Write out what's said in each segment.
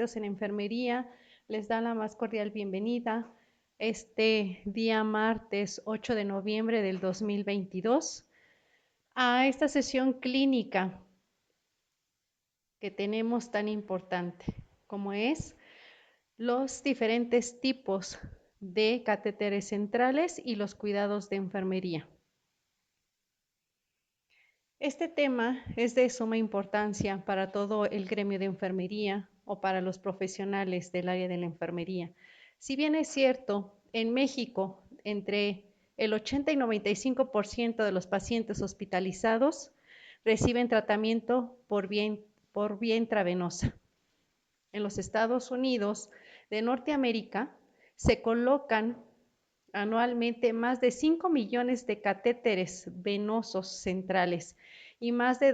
Peritos en Enfermería les da la más cordial bienvenida este día martes 8 de noviembre del 2022 a esta sesión clínica que tenemos tan importante como es los diferentes tipos de catéteres centrales y los cuidados de enfermería. Este tema es de suma importancia para todo el gremio de enfermería o para los profesionales del área de la enfermería. Si bien es cierto, en México, entre el 80 y 95% de los pacientes hospitalizados reciben tratamiento por vía intravenosa. En los Estados Unidos de Norteamérica se colocan anualmente más de 5 millones de catéteres venosos centrales y más de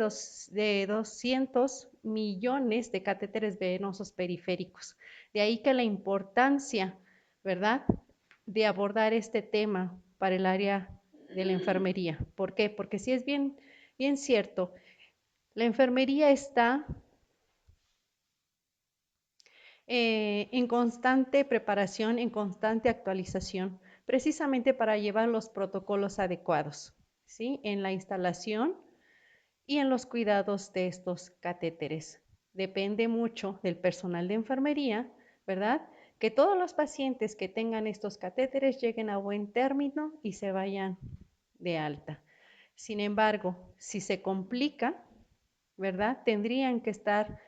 200 millones de catéteres venosos periféricos. De ahí que la importancia, ¿verdad?, de abordar este tema para el área de la enfermería. ¿Por qué? Porque sí es bien cierto, la enfermería está en constante preparación, en constante actualización, precisamente para llevar los protocolos adecuados, ¿sí?, en la instalación y en los cuidados de estos catéteres. Depende mucho del personal de enfermería, ¿verdad?, que todos los pacientes que tengan estos catéteres lleguen a buen término y se vayan de alta. Sin embargo, si se complica, ¿verdad?, tendrían que estar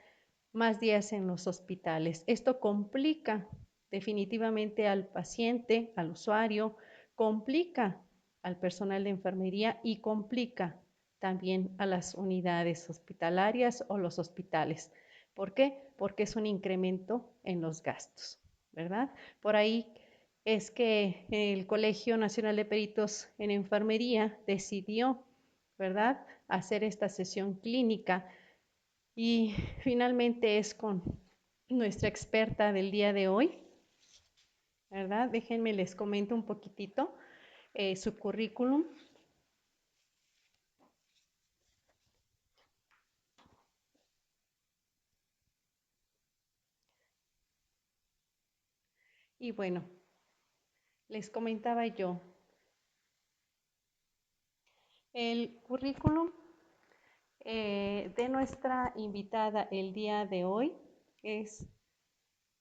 más días en los hospitales. Esto complica definitivamente al paciente, al usuario, complica al personal de enfermería y complica también a las unidades hospitalarias o los hospitales. ¿Por qué? Porque es un incremento en los gastos, ¿verdad? Por ahí es que el Colegio Nacional de Peritos en Enfermería decidió, ¿verdad?, hacer esta sesión clínica. Y finalmente es con nuestra experta del día de hoy, ¿verdad? Déjenme les comento un poquitito su currículum. Y bueno, les comentaba yo, el currículum de nuestra invitada el día de hoy es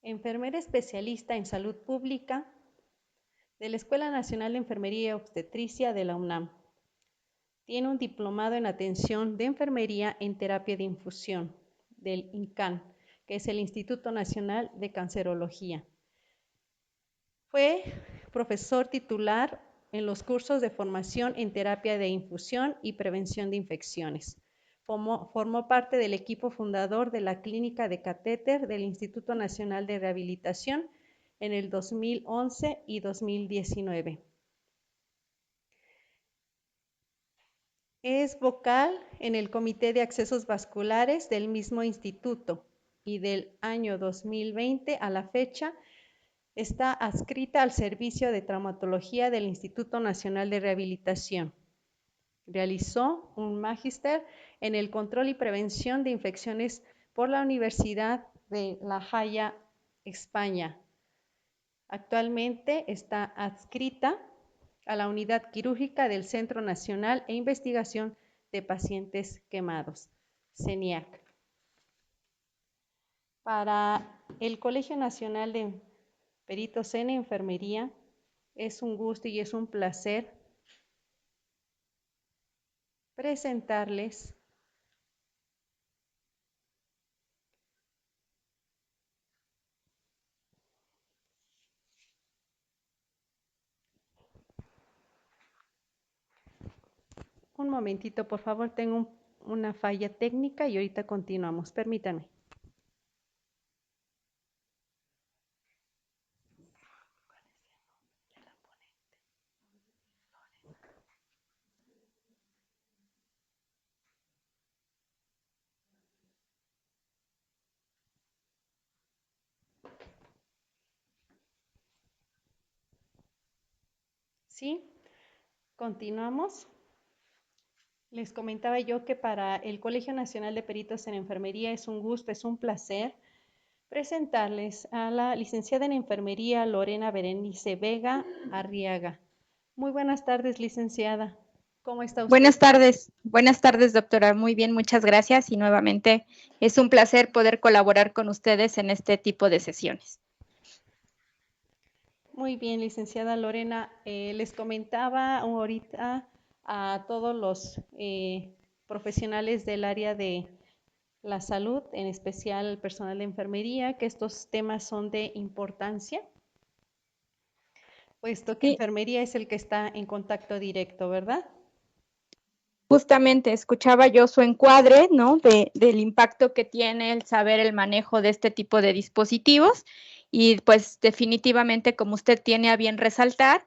enfermera especialista en salud pública de la Escuela Nacional de Enfermería y Obstetricia de la UNAM. Tiene un diplomado en atención de enfermería en terapia de infusión del INCAN, que es el Instituto Nacional de Cancerología. Fue profesor titular en los cursos de formación en terapia de infusión y prevención de infecciones. Formó parte del equipo fundador de la clínica de catéter del Instituto Nacional de Rehabilitación en el 2011 y 2019. Es vocal en el Comité de Accesos Vasculares del mismo instituto y del año 2020 a la fecha está adscrita al Servicio de Traumatología del Instituto Nacional de Rehabilitación. Realizó un magíster en el control y prevención de infecciones por la Universidad de La Haya, España. Actualmente está adscrita a la unidad quirúrgica del Centro Nacional e Investigación de Pacientes Quemados, CENIAC. Para el Colegio Nacional de Peritos en Enfermería, es un gusto y es un placer presentarles un momentito, por favor, tengo una falla técnica y ahorita continuamos. Permítanme. ¿Sí? Continuamos. Les comentaba yo que para el Colegio Nacional de Peritos en Enfermería es un gusto, es un placer Presentarles a la licenciada en enfermería Lorena Berenice Vega Arriaga. Muy buenas tardes, licenciada. ¿Cómo está usted? Buenas tardes, doctora. Muy bien, muchas gracias y nuevamente es un placer poder colaborar con ustedes en este tipo de sesiones. Muy bien, licenciada Lorena. Les comentaba ahorita a todos los profesionales del área de la salud, en especial el personal de enfermería, que estos temas son de importancia, puesto que Sí, enfermería es el que está en contacto directo, ¿verdad? justamente escuchaba yo su encuadre, ¿no? Del impacto que tiene el saber el manejo de este tipo de dispositivos y pues definitivamente, como usted tiene a bien resaltar,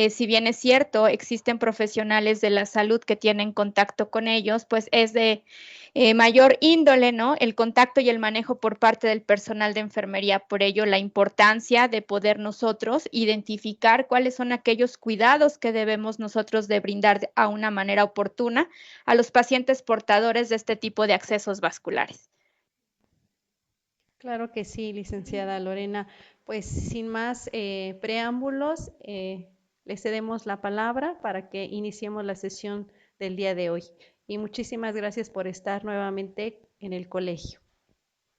si bien es cierto, existen profesionales de la salud que tienen contacto con ellos, pues es de mayor índole, ¿no? El contacto y el manejo por parte del personal de enfermería. Por ello, la importancia de poder nosotros identificar cuáles son aquellos cuidados que debemos nosotros de brindar a una manera oportuna a los pacientes portadores de este tipo de accesos vasculares. Claro que sí, licenciada Lorena. Pues sin más preámbulos, le cedemos la palabra para que iniciemos la sesión del día de hoy. Y muchísimas gracias por estar nuevamente en el colegio.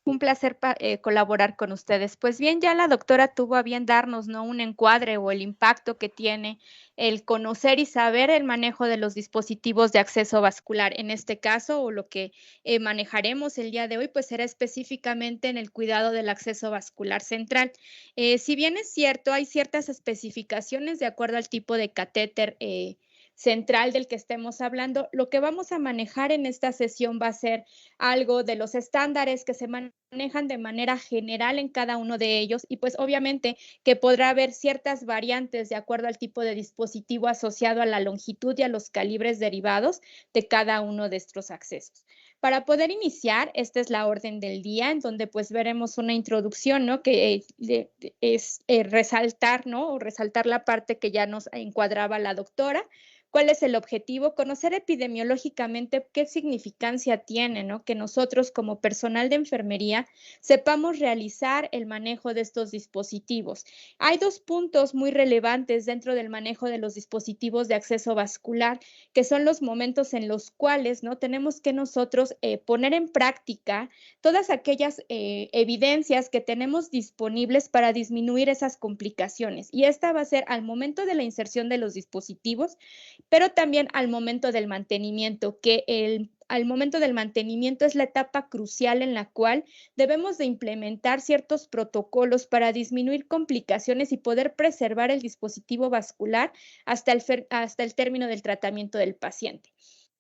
Un placer colaborar con ustedes. Pues bien, ya la doctora tuvo a bien darnos, ¿no?, un encuadre o el impacto que tiene el conocer y saber el manejo de los dispositivos de acceso vascular. En este caso, o lo que manejaremos el día de hoy, pues será específicamente en el cuidado del acceso vascular central. Si bien es cierto, hay ciertas especificaciones de acuerdo al tipo de catéter central del que estemos hablando. Lo que vamos a manejar en esta sesión va a ser algo de los estándares que se manejan de manera general en cada uno de ellos y pues obviamente que podrá haber ciertas variantes de acuerdo al tipo de dispositivo asociado a la longitud y a los calibres derivados de cada uno de estos accesos. Para poder iniciar, esta es la orden del día, en donde pues veremos una introducción, ¿no?, que es resaltar, ¿no?, o resaltar la parte que ya nos encuadraba la doctora. ¿Cuál es el objetivo? Conocer epidemiológicamente qué significancia tiene, ¿no?, que nosotros como personal de enfermería sepamos realizar el manejo de estos dispositivos. Hay dos puntos muy relevantes dentro del manejo de los dispositivos de acceso vascular, que son los momentos en los cuales, ¿no?, tenemos que nosotros poner en práctica todas aquellas evidencias que tenemos disponibles para disminuir esas complicaciones. Y esta va a ser al momento de la inserción de los dispositivos, pero también al momento del mantenimiento, al momento del mantenimiento es la etapa crucial en la cual debemos de implementar ciertos protocolos para disminuir complicaciones y poder preservar el dispositivo vascular hasta el término del tratamiento del paciente.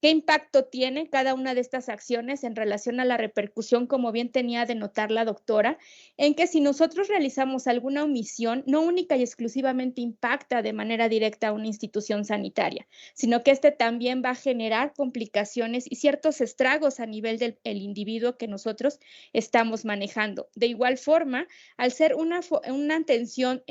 ¿Qué impacto tiene cada una de estas acciones en relación a la repercusión, como bien tenía de notar la doctora, en que si nosotros realizamos alguna omisión, no única y exclusivamente impacta de manera directa a una institución sanitaria, sino que este también va a generar complicaciones y ciertos estragos a nivel del individuo que nosotros estamos manejando? De igual forma, al ser una atención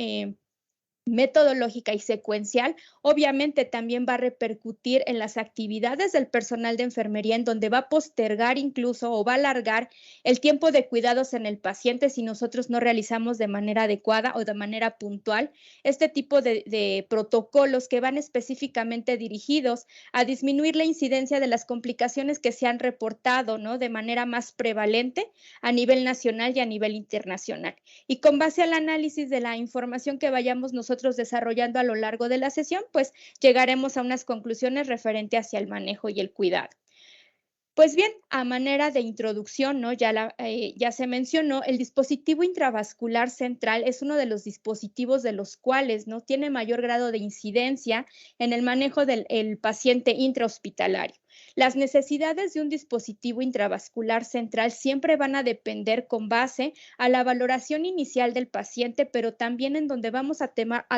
metodológica y secuencial, obviamente también va a repercutir en las actividades del personal de enfermería, en donde va a postergar incluso o va a alargar el tiempo de cuidados en el paciente si nosotros no realizamos de manera adecuada o de manera puntual este tipo de protocolos que van específicamente dirigidos a disminuir la incidencia de las complicaciones que se han reportado, ¿no?, de manera más prevalente a nivel nacional y a nivel internacional. Y con base al análisis de la información que vayamos nosotros desarrollando a lo largo de la sesión, pues llegaremos a unas conclusiones referente hacia el manejo y el cuidado. Pues bien, a manera de introducción, ¿no?, ya se mencionó, el dispositivo intravascular central es uno de los dispositivos de los cuales, ¿no?, tiene mayor grado de incidencia en el manejo del paciente intrahospitalario. Las necesidades de un dispositivo intravascular central siempre van a depender con base a la valoración inicial del paciente, pero también en donde vamos a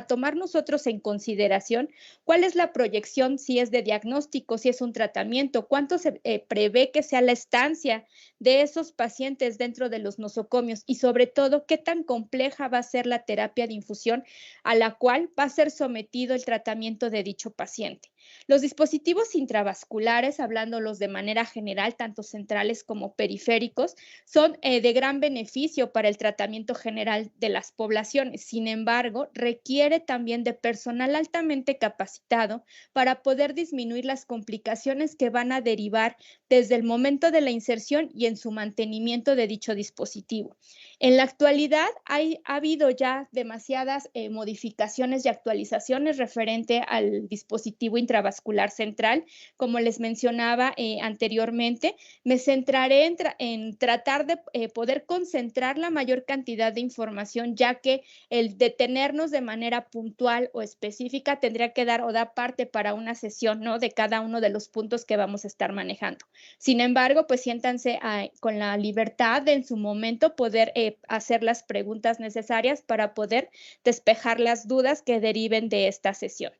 tomar nosotros en consideración cuál es la proyección, si es de diagnóstico, si es un tratamiento, cuánto se prevé que sea la estancia de esos pacientes dentro de los nosocomios y sobre todo qué tan compleja va a ser la terapia de infusión a la cual va a ser sometido el tratamiento de dicho paciente. Los dispositivos intravasculares, hablándolos de manera general, tanto centrales como periféricos, son de gran beneficio para el tratamiento general de las poblaciones. Sin embargo, requiere también de personal altamente capacitado para poder disminuir las complicaciones que van a derivar desde el momento de la inserción y en su mantenimiento de dicho dispositivo. En la actualidad ha habido ya demasiadas modificaciones y actualizaciones referente al dispositivo intravascular central. Como les mencionaba anteriormente, me centraré en tratar de poder concentrar la mayor cantidad de información, ya que el detenernos de manera puntual o específica tendría que dar o da parte para una sesión, ¿no?, de cada uno de los puntos que vamos a estar manejando. Sin embargo, pues siéntanse con la libertad de en su momento poder hacer las preguntas necesarias para poder despejar las dudas que deriven de esta sesión.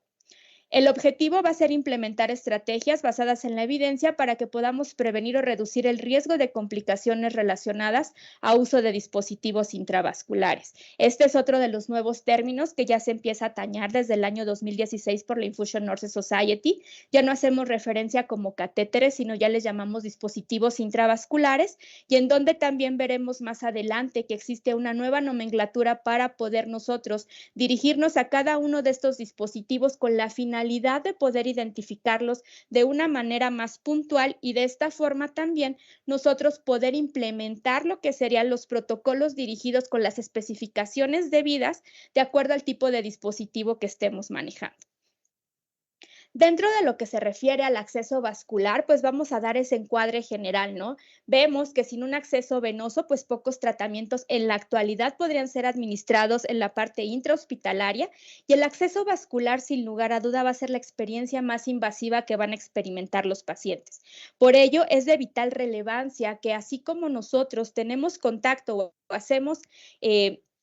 El objetivo va a ser implementar estrategias basadas en la evidencia para que podamos prevenir o reducir el riesgo de complicaciones relacionadas a uso de dispositivos intravasculares. Este es otro de los nuevos términos que ya se empieza a atañar desde el año 2016 por la Infusion Nurse Society. Ya no hacemos referencia como catéteres, sino ya les llamamos dispositivos intravasculares, y en donde también veremos más adelante que existe una nueva nomenclatura para poder nosotros dirigirnos a cada uno de estos dispositivos con la finalidad de poder identificarlos de una manera más puntual, y de esta forma también nosotros poder implementar lo que serían los protocolos dirigidos con las especificaciones debidas de acuerdo al tipo de dispositivo que estemos manejando. Dentro de lo que se refiere al acceso vascular, pues vamos a dar ese encuadre general, ¿no? Vemos que sin un acceso venoso, pues pocos tratamientos en la actualidad podrían ser administrados en la parte intrahospitalaria, y el acceso vascular, sin lugar a duda, va a ser la experiencia más invasiva que van a experimentar los pacientes. Por ello, es de vital relevancia que, así como nosotros tenemos contacto o hacemos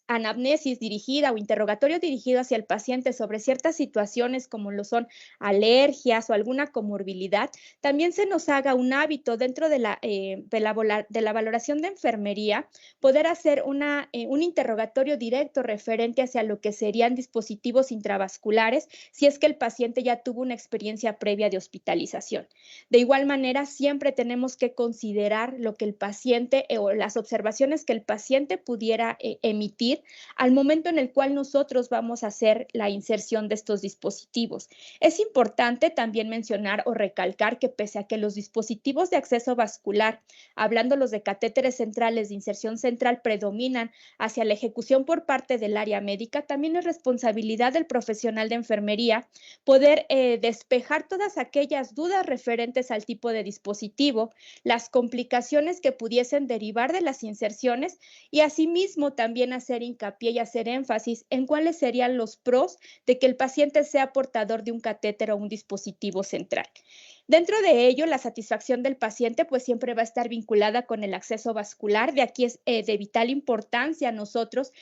anamnesis dirigida o interrogatorio dirigido hacia el paciente sobre ciertas situaciones como lo son alergias o alguna comorbilidad, también se nos haga un hábito dentro de la valoración de enfermería poder hacer un interrogatorio directo referente hacia lo que serían dispositivos intravasculares si es que el paciente ya tuvo una experiencia previa de hospitalización. De igual manera, siempre tenemos que considerar lo que el paciente o las observaciones que el paciente pudiera emitir al momento en el cual nosotros vamos a hacer la inserción de estos dispositivos. Es importante también mencionar o recalcar que, pese a que los dispositivos de acceso vascular, hablando los de catéteres centrales de inserción central, predominan hacia la ejecución por parte del área médica, también es responsabilidad del profesional de enfermería poder despejar todas aquellas dudas referentes al tipo de dispositivo, las complicaciones que pudiesen derivar de las inserciones, y asimismo también hacer hincapié y hacer énfasis en cuáles serían los pros de que el paciente sea portador de un catéter o un dispositivo central. Dentro de ello, la satisfacción del paciente pues siempre va a estar vinculada con el acceso vascular. De aquí es de vital importancia nosotros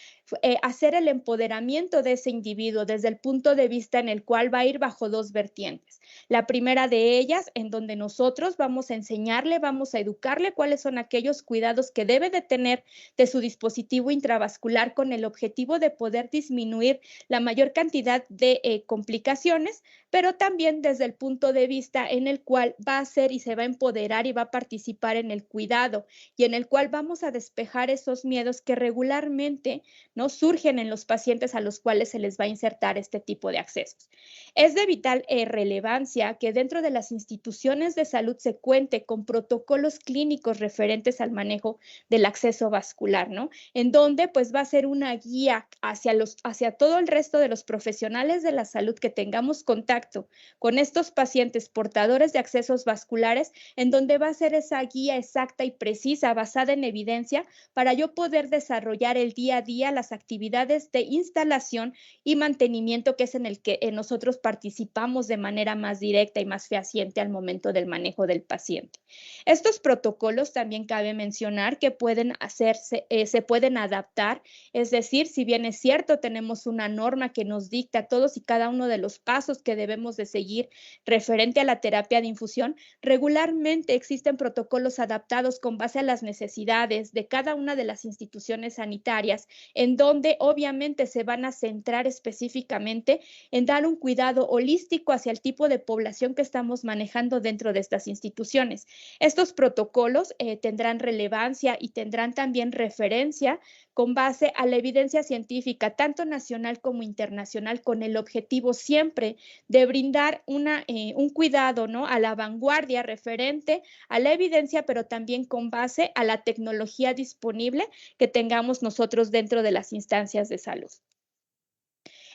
hacer el empoderamiento de ese individuo desde el punto de vista en el cual va a ir bajo dos vertientes. La primera de ellas, en donde nosotros vamos a enseñarle, vamos a educarle cuáles son aquellos cuidados que debe de tener de su dispositivo intravascular, con el objetivo de poder disminuir la mayor cantidad de complicaciones, pero también desde el punto de vista en el cual va a ser y se va a empoderar y va a participar en el cuidado, y en el cual vamos a despejar esos miedos que regularmente no surgen en los pacientes a los cuales se les va a insertar este tipo de accesos. Es de vital relevancia que dentro de las instituciones de salud se cuente con protocolos clínicos referentes al manejo del acceso vascular, ¿no? En donde pues va a ser una guía hacia todo el resto de los profesionales de la salud que tengamos contacto con estos pacientes portadores de accesos vasculares, en donde va a ser esa guía exacta y precisa basada en evidencia para yo poder desarrollar el día a día las actividades de instalación y mantenimiento, que es en el que nosotros participamos de manera más directa y más fehaciente al momento del manejo del paciente. Estos protocolos también cabe mencionar que pueden hacerse, se pueden adaptar, es decir, si bien es cierto, tenemos una norma que nos dicta todos y cada uno de los pasos que debemos de seguir referente a la terapia de infusión, regularmente existen protocolos adaptados con base a las necesidades de cada una de las instituciones sanitarias, en donde obviamente se van a centrar específicamente en dar un cuidado holístico hacia el tipo de población que estamos manejando dentro de estas instituciones. Estos protocolos tendrán relevancia y tendrán también referencia con base a la evidencia científica, tanto nacional como internacional, con el objetivo siempre de brindar un cuidado, ¿no?, a la vanguardia referente a la evidencia, pero también con base a la tecnología disponible que tengamos nosotros dentro de las instancias de salud.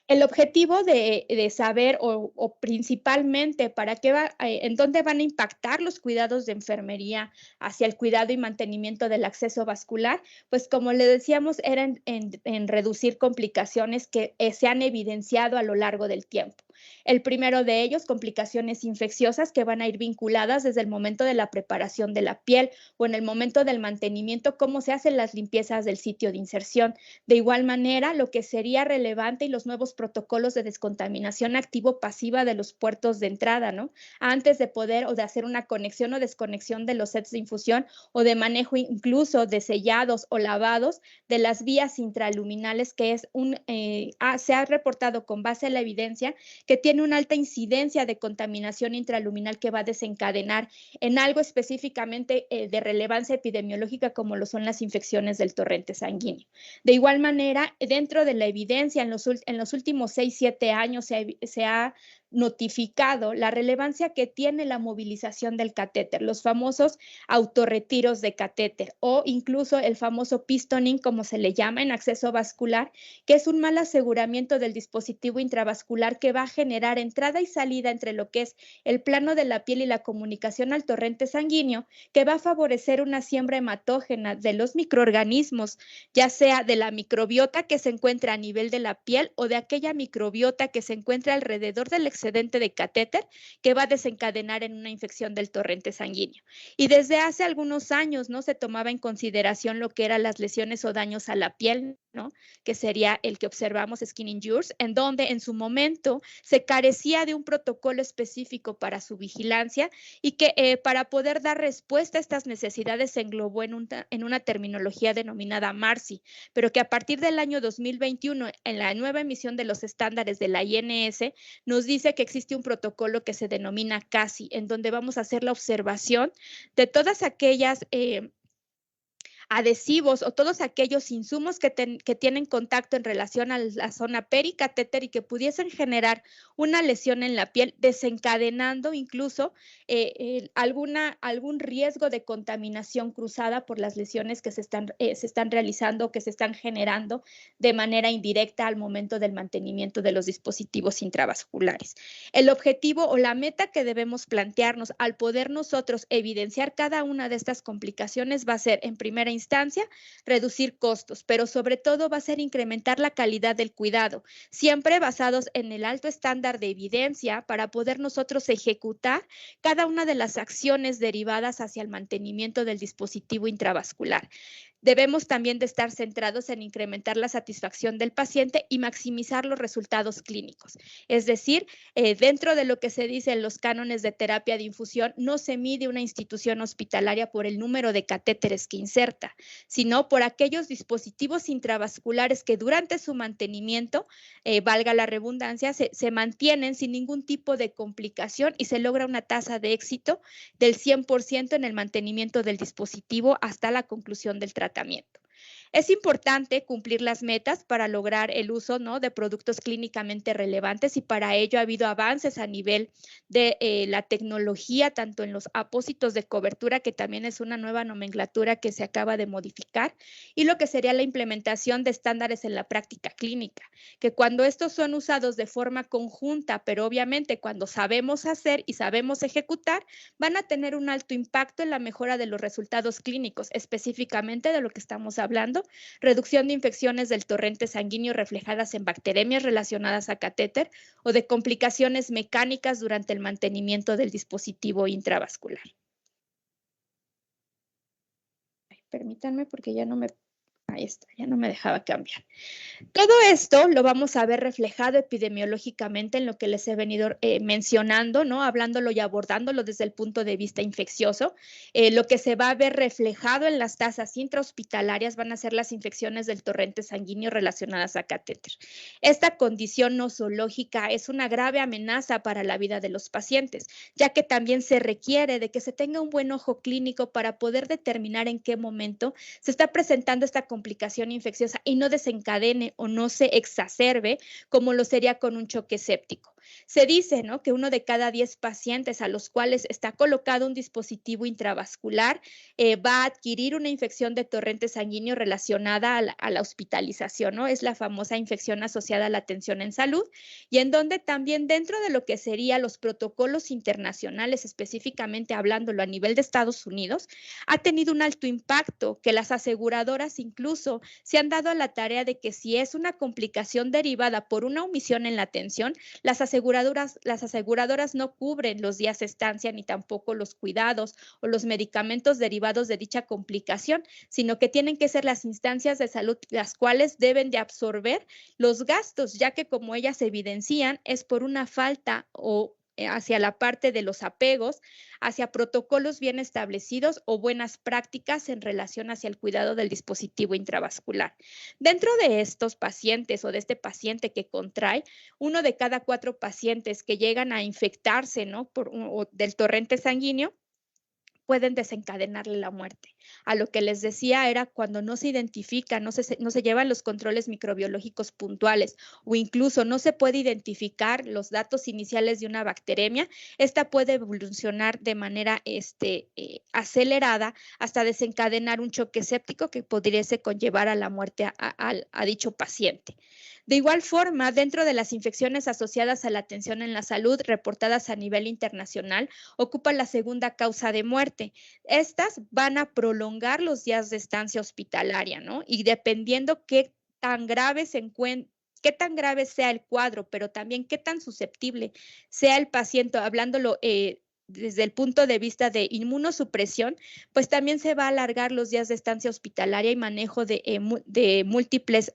El objetivo de saber o principalmente para qué va, en dónde van a impactar los cuidados de enfermería hacia el cuidado y mantenimiento del acceso vascular, pues como le decíamos, era en reducir complicaciones que se han evidenciado a lo largo del tiempo. El primero de ellos, complicaciones infecciosas que van a ir vinculadas desde el momento de la preparación de la piel o en el momento del mantenimiento, cómo se hacen las limpiezas del sitio de inserción. De igual manera, lo que sería relevante y los nuevos protocolos de descontaminación activo-pasiva de los puertos de entrada, ¿no? Antes de poder o de hacer una conexión o desconexión de los sets de infusión o de manejo incluso de sellados o lavados de las vías intraluminales, que es se ha reportado con base en la evidencia que tiene una alta incidencia de contaminación intraluminal que va a desencadenar en algo específicamente de relevancia epidemiológica como lo son las infecciones del torrente sanguíneo. De igual manera, dentro de la evidencia, en los últimos 6, 7 años se ha notificado la relevancia que tiene la movilización del catéter, los famosos autorretiros de catéter o incluso el famoso pistoning, como se le llama en acceso vascular, que es un mal aseguramiento del dispositivo intravascular que va a generar entrada y salida entre lo que es el plano de la piel y la comunicación al torrente sanguíneo, que va a favorecer una siembra hematógena de los microorganismos, ya sea de la microbiota que se encuentra a nivel de la piel o de aquella microbiota que se encuentra alrededor del excedente de catéter, que va a desencadenar en una infección del torrente sanguíneo. Y desde hace algunos años no se tomaba en consideración lo que eran las lesiones o daños a la piel, ¿no?, que sería el que observamos skin injuries, en donde en su momento se carecía de un protocolo específico para su vigilancia y que para poder dar respuesta a estas necesidades se englobó en una terminología denominada MARSI, pero que a partir del año 2021, en la nueva emisión de los estándares de la INS, nos dice que existe un protocolo que se denomina CASI, en donde vamos a hacer la observación de todas aquellas adhesivos o todos aquellos insumos que tienen contacto en relación a la zona pericatéter y que pudiesen generar una lesión en la piel, desencadenando incluso algún riesgo de contaminación cruzada por las lesiones que se están realizando o que se están generando de manera indirecta al momento del mantenimiento de los dispositivos intravasculares. El objetivo o la meta que debemos plantearnos al poder nosotros evidenciar cada una de estas complicaciones va a ser, en primera instancia, reducir costos, pero sobre todo va a ser incrementar la calidad del cuidado, siempre basados en el alto estándar de evidencia para poder nosotros ejecutar cada una de las acciones derivadas hacia el mantenimiento del dispositivo intravascular. Debemos también de estar centrados en incrementar la satisfacción del paciente y maximizar los resultados clínicos. Es decir, dentro de lo que se dice en los cánones de terapia de infusión, no se mide una institución hospitalaria por el número de catéteres que inserta, sino por aquellos dispositivos intravasculares que durante su mantenimiento, valga la redundancia, se mantienen sin ningún tipo de complicación y se logra una tasa de éxito del 100% en el mantenimiento del dispositivo hasta la conclusión del tratamiento. Es importante cumplir las metas para lograr el uso, ¿no?, de productos clínicamente relevantes y para ello ha habido avances a nivel de la tecnología, tanto en los apósitos de cobertura, que también es una nueva nomenclatura que se acaba de modificar, y lo que sería la implementación de estándares en la práctica clínica, que cuando estos son usados de forma conjunta, pero obviamente cuando sabemos hacer y sabemos ejecutar, van a tener un alto impacto en la mejora de los resultados clínicos, específicamente de lo que estamos hablando, reducción de infecciones del torrente sanguíneo reflejadas en bacteremias relacionadas a catéter o de complicaciones mecánicas durante el mantenimiento del dispositivo intravascular. permítanme porque ya no me, ahí está, ya no me dejaba cambiar. Todo esto lo vamos a ver reflejado epidemiológicamente en lo que les he venido mencionando, ¿no? Hablándolo y abordándolo desde el punto de vista infeccioso. Lo que se va a ver reflejado en las tasas intrahospitalarias van a ser las infecciones del torrente sanguíneo relacionadas a catéter. Esta condición nosológica es una grave amenaza para la vida de los pacientes, ya que también se requiere de que se tenga un buen ojo clínico para poder determinar en qué momento se está presentando esta complicación infecciosa y no desencadene o no se exacerbe como lo sería con un choque séptico. Se dice, ¿no?, que 1 de cada 10 pacientes a los cuales está colocado un dispositivo intravascular va a adquirir una infección de torrente sanguíneo relacionada a la hospitalización, ¿no? Es la famosa infección asociada a la atención en salud, y en donde también dentro de lo que serían los protocolos internacionales, específicamente hablándolo a nivel de Estados Unidos, ha tenido un alto impacto, que las aseguradoras incluso se han dado a la tarea de que si es una complicación derivada por una omisión en la atención, las aseguradoras no cubren los días de estancia ni tampoco los cuidados o los medicamentos derivados de dicha complicación, sino que tienen que ser las instancias de salud las cuales deben de absorber los gastos, ya que como ellas evidencian, es por una falta o hacia la parte de los apegos, hacia protocolos bien establecidos o buenas prácticas en relación hacia el cuidado del dispositivo intravascular. Dentro de estos pacientes o de este paciente que contrae, 1 de cada 4 pacientes que llegan a infectarse, ¿no?, del torrente sanguíneo, pueden desencadenarle la muerte. A lo que les decía era cuando no se identifica, no se llevan los controles microbiológicos puntuales o incluso no se puede identificar los datos iniciales de una bacteremia, esta puede evolucionar de manera acelerada hasta desencadenar un choque séptico que pudiese conllevar a la muerte a dicho paciente. De igual forma, dentro de las infecciones asociadas a la atención en la salud reportadas a nivel internacional, ocupan la segunda causa de muerte. Estas van a prolongar los días de estancia hospitalaria, ¿no? Y dependiendo qué tan grave qué tan grave sea el cuadro, pero también qué tan susceptible sea el paciente, hablándolo desde el punto de vista de inmunosupresión, pues también se va a alargar los días de estancia hospitalaria y manejo de múltiples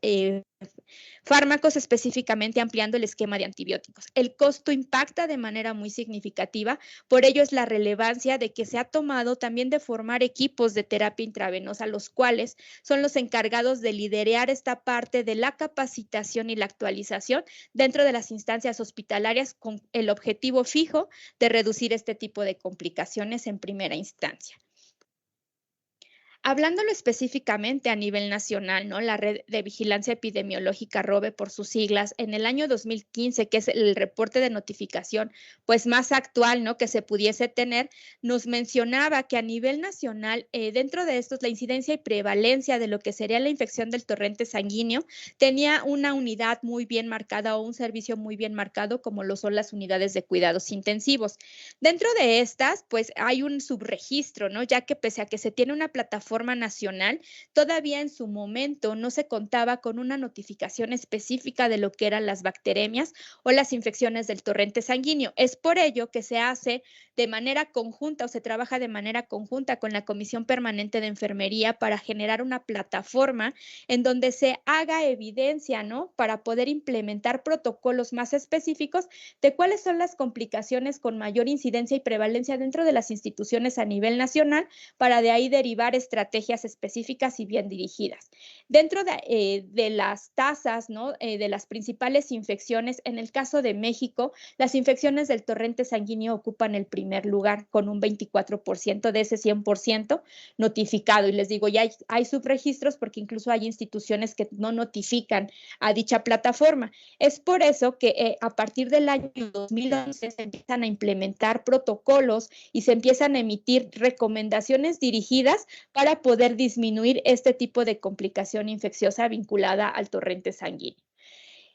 fármacos, específicamente ampliando el esquema de antibióticos. El costo impacta de manera muy significativa, por ello es la relevancia de que se ha tomado también de formar equipos de terapia intravenosa, los cuales son los encargados de liderar esta parte de la capacitación y la actualización dentro de las instancias hospitalarias con el objetivo fijo de reducir este tipo de complicaciones en primera instancia. Hablándolo específicamente a nivel nacional, ¿no?, la Red de Vigilancia Epidemiológica ROVE por sus siglas, en el año 2015, que es el reporte de notificación pues más actual, ¿no?, que se pudiese tener, nos mencionaba que a nivel nacional, dentro de estos, la incidencia y prevalencia de lo que sería la infección del torrente sanguíneo tenía una unidad muy bien marcada o un servicio muy bien marcado, como lo son las unidades de cuidados intensivos. Dentro de estas, pues hay un subregistro, ¿no?, ya que pese a que se tiene una plataforma nacional, todavía en su momento no se contaba con una notificación específica de lo que eran las bacteremias o las infecciones del torrente sanguíneo. Es por ello que se hace de manera conjunta o se trabaja de manera conjunta con la Comisión Permanente de Enfermería para generar una plataforma en donde se haga evidencia, ¿no?, para poder implementar protocolos más específicos de cuáles son las complicaciones con mayor incidencia y prevalencia dentro de las instituciones a nivel nacional, para de ahí derivar estrategias específicas y bien dirigidas. Dentro de las tasas, ¿no?, de las principales infecciones, en el caso de México, las infecciones del torrente sanguíneo ocupan el primer lugar con un 24% de ese 100% notificado. Y les digo, ya hay subregistros porque incluso hay instituciones que no notifican a dicha plataforma. Es por eso que a partir del año 2011 se empiezan a implementar protocolos y se empiezan a emitir recomendaciones dirigidas para poder disminuir este tipo de complicación infecciosa vinculada al torrente sanguíneo.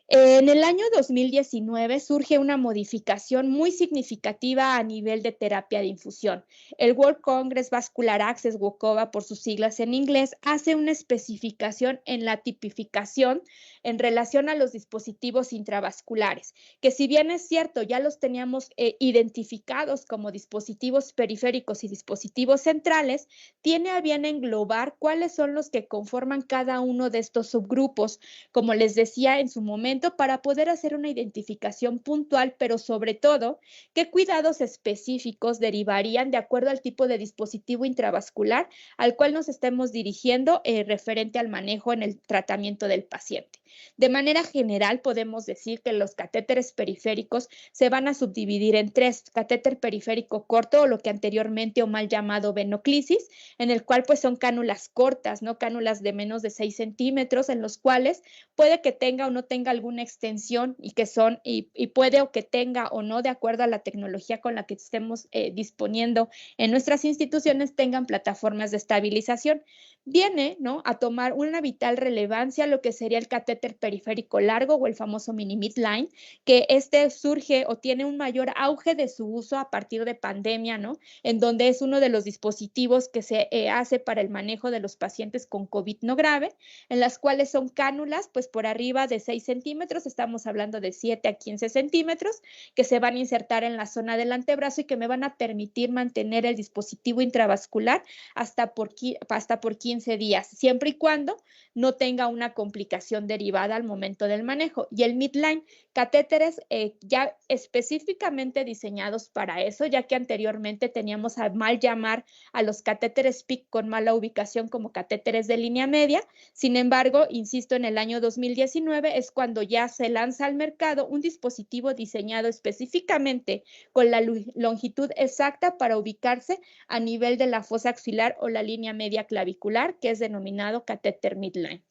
En el año 2019 surge una modificación muy significativa a nivel de terapia de infusión. El World Congress Vascular Access, WCOVA por sus siglas en inglés, hace una especificación en la tipificación en relación a los dispositivos intravasculares, que si bien es cierto, ya los teníamos identificados como dispositivos periféricos y dispositivos centrales, tiene a bien englobar cuáles son los que conforman cada uno de estos subgrupos, como les decía en su momento, para poder hacer una identificación puntual, pero sobre todo, qué cuidados específicos derivarían de acuerdo al tipo de dispositivo intravascular al cual nos estemos dirigiendo referente al manejo en el tratamiento del paciente. De manera general, podemos decir que los catéteres periféricos se van a subdividir en tres: catéter periférico corto, o lo que anteriormente o mal llamado venoclisis, en el cual pues son cánulas cortas, ¿no? Cánulas de menos de 6 centímetros, en los cuales puede que tenga o no tenga alguna extensión y que son, y puede o que tenga o no, de acuerdo a la tecnología con la que estemos disponiendo en nuestras instituciones, tengan plataformas de estabilización. Viene, ¿no?, a tomar una vital relevancia lo que sería el catéter periférico largo o el famoso mini midline, que surge o tiene un mayor auge de su uso a partir de pandemia, ¿no?, en donde es uno de los dispositivos que se hace para el manejo de los pacientes con COVID no grave, en las cuales son cánulas pues por arriba de 6 centímetros, estamos hablando de 7 a 15 centímetros, que se van a insertar en la zona del antebrazo y que me van a permitir mantener el dispositivo intravascular hasta por 15 días, siempre y cuando no tenga una complicación derivada al momento del manejo. Y el midline, catéteres ya específicamente diseñados para eso, ya que anteriormente teníamos a mal llamar a los catéteres PIC con mala ubicación como catéteres de línea media. Sin embargo, insisto, en el año 2019 es cuando ya se lanza al mercado un dispositivo diseñado específicamente con la longitud exacta para ubicarse a nivel de la fosa axilar o la línea media clavicular, que es denominado catéter midline.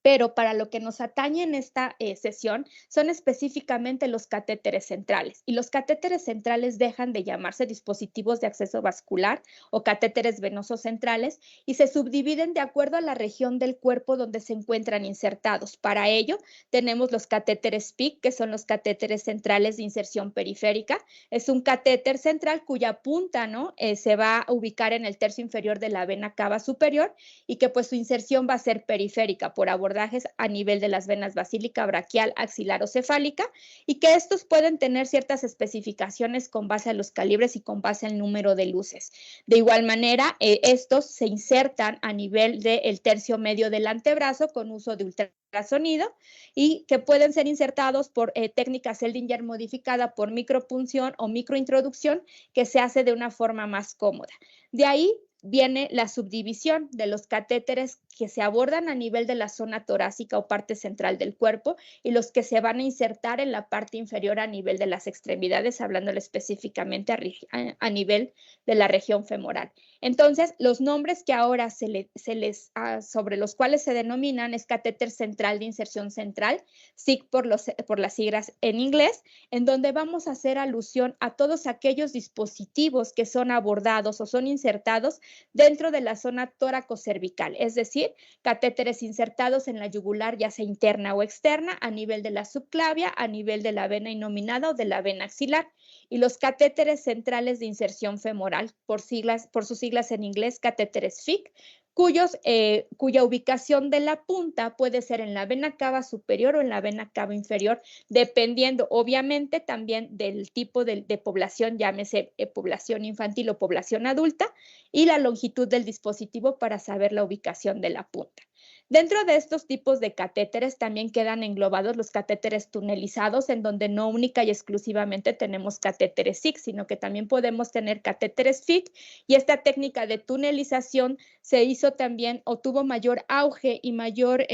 Pero para lo que nos atañe en esta sesión son específicamente los catéteres centrales. Y los catéteres centrales dejan de llamarse dispositivos de acceso vascular o catéteres venosos centrales y se subdividen de acuerdo a la región del cuerpo donde se encuentran insertados. Para ello tenemos los catéteres PIC, que son los catéteres centrales de inserción periférica. Es un catéter central cuya punta, ¿no?, se va a ubicar en el tercio inferior de la vena cava superior y que pues su inserción va a ser periférica por abordajes a nivel de las venas basílica, braquial, axilar o cefálica, y que estos pueden tener ciertas especificaciones con base a los calibres y con base al número de luces. De igual manera, estos se insertan a nivel del tercio medio del antebrazo con uso de ultrasonido y que pueden ser insertados por técnica Seldinger modificada por micropunción o microintroducción, que se hace de una forma más cómoda. De ahí viene la subdivisión de los catéteres que se abordan a nivel de la zona torácica o parte central del cuerpo y los que se van a insertar en la parte inferior a nivel de las extremidades, hablándole específicamente a nivel de la región femoral. Entonces, los nombres que ahora sobre los cuales se denominan es catéter central de inserción central, SIC por las siglas en inglés, en donde vamos a hacer alusión a todos aquellos dispositivos que son abordados o son insertados dentro de la zona tóraco-cervical, es decir, catéteres insertados en la yugular, ya sea interna o externa, a nivel de la subclavia, a nivel de la vena innominada o de la vena axilar, y los catéteres centrales de inserción femoral, por sus siglas en inglés, catéteres FIC, cuya ubicación de la punta puede ser en la vena cava superior o en la vena cava inferior, dependiendo obviamente también del tipo de población, llámese población infantil o población adulta, y la longitud del dispositivo para saber la ubicación de la punta. Dentro de estos tipos de catéteres también quedan englobados los catéteres tunelizados, en donde no única y exclusivamente tenemos catéteres SIC, sino que también podemos tener catéteres FIC, y esta técnica de tunelización se hizo también o tuvo mayor auge y mayor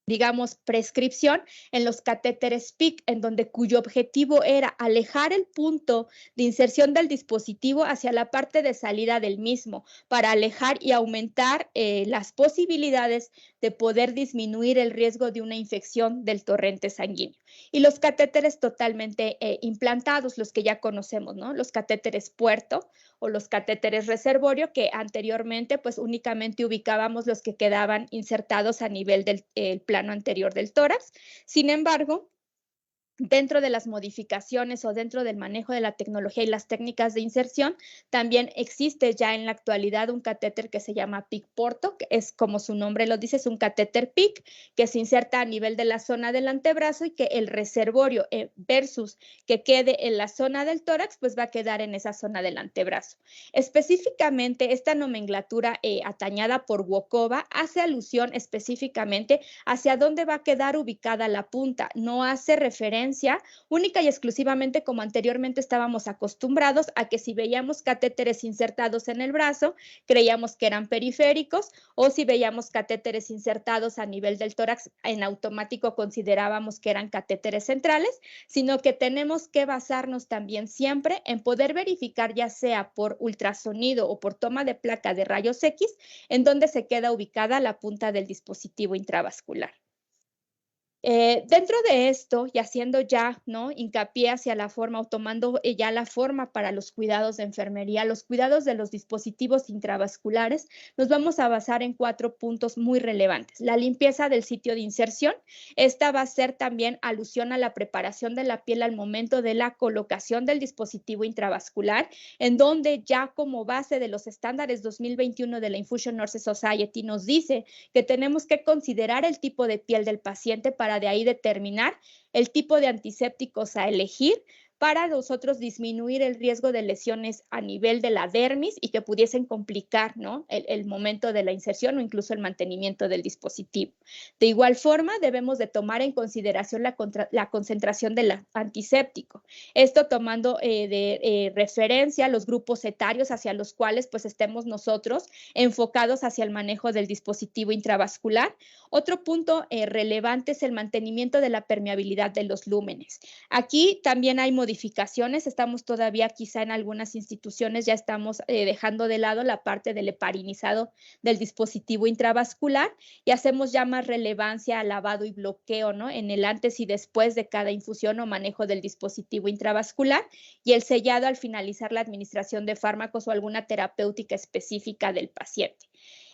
digamos, prescripción en los catéteres PIC, en donde cuyo objetivo era alejar el punto de inserción del dispositivo hacia la parte de salida del mismo, para alejar y aumentar las posibilidades de poder disminuir el riesgo de una infección del torrente sanguíneo. Y los catéteres totalmente implantados, los que ya conocemos, ¿no? Los catéteres puerto o los catéteres reservorio, que anteriormente pues únicamente ubicábamos los que quedaban insertados a nivel del plano anterior del tórax. Sin embargo, dentro de las modificaciones o dentro del manejo de la tecnología y las técnicas de inserción, también existe ya en la actualidad un catéter que se llama PICC Porto, que es como su nombre lo dice, es un catéter PICC que se inserta a nivel de la zona del antebrazo y que el reservorio versus que quede en la zona del tórax, pues va a quedar en esa zona del antebrazo. Específicamente, esta nomenclatura atañada por Wokova hace alusión específicamente hacia dónde va a quedar ubicada la punta, no hace referencia única y exclusivamente como anteriormente estábamos acostumbrados a que si veíamos catéteres insertados en el brazo, creíamos que eran periféricos, o si veíamos catéteres insertados a nivel del tórax, en automático considerábamos que eran catéteres centrales, sino que tenemos que basarnos también siempre en poder verificar, ya sea por ultrasonido o por toma de placa de rayos X, en dónde se queda ubicada la punta del dispositivo intravascular. Dentro de esto, y haciendo ya, ¿no?, hincapié hacia la forma o tomando ya la forma para los cuidados de enfermería, los cuidados de los dispositivos intravasculares, nos vamos a basar en 4 puntos muy relevantes. La limpieza del sitio de inserción. Esta va a ser también alusión a la preparación de la piel al momento de la colocación del dispositivo intravascular, en donde ya como base de los estándares 2021 de la Infusion Nurses Society nos dice que tenemos que considerar el tipo de piel del paciente para de ahí determinar el tipo de antisépticos a elegir para nosotros disminuir el riesgo de lesiones a nivel de la dermis y que pudiesen complicar, ¿no?, el momento de la inserción o incluso el mantenimiento del dispositivo. De igual forma, debemos de tomar en consideración la concentración del antiséptico. Esto tomando de referencia los grupos etarios hacia los cuales pues estemos nosotros enfocados hacia el manejo del dispositivo intravascular. Otro punto relevante es el mantenimiento de la permeabilidad de los lúmenes. Aquí también hay modificaciones, estamos todavía quizá en algunas instituciones ya estamos dejando de lado la parte del heparinizado del dispositivo intravascular y hacemos ya más relevancia al lavado y bloqueo, ¿no?, en el antes y después de cada infusión o manejo del dispositivo intravascular, y el sellado al finalizar la administración de fármacos o alguna terapéutica específica del paciente.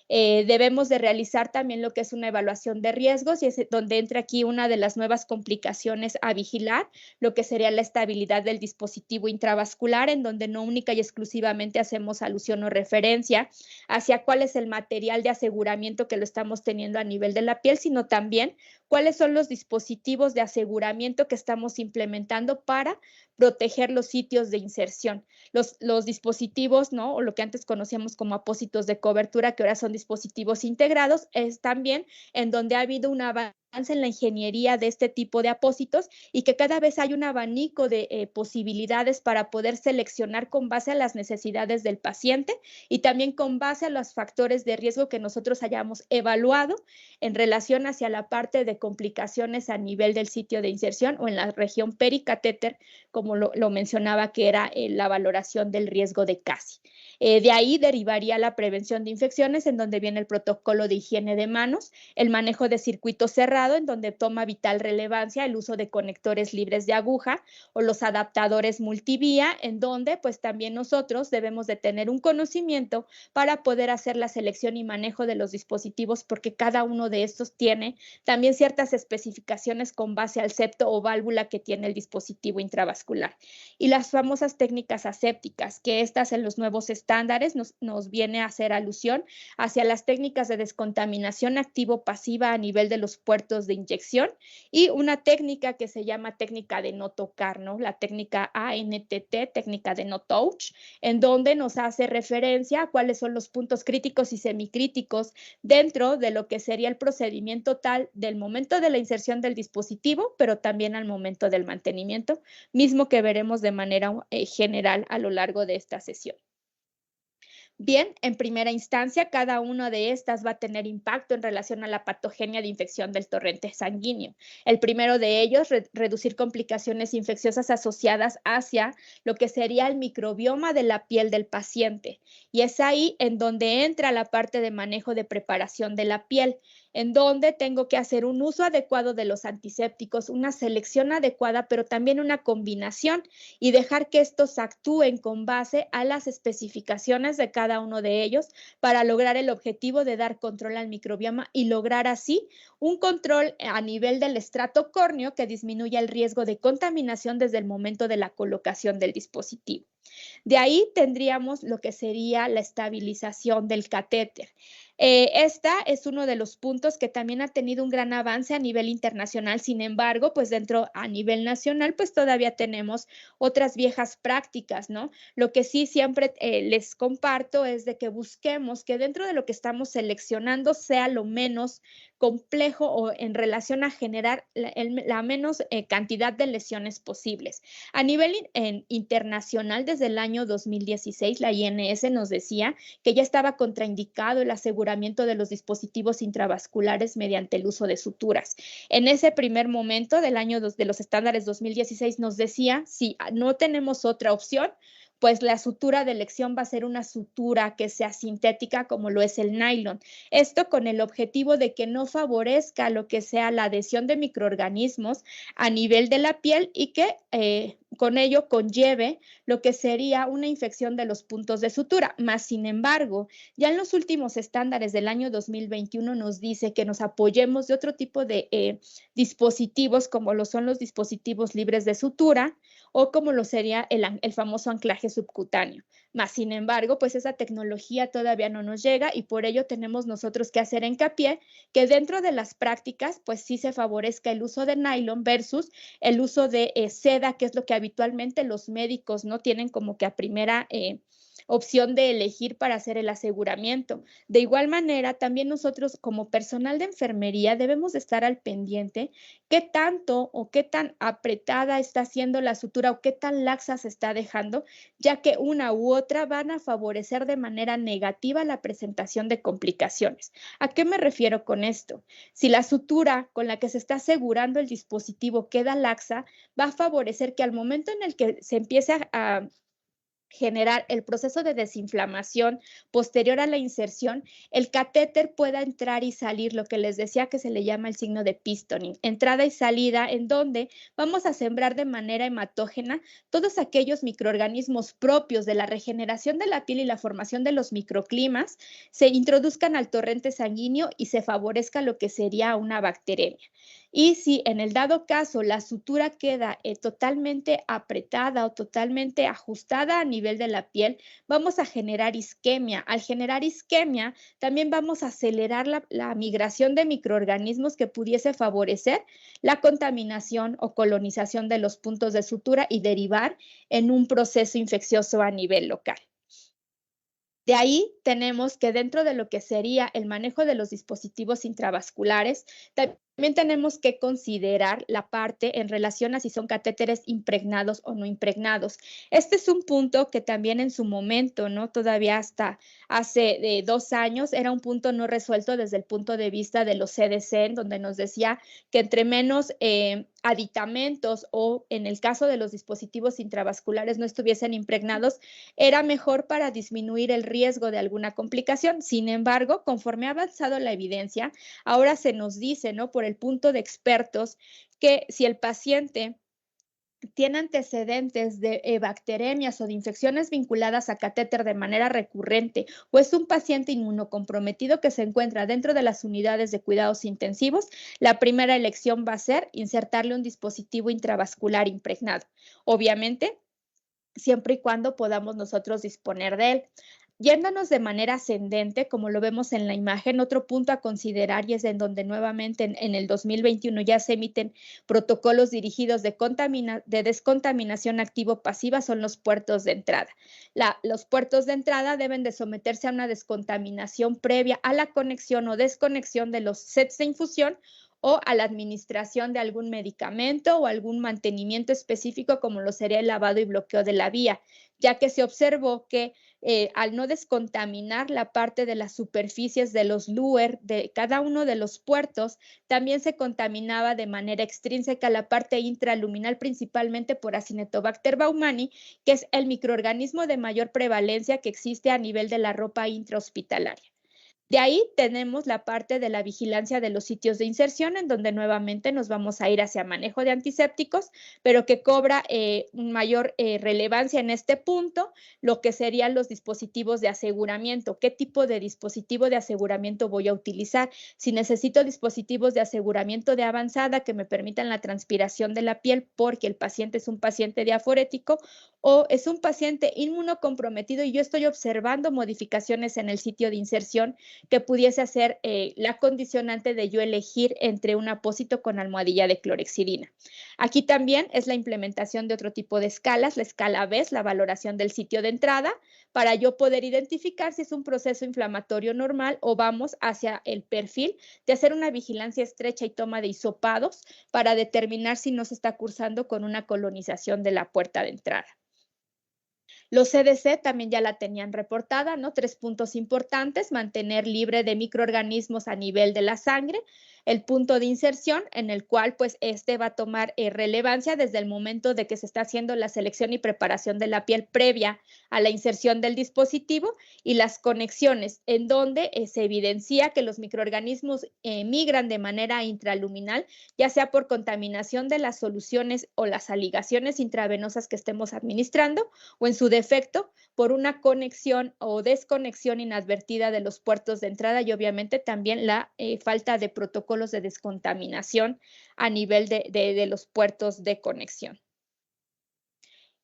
Debemos de realizar también lo que es una evaluación de riesgos, y es donde entra aquí una de las nuevas complicaciones a vigilar, lo que sería la estabilidad del dispositivo intravascular, en donde no única y exclusivamente hacemos alusión o referencia hacia cuál es el material de aseguramiento que lo estamos teniendo a nivel de la piel, sino también cuáles son los dispositivos de aseguramiento que estamos implementando para proteger los sitios de inserción. Los dispositivos, ¿no?, o lo que antes conocíamos como apósitos de cobertura, que ahora son dispositivos integrados, es también en donde ha habido un avance en la ingeniería de este tipo de apósitos y que cada vez hay un abanico de posibilidades para poder seleccionar con base a las necesidades del paciente y también con base a los factores de riesgo que nosotros hayamos evaluado en relación hacia la parte de complicaciones a nivel del sitio de inserción o en la región pericatéter, como lo mencionaba, que era la valoración del riesgo de CASI. De ahí derivaría la prevención de infecciones, en donde viene el protocolo de higiene de manos, el manejo de circuito cerrado, en donde toma vital relevancia el uso de conectores libres de aguja o los adaptadores multivía, en donde pues también nosotros debemos de tener un conocimiento para poder hacer la selección y manejo de los dispositivos, porque cada uno de estos tiene también ciertas especificaciones con base al septo o válvula que tiene el dispositivo intravascular. Y las famosas técnicas asépticas, que estas en los nuevos estándares nos viene a hacer alusión hacia las técnicas de descontaminación activo-pasiva a nivel de los puertos de inyección y una técnica que se llama técnica de no tocar, ¿no?, la técnica ANTT, técnica de no touch, en donde nos hace referencia a cuáles son los puntos críticos y semicríticos dentro de lo que sería el procedimiento tal del momento de la inserción del dispositivo, pero también al momento del mantenimiento, mismo que veremos de manera general a lo largo de esta sesión. Bien, en primera instancia, cada una de estas va a tener impacto en relación a la patogenia de infección del torrente sanguíneo. El primero de ellos, reducir complicaciones infecciosas asociadas hacia lo que sería el microbioma de la piel del paciente. Y es ahí en donde entra la parte de manejo de preparación de la piel. en donde tengo que hacer un uso adecuado de los antisépticos, una selección adecuada, pero también una combinación y dejar que estos actúen con base a las especificaciones de cada uno de ellos para lograr el objetivo de dar control al microbioma y lograr así un control a nivel del estrato córneo que disminuya el riesgo de contaminación desde el momento de la colocación del dispositivo. De ahí tendríamos lo que sería la estabilización del catéter. Esta es uno de los puntos que también ha tenido un gran avance a nivel internacional. Sin embargo, pues dentro a nivel nacional, pues todavía tenemos otras viejas prácticas, ¿no? Lo que sí siempre les comparto es de que busquemos que dentro de lo que estamos seleccionando sea lo menos complejo o en relación a generar la menos cantidad de lesiones posibles. A nivel internacional, desde el año 2016, la INS nos decía que ya estaba contraindicado el aseguramiento de los dispositivos intravasculares mediante el uso de suturas. En ese primer momento del año de los estándares 2016 nos decía, si no tenemos otra opción, pues la sutura de elección va a ser una sutura que sea sintética como lo es el nylon. Esto con el objetivo de que no favorezca lo que sea la adhesión de microorganismos a nivel de la piel y que con ello conlleve lo que sería una infección de los puntos de sutura. Más sin embargo, ya en los últimos estándares del año 2021 nos dice que nos apoyemos de otro tipo de dispositivos como lo son los dispositivos libres de sutura o como lo sería el famoso anclaje subcutáneo. Más sin embargo, pues esa tecnología todavía no nos llega y por ello tenemos nosotros que hacer hincapié que dentro de las prácticas, pues sí se favorezca el uso de nylon versus el uso de seda, que es lo que habitualmente los médicos no tienen como que a primera opción de elegir para hacer el aseguramiento. De igual manera, también nosotros como personal de enfermería debemos de estar al pendiente qué tanto o qué tan apretada está haciendo la sutura o qué tan laxa se está dejando, ya que una u otra van a favorecer de manera negativa la presentación de complicaciones. ¿A qué me refiero con esto? Si la sutura con la que se está asegurando el dispositivo queda laxa, va a favorecer que al momento en el que se empiece a generar el proceso de desinflamación posterior a la inserción, el catéter pueda entrar y salir, lo que les decía que se le llama el signo de pistoning, entrada y salida, en donde vamos a sembrar de manera hematógena todos aquellos microorganismos propios de la regeneración de la piel y la formación de los microclimas, se introduzcan al torrente sanguíneo y se favorezca lo que sería una bacteremia. Y si en el dado caso la sutura queda totalmente apretada o totalmente ajustada a nivel de la piel, vamos a generar isquemia. Al generar isquemia, también vamos a acelerar la migración de microorganismos que pudiese favorecer la contaminación o colonización de los puntos de sutura y derivar en un proceso infeccioso a nivel local. De ahí tenemos que dentro de lo que sería el manejo de los dispositivos intravasculares, también tenemos que considerar la parte en relación a si son catéteres impregnados o no impregnados. Este es un punto que también en su momento, ¿no? Todavía hasta hace 2 años era un punto no resuelto desde el punto de vista de los CDC, en donde nos decía que entre menos aditamentos o en el caso de los dispositivos intravasculares no estuviesen impregnados, era mejor para disminuir el riesgo de alguna complicación. Sin embargo, conforme ha avanzado la evidencia, ahora se nos dice, ¿no? Por el punto de expertos, que si el paciente tiene antecedentes de bacteremias o de infecciones vinculadas a catéter de manera recurrente o es un paciente inmunocomprometido que se encuentra dentro de las unidades de cuidados intensivos, la primera elección va a ser insertarle un dispositivo intravascular impregnado. Obviamente, siempre y cuando podamos nosotros disponer de él. Yéndonos de manera ascendente, como lo vemos en la imagen, otro punto a considerar y es en donde nuevamente en el 2021 ya se emiten protocolos dirigidos de descontaminación activo-pasiva son los puertos de entrada. Los puertos de entrada deben de someterse a una descontaminación previa a la conexión o desconexión de los sets de infusión o a la administración de algún medicamento o algún mantenimiento específico como lo sería el lavado y bloqueo de la vía, ya que se observó que al no descontaminar la parte de las superficies de los LUER de cada uno de los puertos, también se contaminaba de manera extrínseca la parte intraluminal, principalmente por Acinetobacter baumannii, que es el microorganismo de mayor prevalencia que existe a nivel de la ropa intrahospitalaria. De ahí tenemos la parte de la vigilancia de los sitios de inserción, en donde nuevamente nos vamos a ir hacia manejo de antisépticos, pero que cobra mayor relevancia en este punto, lo que serían los dispositivos de aseguramiento. ¿Qué tipo de dispositivo de aseguramiento voy a utilizar? Si necesito dispositivos de aseguramiento de avanzada que me permitan la transpiración de la piel porque el paciente es un paciente diaforético o es un paciente inmunocomprometido y yo estoy observando modificaciones en el sitio de inserción que pudiese hacer la condicionante de yo elegir entre un apósito con almohadilla de clorexidina. Aquí también es la implementación de otro tipo de escalas, la escala BES, la valoración del sitio de entrada, para yo poder identificar si es un proceso inflamatorio normal o vamos hacia el perfil de hacer una vigilancia estrecha y toma de hisopados para determinar si no se está cursando con una colonización de la puerta de entrada. Los CDC también ya la tenían reportada, ¿no? 3 puntos importantes: mantener libre de microorganismos a nivel de la sangre, el punto de inserción en el cual pues va a tomar relevancia desde el momento de que se está haciendo la selección y preparación de la piel previa a la inserción del dispositivo, y las conexiones en donde se evidencia que los microorganismos migran de manera intraluminal, ya sea por contaminación de las soluciones o las ligaciones intravenosas que estemos administrando, o en su defecto por una conexión o desconexión inadvertida de los puertos de entrada, y obviamente también la falta de protocolos de descontaminación a nivel de los puertos de conexión.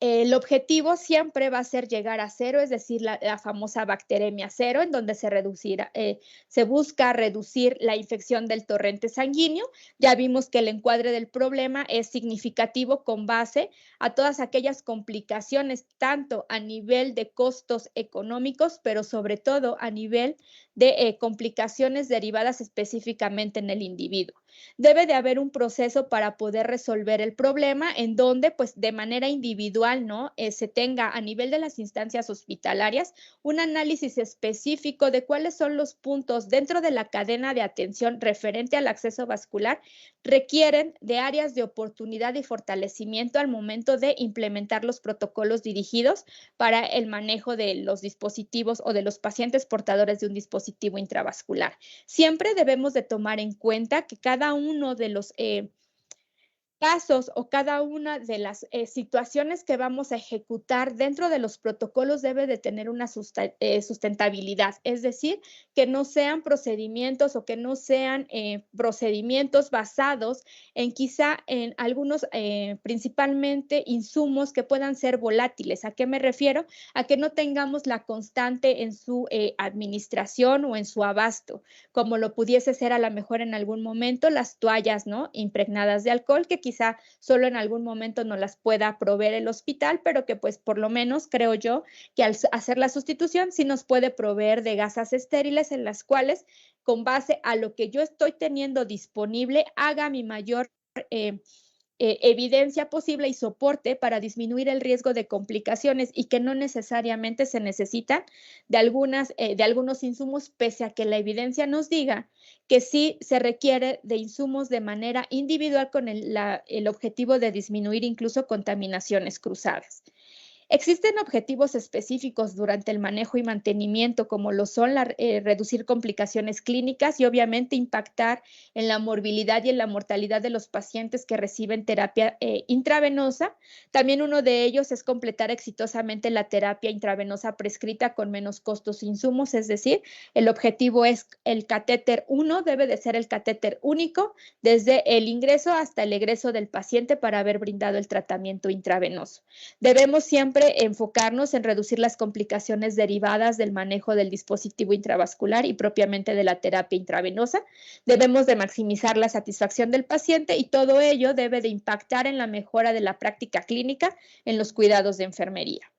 El objetivo siempre va a ser llegar a cero, es decir, la famosa bacteremia cero, en donde se busca reducir la infección del torrente sanguíneo. Ya vimos que el encuadre del problema es significativo con base a todas aquellas complicaciones, tanto a nivel de costos económicos, pero sobre todo a nivel de complicaciones derivadas específicamente en el individuo. Debe de haber un proceso para poder resolver el problema en donde, pues, de manera individual, ¿no? Se tenga a nivel de las instancias hospitalarias un análisis específico de cuáles son los puntos dentro de la cadena de atención referente al acceso vascular requieren de áreas de oportunidad y fortalecimiento al momento de implementar los protocolos dirigidos para el manejo de los dispositivos o de los pacientes portadores de un dispositivo intravascular. Siempre debemos de tomar en cuenta que cada uno de los casos o cada una de las situaciones que vamos a ejecutar dentro de los protocolos debe de tener una sustentabilidad, es decir, que no sean procedimientos o que no sean procedimientos basados en quizá en algunos principalmente insumos que puedan ser volátiles. ¿A qué me refiero? A que no tengamos la constante en su administración o en su abasto, como lo pudiese ser a lo mejor en algún momento las toallas, ¿no? Impregnadas de alcohol, que quizá solo en algún momento no las pueda proveer el hospital, pero que pues por lo menos creo yo que al hacer la sustitución sí nos puede proveer de gasas estériles en las cuales, con base a lo que yo estoy teniendo disponible, haga mi mayor evidencia posible y soporte para disminuir el riesgo de complicaciones, y que no necesariamente se necesitan de algunos insumos, pese a que la evidencia nos diga que sí se requiere de insumos de manera individual con el objetivo de disminuir incluso contaminaciones cruzadas. Existen objetivos específicos durante el manejo y mantenimiento, como lo son reducir complicaciones clínicas y obviamente impactar en la morbilidad y en la mortalidad de los pacientes que reciben terapia intravenosa. También uno de ellos es completar exitosamente la terapia intravenosa prescrita con menos costos e insumos, es decir, el objetivo es el catéter 1 debe de ser el catéter único desde el ingreso hasta el egreso del paciente para haber brindado el tratamiento intravenoso. Debemos siempre enfocarnos en reducir las complicaciones derivadas del manejo del dispositivo intravascular y propiamente de la terapia intravenosa. Debemos de maximizar la satisfacción del paciente, y todo ello debe de impactar en la mejora de la práctica clínica en los cuidados de enfermería.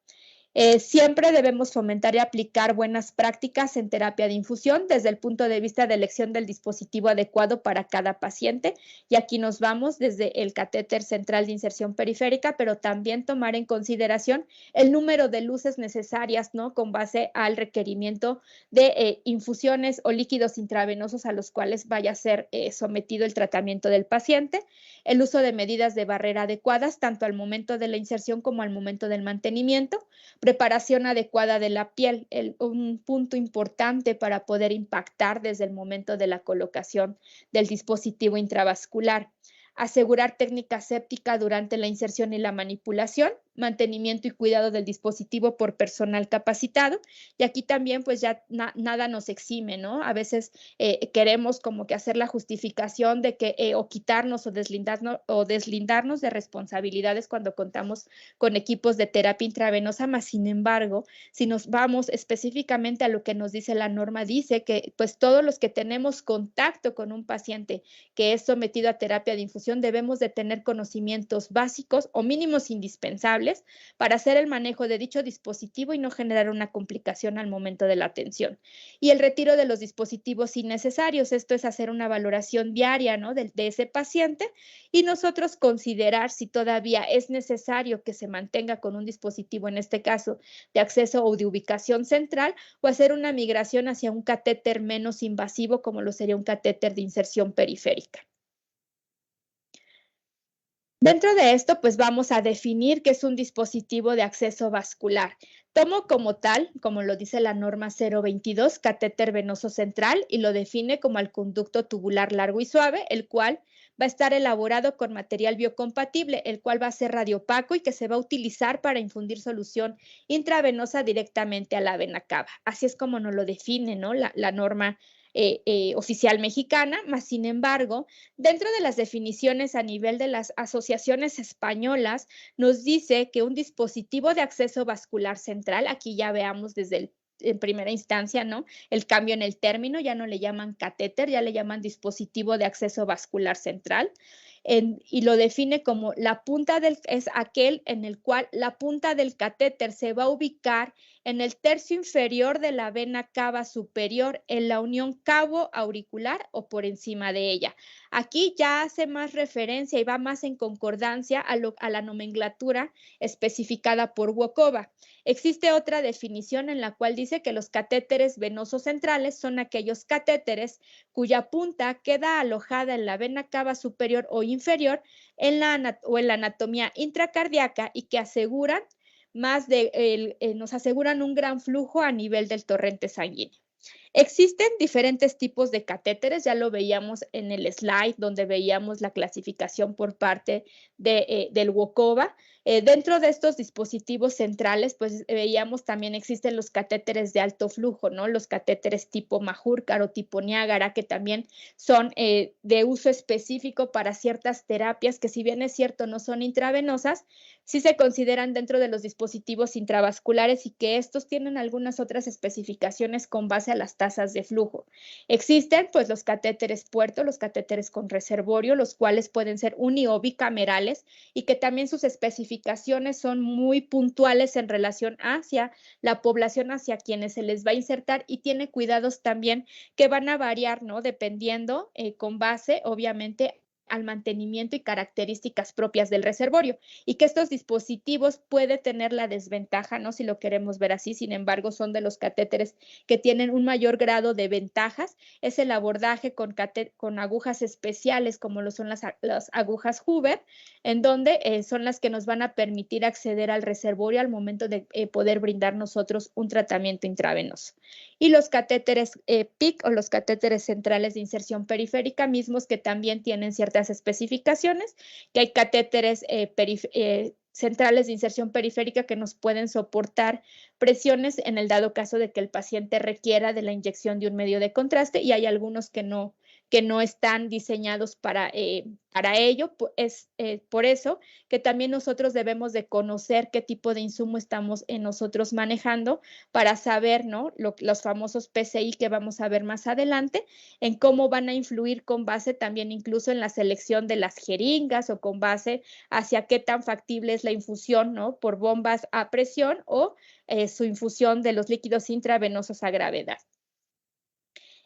Siempre debemos fomentar y aplicar buenas prácticas en terapia de infusión desde el punto de vista de elección del dispositivo adecuado para cada paciente, y aquí nos vamos desde el catéter central de inserción periférica, pero también tomar en consideración el número de luces necesarias, ¿no? Con base al requerimiento de infusiones o líquidos intravenosos a los cuales vaya a ser sometido el tratamiento del paciente, el uso de medidas de barrera adecuadas tanto al momento de la inserción como al momento del mantenimiento, preparación adecuada de la piel, un punto importante para poder impactar desde el momento de la colocación del dispositivo intravascular. Asegurar técnica séptica durante la inserción y la manipulación, mantenimiento y cuidado del dispositivo por personal capacitado. Y aquí también pues ya nada nos exime, ¿no? A veces queremos como que hacer la justificación de que o quitarnos o deslindarnos de responsabilidades cuando contamos con equipos de terapia intravenosa, más sin embargo, si nos vamos específicamente a lo que nos dice la norma, dice que pues todos los que tenemos contacto con un paciente que es sometido a terapia de infusión debemos de tener conocimientos básicos o mínimos indispensables para hacer el manejo de dicho dispositivo y no generar una complicación al momento de la atención. Y el retiro de los dispositivos innecesarios, esto es hacer una valoración diaria, ¿no?, de ese paciente y nosotros considerar si todavía es necesario que se mantenga con un dispositivo, en este caso de acceso o de ubicación central, o hacer una migración hacia un catéter menos invasivo como lo sería un catéter de inserción periférica. Dentro de esto, pues vamos a definir qué es un dispositivo de acceso vascular. Tomo como tal, como lo dice la norma 022, catéter venoso central y lo define como el conducto tubular largo y suave, el cual va a estar elaborado con material biocompatible, el cual va a ser radiopaco y que se va a utilizar para infundir solución intravenosa directamente a la vena cava. Así es como nos lo define, ¿no?, la norma oficial mexicana, más sin embargo, dentro de las definiciones a nivel de las asociaciones españolas, nos dice que un dispositivo de acceso vascular central, aquí ya veamos desde en primera instancia, ¿no?, el cambio en el término, ya no le llaman catéter, ya le llaman dispositivo de acceso vascular central, y lo define como es aquel en el cual la punta del catéter se va a ubicar en el tercio inferior de la vena cava superior, en la unión cabo auricular o por encima de ella. Aquí ya hace más referencia y va más en concordancia a la nomenclatura especificada por Wokova. Existe otra definición en la cual dice que los catéteres venosos centrales son aquellos catéteres cuya punta queda alojada en la vena cava superior o inferior en la anatomía intracardíaca y que aseguran nos aseguran un gran flujo a nivel del torrente sanguíneo. Existen diferentes tipos de catéteres, ya lo veíamos en el slide donde veíamos la clasificación por parte del Wokova. Dentro de estos dispositivos centrales, pues veíamos también existen los catéteres de alto flujo, ¿no? Los catéteres tipo Majurcar o tipo Niágara, que también son de uso específico para ciertas terapias que, si bien es cierto, no son intravenosas, sí se consideran dentro de los dispositivos intravasculares y que estos tienen algunas otras especificaciones con base a las tasas de flujo. Existen pues los catéteres puerto, los catéteres con reservorio, los cuales pueden ser uni o bicamerales y que también sus especificaciones son muy puntuales en relación hacia la población hacia quienes se les va a insertar y tiene cuidados también que van a variar, ¿no?, dependiendo con base, obviamente, al mantenimiento y características propias del reservorio, y que estos dispositivos puede tener la desventaja, ¿no?, si lo queremos ver así, sin embargo, son de los catéteres que tienen un mayor grado de ventajas, es el abordaje con agujas especiales, como lo son las agujas Hoover, en donde son las que nos van a permitir acceder al reservorio al momento de poder brindar nosotros un tratamiento intravenoso. Y los catéteres PIC o los catéteres centrales de inserción periférica, mismos que también tienen ciertas especificaciones, que hay catéteres centrales de inserción periférica que nos pueden soportar presiones en el dado caso de que el paciente requiera de la inyección de un medio de contraste, y hay algunos que no están diseñados para ello. Es por eso que también nosotros debemos de conocer qué tipo de insumo estamos nosotros manejando para saber, ¿no?, los famosos PCI que vamos a ver más adelante, en cómo van a influir con base también incluso en la selección de las jeringas o con base hacia qué tan factible es la infusión, ¿no?, por bombas a presión o su infusión de los líquidos intravenosos a gravedad.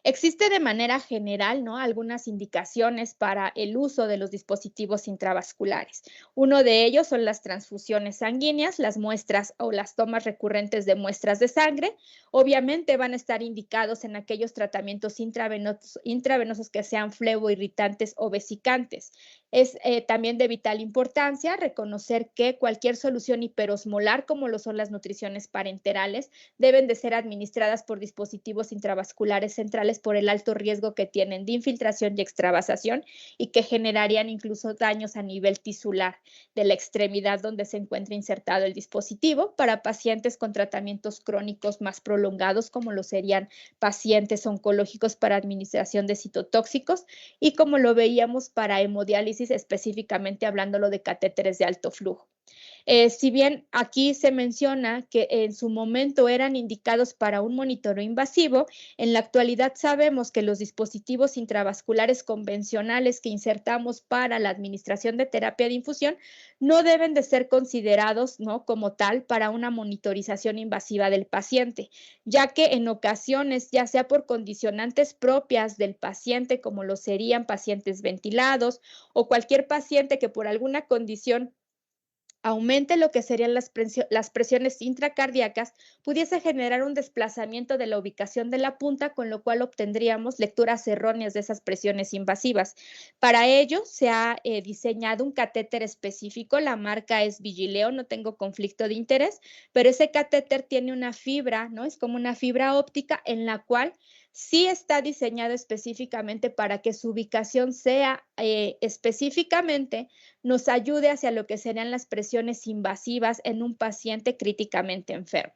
Existe de manera general, ¿no?, algunas indicaciones para el uso de los dispositivos intravasculares. Uno de ellos son las transfusiones sanguíneas, las muestras o las tomas recurrentes de muestras de sangre. Obviamente van a estar indicados en aquellos tratamientos intravenosos que sean fleboirritantes o vesicantes. Es también de vital importancia reconocer que cualquier solución hiperosmolar, como lo son las nutriciones parenterales, deben de ser administradas por dispositivos intravasculares centrales por el alto riesgo que tienen de infiltración y extravasación y que generarían incluso daños a nivel tisular de la extremidad donde se encuentra insertado el dispositivo para pacientes con tratamientos crónicos más prolongados, como lo serían pacientes oncológicos para administración de citotóxicos y como lo veíamos para hemodiálisis, específicamente hablándolo de catéteres de alto flujo. Si bien aquí se menciona que en su momento eran indicados para un monitoreo invasivo, en la actualidad sabemos que los dispositivos intravasculares convencionales que insertamos para la administración de terapia de infusión no deben de ser considerados, ¿no?, como tal para una monitorización invasiva del paciente, ya que en ocasiones, ya sea por condicionantes propias del paciente, como lo serían pacientes ventilados o cualquier paciente que por alguna condición aumente lo que serían las presiones intracardíacas, pudiese generar un desplazamiento de la ubicación de la punta, con lo cual obtendríamos lecturas erróneas de esas presiones invasivas. Para ello se ha diseñado un catéter específico, la marca es Vigileo, no tengo conflicto de interés, pero ese catéter tiene una fibra, ¿no? Es como una fibra óptica en la cual sí está diseñado específicamente para que su ubicación sea específicamente nos ayude hacia lo que serían las presiones invasivas en un paciente críticamente enfermo.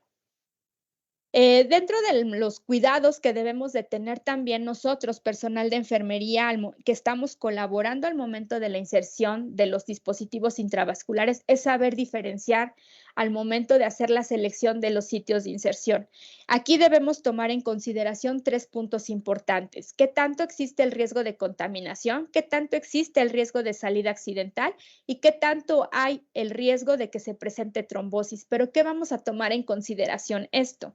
Dentro de los cuidados que debemos de tener también nosotros, personal de enfermería, que estamos colaborando al momento de la inserción de los dispositivos intravasculares, es saber diferenciar al momento de hacer la selección de los sitios de inserción. Aquí debemos tomar en consideración 3 puntos importantes. ¿Qué tanto existe el riesgo de contaminación? ¿Qué tanto existe el riesgo de salida accidental? ¿Y qué tanto hay el riesgo de que se presente trombosis? Pero ¿qué vamos a tomar en consideración esto?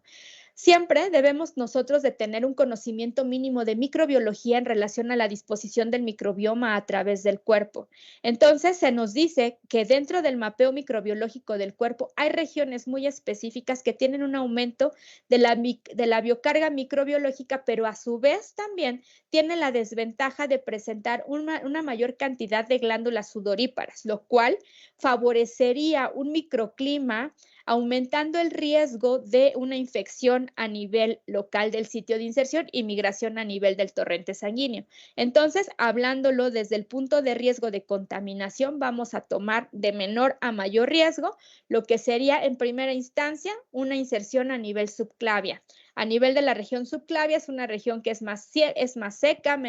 Siempre debemos nosotros de tener un conocimiento mínimo de microbiología en relación a la disposición del microbioma a través del cuerpo. Entonces, se nos dice que dentro del mapeo microbiológico del cuerpo hay regiones muy específicas que tienen un aumento de la biocarga microbiológica, pero a su vez también tienen la desventaja de presentar una mayor cantidad de glándulas sudoríparas, lo cual favorecería un microclima aumentando el riesgo de una infección a nivel local del sitio de inserción y migración a nivel del torrente sanguíneo. Entonces, hablándolo desde el punto de riesgo de contaminación, vamos a tomar de menor a mayor riesgo lo que sería en primera instancia una inserción a nivel subclavia. A nivel de la región subclavia es una región que es más seca,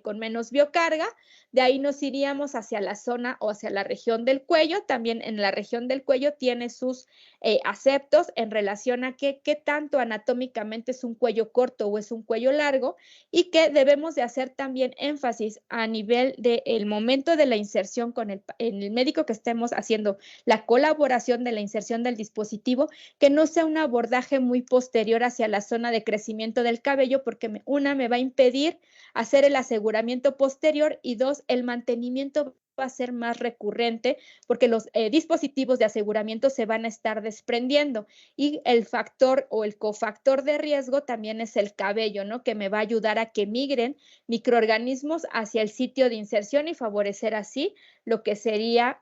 con menos biocarga. De ahí nos iríamos hacia la zona o hacia la región del cuello. También en la región del cuello tiene sus aceptos en relación a qué tanto anatómicamente es un cuello corto o es un cuello largo, y que debemos de hacer también énfasis a nivel del momento de la inserción con el médico que estemos haciendo la colaboración de la inserción del dispositivo, que no sea un abordaje muy posterior hacia la zona de crecimiento del cabello, porque me va a impedir hacer el aseguramiento posterior y 2, el mantenimiento va a ser más recurrente porque los dispositivos de aseguramiento se van a estar desprendiendo, y el factor o el cofactor de riesgo también es el cabello, ¿no?, que me va a ayudar a que migren microorganismos hacia el sitio de inserción y favorecer así lo que sería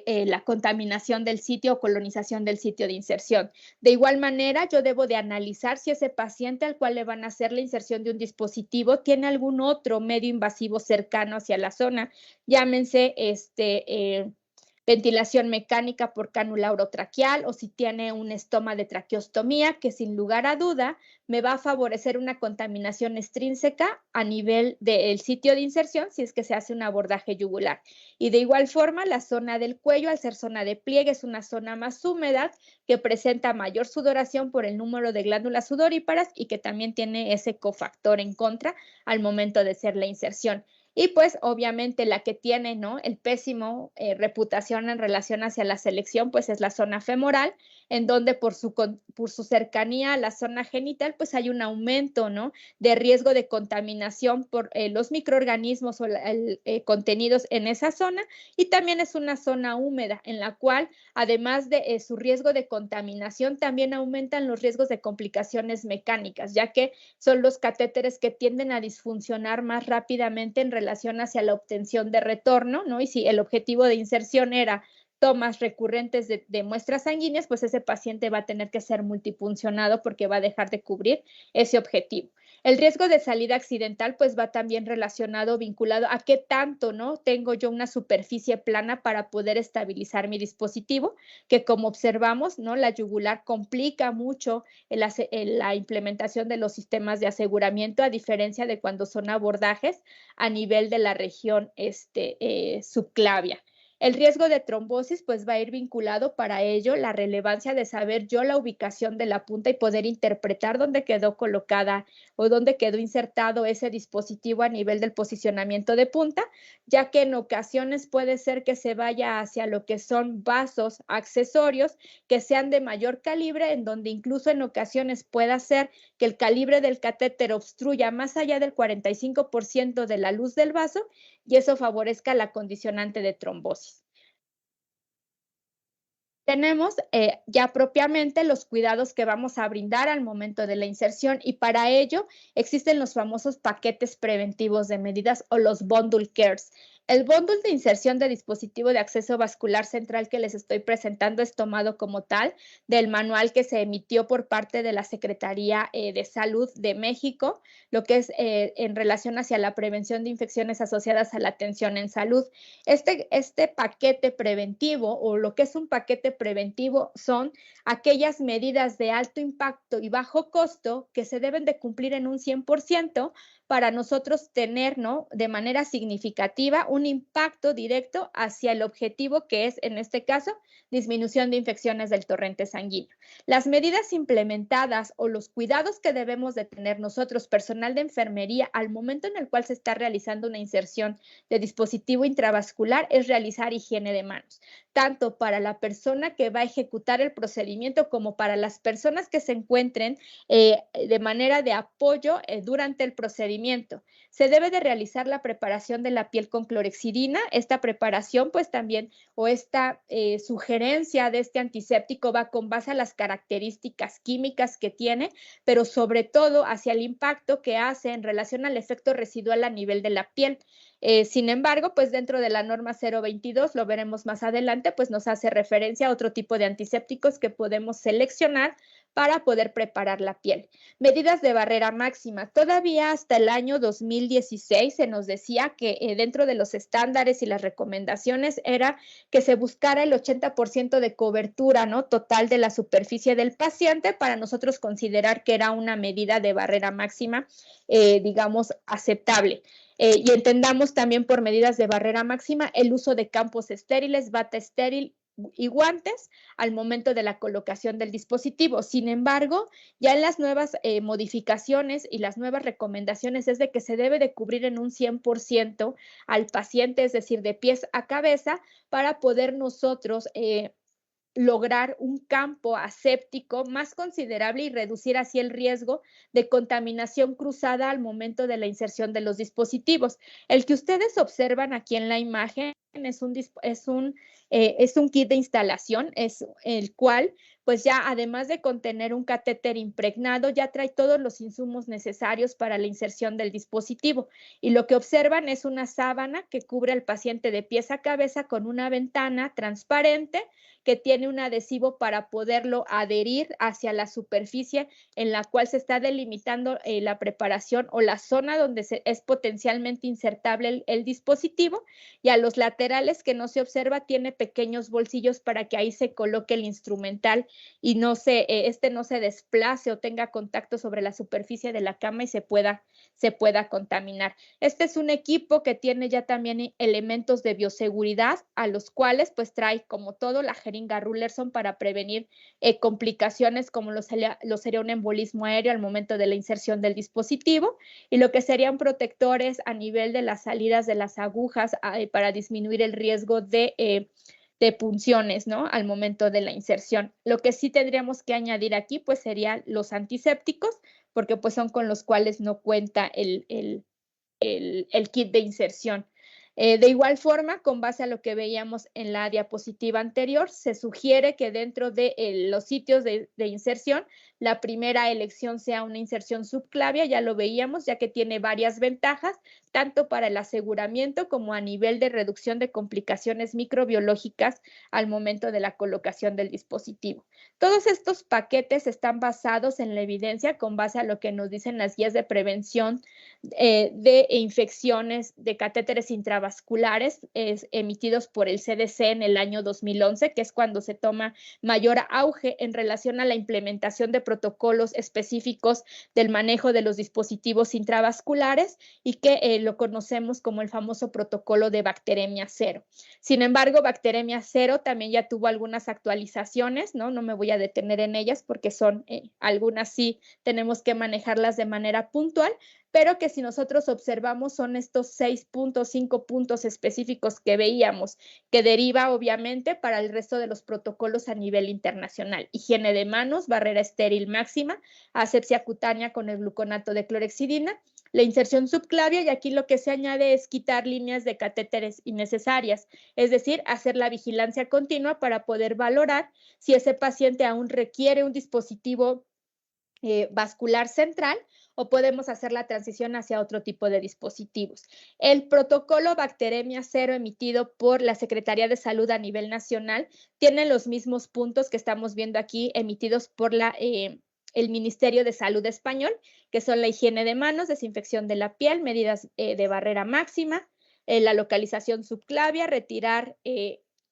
la contaminación del sitio o colonización del sitio de inserción. De igual manera, yo debo de analizar si ese paciente al cual le van a hacer la inserción de un dispositivo tiene algún otro medio invasivo cercano hacia la zona, llámense ventilación mecánica por cánula orotraqueal, o si tiene un estoma de traqueostomía, que sin lugar a duda me va a favorecer una contaminación extrínseca a nivel del sitio de inserción si es que se hace un abordaje yugular. Y de igual forma, la zona del cuello, al ser zona de pliegue, es una zona más húmeda que presenta mayor sudoración por el número de glándulas sudoríparas y que también tiene ese cofactor en contra al momento de hacer la inserción. Y pues obviamente la que tiene, ¿no?, el pésimo reputación en relación hacia la selección, pues es la zona femoral, en donde por su cercanía a la zona genital, pues hay un aumento, ¿no?, de riesgo de contaminación por los microorganismos o contenidos en esa zona, y también es una zona húmeda en la cual, además de su riesgo de contaminación, también aumentan los riesgos de complicaciones mecánicas, ya que son los catéteres que tienden a disfuncionar más rápidamente en relación relación hacia la obtención de retorno, ¿no? Y si el objetivo de inserción era tomas recurrentes de muestras sanguíneas, pues ese paciente va a tener que ser multipuncionado porque va a dejar de cubrir ese objetivo. El riesgo de salida accidental pues va también relacionado, vinculado a qué tanto, ¿no? Tengo yo una superficie plana para poder estabilizar mi dispositivo, que como observamos, ¿no? La yugular complica mucho la implementación de los sistemas de aseguramiento, a diferencia de cuando son abordajes a nivel de la región subclavia. El riesgo de trombosis pues va a ir vinculado para ello la relevancia de saber yo la ubicación de la punta y poder interpretar dónde quedó colocada o dónde quedó insertado ese dispositivo a nivel del posicionamiento de punta, ya que en ocasiones puede ser que se vaya hacia lo que son vasos accesorios que sean de mayor calibre, en donde incluso en ocasiones pueda ser que el calibre del catéter obstruya más allá del 45% de la luz del vaso y eso favorezca la condicionante de trombosis. Tenemos ya propiamente los cuidados que vamos a brindar al momento de la inserción y para ello existen los famosos paquetes preventivos de medidas o los bundle cares. El bundle de inserción de dispositivo de acceso vascular central que les estoy presentando es tomado como tal del manual que se emitió por parte de la Secretaría de Salud de México, lo que es en relación hacia la prevención de infecciones asociadas a la atención en salud. Este paquete preventivo o lo que es un paquete preventivo son aquellas medidas de alto impacto y bajo costo que se deben de cumplir en un 100% para nosotros tener, ¿no? De manera significativa un impacto directo hacia el objetivo que es, en este caso, disminución de infecciones del torrente sanguíneo. Las medidas implementadas o los cuidados que debemos de tener nosotros, personal de enfermería, al momento en el cual se está realizando una inserción de dispositivo intravascular, es realizar higiene de manos, tanto para la persona que va a ejecutar el procedimiento como para las personas que se encuentren de manera de apoyo durante el procedimiento. Se debe de realizar la preparación de la piel con clorexidina. Esta preparación, pues también, o esta sugerencia de este antiséptico va con base a las características químicas que tiene, pero sobre todo hacia el impacto que hace en relación al efecto residual a nivel de la piel. Sin embargo, pues dentro de la norma 022, lo veremos más adelante, pues nos hace referencia a otro tipo de antisépticos que podemos seleccionar para poder preparar la piel. Medidas de barrera máxima. Todavía hasta el año 2016 se nos decía que dentro de los estándares y las recomendaciones era que se buscara el 80% de cobertura, ¿no? Total de la superficie del paciente para nosotros considerar que era una medida de barrera máxima, digamos, aceptable. Y entendamos también por medidas de barrera máxima el uso de campos estériles, bata estéril y guantes al momento de la colocación del dispositivo. Sin embargo, ya en las nuevas modificaciones y las nuevas recomendaciones es de que se debe de cubrir en un 100% al paciente, es decir, de pies a cabeza, para poder nosotros lograr un campo aséptico más considerable y reducir así el riesgo de contaminación cruzada al momento de la inserción de los dispositivos. El que ustedes observan aquí en la imagen es un kit de instalación, es el cual pues ya además de contener un catéter impregnado, ya trae todos los insumos necesarios para la inserción del dispositivo. Y lo que observan es una sábana que cubre al paciente de pies a cabeza con una ventana transparente que tiene un adhesivo para poderlo adherir hacia la superficie en la cual se está delimitando la preparación o la zona donde es potencialmente insertable el dispositivo, y a los laterales que no se observa tiene pequeños bolsillos para que ahí se coloque el instrumental y no se desplace o tenga contacto sobre la superficie de la cama y se pueda contaminar. Este es un equipo que tiene ya también elementos de bioseguridad, a los cuales pues trae como todo la jeringa Rullerson para prevenir complicaciones como lo sería un embolismo aéreo al momento de la inserción del dispositivo, y lo que serían protectores a nivel de las salidas de las agujas para disminuir el riesgo de punciones, ¿no? Al momento de la inserción. Lo que sí tendríamos que añadir aquí, pues, serían los antisépticos, porque pues son con los cuales no cuenta el kit de inserción. De igual forma, con base a lo que veíamos en la diapositiva anterior, se sugiere que dentro de los sitios de inserción, la primera elección sea una inserción subclavia, ya lo veíamos, ya que tiene varias ventajas, tanto para el aseguramiento como a nivel de reducción de complicaciones microbiológicas al momento de la colocación del dispositivo. Todos estos paquetes están basados en la evidencia con base a lo que nos dicen las guías de prevención de infecciones de catéteres intravasculares emitidos por el CDC en el año 2011, que es cuando se toma mayor auge en relación a la implementación de protocolos específicos del manejo de los dispositivos intravasculares y que lo conocemos como el famoso protocolo de bacteremia cero. Sin embargo, bacteremia cero también ya tuvo algunas actualizaciones, ¿no? No me voy a detener en ellas porque son algunas sí tenemos que manejarlas de manera puntual, pero que si nosotros observamos son estos 6 puntos, 5 puntos específicos que veíamos, que deriva obviamente para el resto de los protocolos a nivel internacional. Higiene de manos, barrera estéril máxima, asepsia cutánea con el gluconato de clorhexidina, la inserción subclavia, y aquí lo que se añade es quitar líneas de catéteres innecesarias, es decir, hacer la vigilancia continua para poder valorar si ese paciente aún requiere un dispositivo vascular central o podemos hacer la transición hacia otro tipo de dispositivos. El protocolo Bacteremia Cero emitido por la Secretaría de Salud a nivel nacional tiene los mismos puntos que estamos viendo aquí emitidos por el Ministerio de Salud español, que son la higiene de manos, desinfección de la piel, medidas de barrera máxima, la localización subclavia, retirar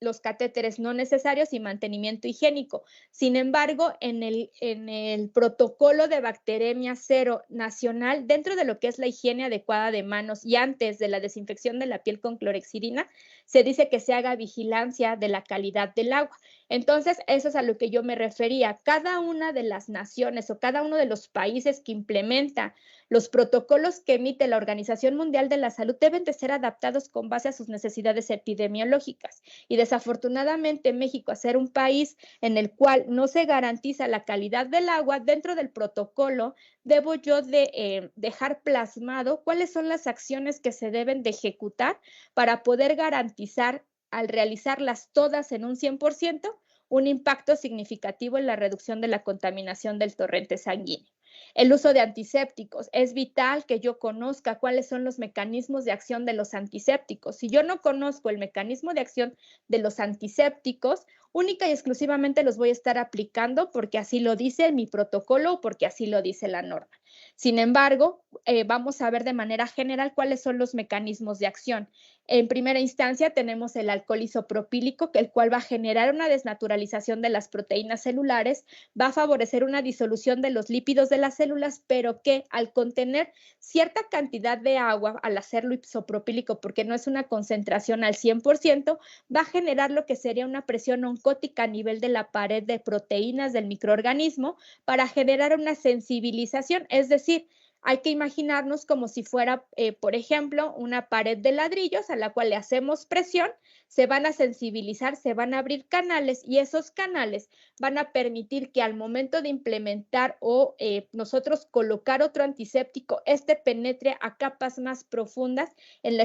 los catéteres no necesarios y mantenimiento higiénico. Sin embargo, en el protocolo de bacteremia cero nacional, dentro de lo que es la higiene adecuada de manos y antes de la desinfección de la piel con clorhexidina, se dice que se haga vigilancia de la calidad del agua. Entonces, eso es a lo que yo me refería. Cada una de las naciones o cada uno de los países que implementa los protocolos que emite la Organización Mundial de la Salud deben de ser adaptados con base a sus necesidades epidemiológicas. Y desafortunadamente México, al ser un país en el cual no se garantiza la calidad del agua, dentro del protocolo debo yo de dejar plasmado cuáles son las acciones que se deben de ejecutar para poder garantizar, al realizarlas todas en un 100%, un impacto significativo en la reducción de la contaminación del torrente sanguíneo. El uso de antisépticos. Es vital que yo conozca cuáles son los mecanismos de acción de los antisépticos. Si yo no conozco el mecanismo de acción de los antisépticos, única y exclusivamente los voy a estar aplicando porque así lo dice mi protocolo o porque así lo dice la norma. Sin embargo, vamos a ver de manera general cuáles son los mecanismos de acción. En primera instancia tenemos el alcohol isopropílico, el cual va a generar una desnaturalización de las proteínas celulares, va a favorecer una disolución de los lípidos de las células, pero que al contener cierta cantidad de agua, al hacerlo isopropílico, porque no es una concentración al 100%, va a generar lo que sería una presión oncótica a nivel de la pared de proteínas del microorganismo para generar una sensibilización, es decir, hay que imaginarnos como si fuera, por ejemplo, una pared de ladrillos a la cual le hacemos presión, se van a sensibilizar, se van a abrir canales y esos canales van a permitir que al momento de implementar o nosotros colocar otro antiséptico, este penetre a capas más profundas en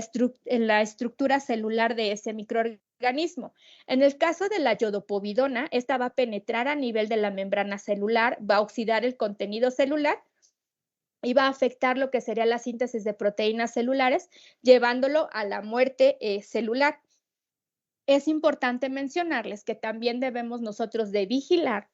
la estructura celular de ese microorganismo. En el caso de la iodopovidona, esta va a penetrar a nivel de la membrana celular, va a oxidar el contenido celular y va a afectar lo que sería la síntesis de proteínas celulares, llevándolo a la muerte celular. Es importante mencionarles que también debemos nosotros de vigilar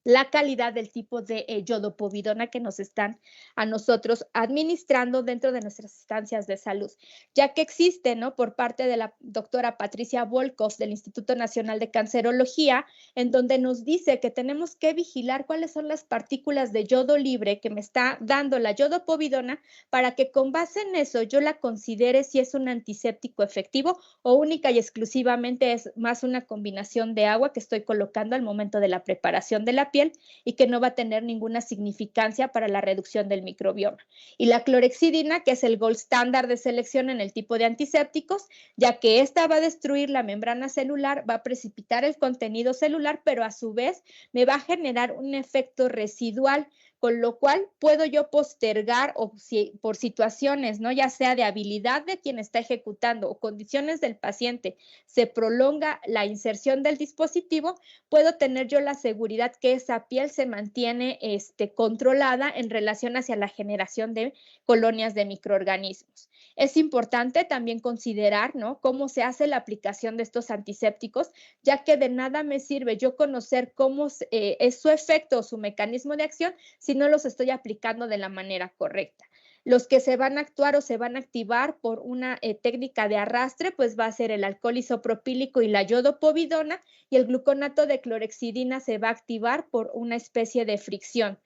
la calidad del tipo de iodopovidona que nos están a nosotros administrando dentro de nuestras instancias de salud, ya que existe, ¿no?, por parte de la doctora Patricia Volkov del Instituto Nacional de Cancerología, en donde nos dice que tenemos que vigilar cuáles son las partículas de yodo libre que me está dando la iodopovidona para que con base en eso yo la considere si es un antiséptico efectivo o única y exclusivamente es más una combinación de agua que estoy colocando al momento de la preparación de la piel y que no va a tener ninguna significancia para la reducción del microbioma. Y la clorhexidina, que es el gold estándar de selección en el tipo de antisépticos, ya que esta va a destruir la membrana celular, va a precipitar el contenido celular, pero a su vez me va a generar un efecto residual con lo cual puedo yo postergar o si, por situaciones, ¿no? Ya sea de habilidad de quien está ejecutando o condiciones del paciente, se prolonga la inserción del dispositivo, puedo tener yo la seguridad que esa piel se mantiene controlada en relación hacia la generación de colonias de microorganismos. Es importante también considerar, ¿no?, cómo se hace la aplicación de estos antisépticos, ya que de nada me sirve yo conocer cómo es su efecto o su mecanismo de acción si no los estoy aplicando de la manera correcta. Los que se van a actuar o se van a activar por una técnica de arrastre, pues va a ser el alcohol isopropílico y la iodopovidona, y el gluconato de clorhexidina se va a activar por una especie de fricción.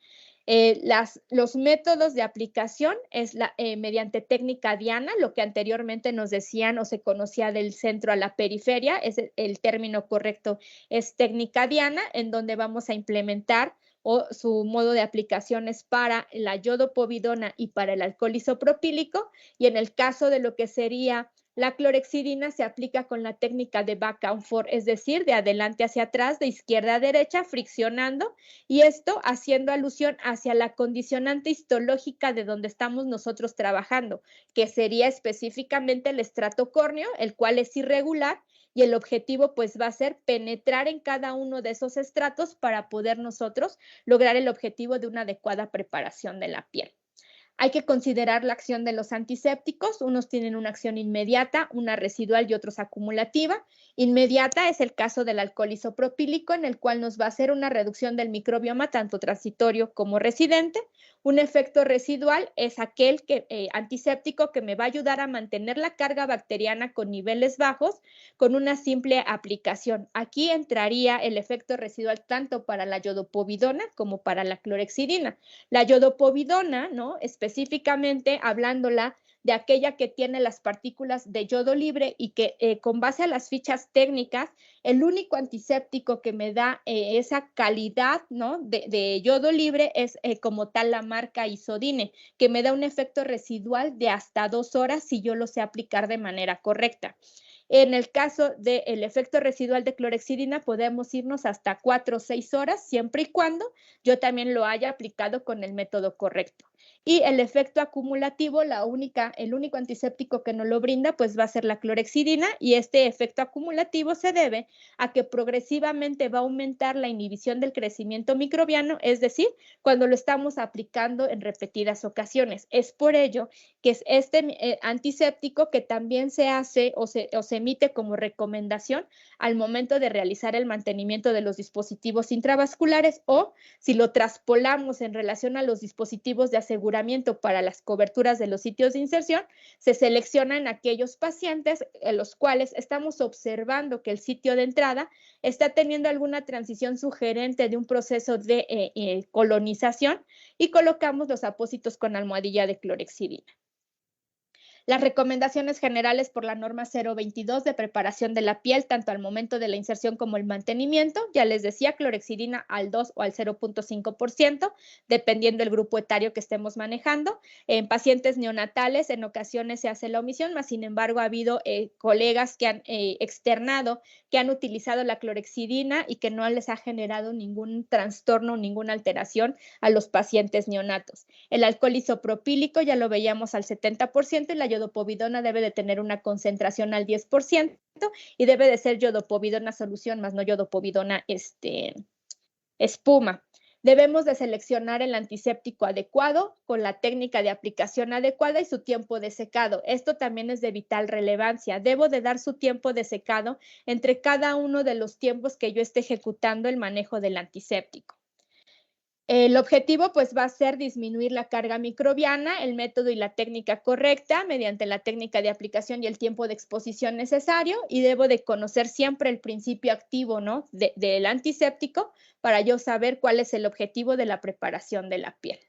Los métodos de aplicación es mediante técnica diana, lo que anteriormente nos decían o se conocía del centro a la periferia, es el término correcto, es técnica diana, en donde vamos a implementar o su modo de aplicación es para la iodopovidona y para el alcohol isopropílico, y en el caso de lo que sería la clorhexidina se aplica con la técnica de back and forth, es decir, de adelante hacia atrás, de izquierda a derecha, friccionando, y esto haciendo alusión hacia la condicionante histológica de donde estamos nosotros trabajando, que sería específicamente el estrato córneo, el cual es irregular, y el objetivo pues va a ser penetrar en cada uno de esos estratos para poder nosotros lograr el objetivo de una adecuada preparación de la piel. Hay que considerar la acción de los antisépticos. Unos tienen una acción inmediata, una residual y otros acumulativa. Inmediata es el caso del alcohol isopropílico, en el cual nos va a hacer una reducción del microbioma, tanto transitorio como residente. Un efecto residual es aquel antiséptico que me va a ayudar a mantener la carga bacteriana con niveles bajos con una simple aplicación. Aquí entraría el efecto residual tanto para la iodopovidona como para la clorhexidina. La iodopovidona, ¿no?, específicamente hablándola de aquella que tiene las partículas de yodo libre y que con base a las fichas técnicas, el único antiséptico que me da esa calidad, ¿no?, de yodo libre es como tal la marca Isodine, que me da un efecto residual de hasta 2 horas si yo lo sé aplicar de manera correcta. En el caso del efecto residual de clorhexidina podemos irnos hasta 4 o 6 horas, siempre y cuando yo también lo haya aplicado con el método correcto. Y el efecto acumulativo, el único antiséptico que nos lo brinda, pues va a ser la clorhexidina, y este efecto acumulativo se debe a que progresivamente va a aumentar la inhibición del crecimiento microbiano, es decir, cuando lo estamos aplicando en repetidas ocasiones. Es por ello que es este antiséptico que también se hace o se emite como recomendación al momento de realizar el mantenimiento de los dispositivos intravasculares, o si lo traspolamos en relación a los dispositivos de aseguramiento para las coberturas de los sitios de inserción, se seleccionan aquellos pacientes en los cuales estamos observando que el sitio de entrada está teniendo alguna transición sugerente de un proceso de colonización, y colocamos los apósitos con almohadilla de clorhexidina. Las recomendaciones generales por la norma 022 de preparación de la piel, tanto al momento de la inserción como el mantenimiento, ya les decía, clorhexidina al 2 o al 0.5%, dependiendo del grupo etario que estemos manejando. En pacientes neonatales, en ocasiones se hace la omisión, mas sin embargo ha habido colegas que han externado que han utilizado la clorhexidina y que no les ha generado ningún trastorno, ninguna alteración a los pacientes neonatos. El alcohol isopropílico ya lo veíamos al 70%, y la iodopovidona debe de tener una concentración al 10%, y debe de ser iodopovidona solución, más no iodopovidona espuma. Debemos de seleccionar el antiséptico adecuado con la técnica de aplicación adecuada y su tiempo de secado. Esto también es de vital relevancia. Debo de dar su tiempo de secado entre cada uno de los tiempos que yo esté ejecutando el manejo del antiséptico. El objetivo pues va a ser disminuir la carga microbiana, el método y la técnica correcta mediante la técnica de aplicación y el tiempo de exposición necesario, y debo de conocer siempre el principio activo, ¿no?, del antiséptico para yo saber cuál es el objetivo de la preparación de la piel.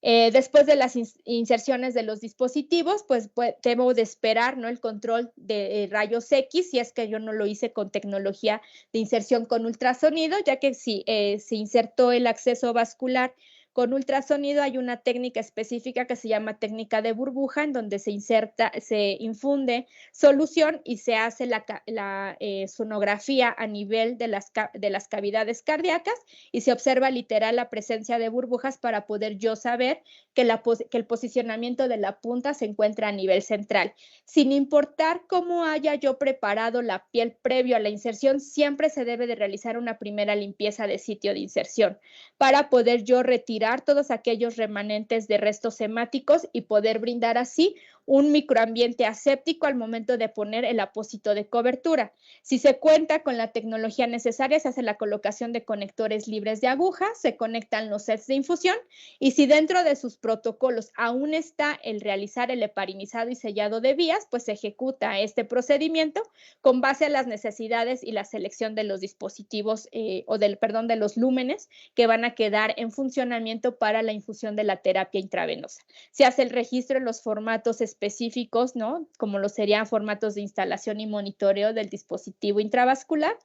Después de las inserciones de los dispositivos, pues debo de esperar, ¿no?, el control de rayos X, si es que yo no lo hice con tecnología de inserción con ultrasonido, ya que si se insertó el acceso vascular Con ultrasonido hay una técnica específica que se llama técnica de burbuja, en donde se infunde solución y se hace la sonografía a nivel de las cavidades cardíacas y se observa literal la presencia de burbujas para poder yo saber que el posicionamiento de la punta se encuentra a nivel central. Sin importar cómo haya yo preparado la piel previo a la inserción, siempre se debe de realizar una primera limpieza de sitio de inserción para poder yo retirar todos aquellos remanentes de restos hemáticos y poder brindar así un microambiente aséptico al momento de poner el apósito de cobertura. Si se cuenta con la tecnología necesaria, se hace la colocación de conectores libres de aguja, se conectan los sets de infusión y si dentro de sus protocolos aún está el realizar el heparinizado y sellado de vías, pues se ejecuta este procedimiento con base a las necesidades y la selección de los dispositivos de los lúmenes que van a quedar en funcionamiento para la infusión de la terapia intravenosa. Se hace el registro en los formatos específicos, ¿no? Como lo serían formatos de instalación y monitoreo del dispositivo intravascular.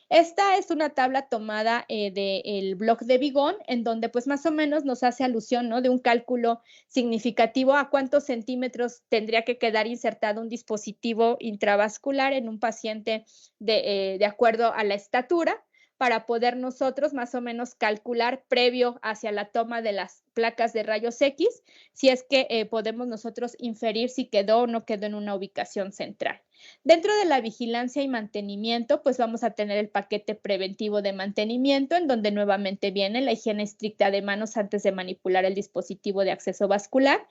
Esta es una tabla tomada del blog de Vigón, en donde pues más o menos nos hace alusión, ¿no? De un cálculo significativo a cuántos centímetros tendría que quedar insertado un dispositivo intravascular en un paciente de acuerdo a la estatura, para poder nosotros más o menos calcular previo hacia la toma de las placas de rayos X, si es que podemos nosotros inferir si quedó o no quedó en una ubicación central. Dentro de la vigilancia y mantenimiento, pues vamos a tener el paquete preventivo de mantenimiento, en donde nuevamente viene la higiene estricta de manos antes de manipular el dispositivo de acceso vascular.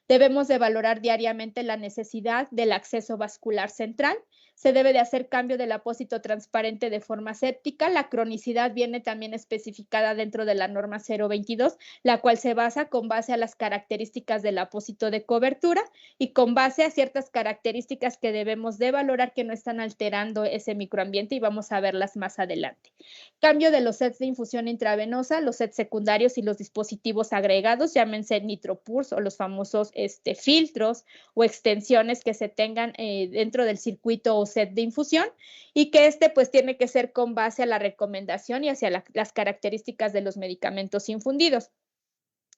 Debemos de valorar diariamente la necesidad del acceso vascular central. Se debe de hacer cambio del apósito transparente de forma séptica. La cronicidad viene también especificada dentro de la norma 022, la cual se basa con base a las características del apósito de cobertura y con base a ciertas características que debemos de valorar que no están alterando ese microambiente y vamos a verlas más adelante. Cambio de los sets de infusión intravenosa, los sets secundarios y los dispositivos agregados, llámense NitroPulse o los famosos filtros o extensiones que se tengan dentro del circuito o set de infusión y que pues tiene que ser con base a la recomendación y hacia las características de los medicamentos infundidos.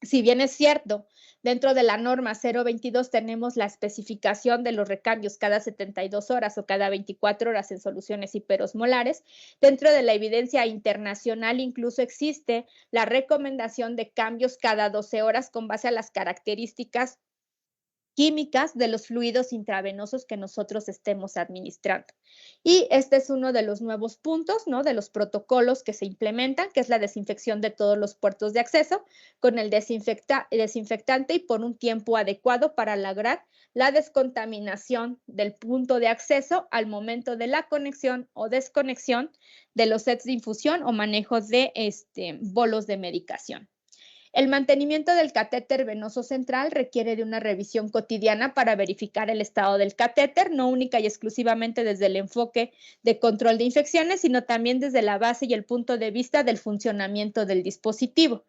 Si bien es cierto, dentro de la norma 022 tenemos la especificación de los recambios cada 72 horas o cada 24 horas en soluciones hiperosmolares, dentro de la evidencia internacional incluso existe la recomendación de cambios cada 12 horas con base a las características químicas de los fluidos intravenosos que nosotros estemos administrando. Y este es uno de los nuevos puntos, ¿no? De los protocolos que se implementan, que es la desinfección de todos los puertos de acceso con el desinfectante y por un tiempo adecuado para lograr la descontaminación del punto de acceso al momento de la conexión o desconexión de los sets de infusión o manejos de bolos de medicación. El mantenimiento del catéter venoso central requiere de una revisión cotidiana para verificar el estado del catéter, no única y exclusivamente desde el enfoque de control de infecciones, sino también desde la base y el punto de vista del funcionamiento del dispositivo.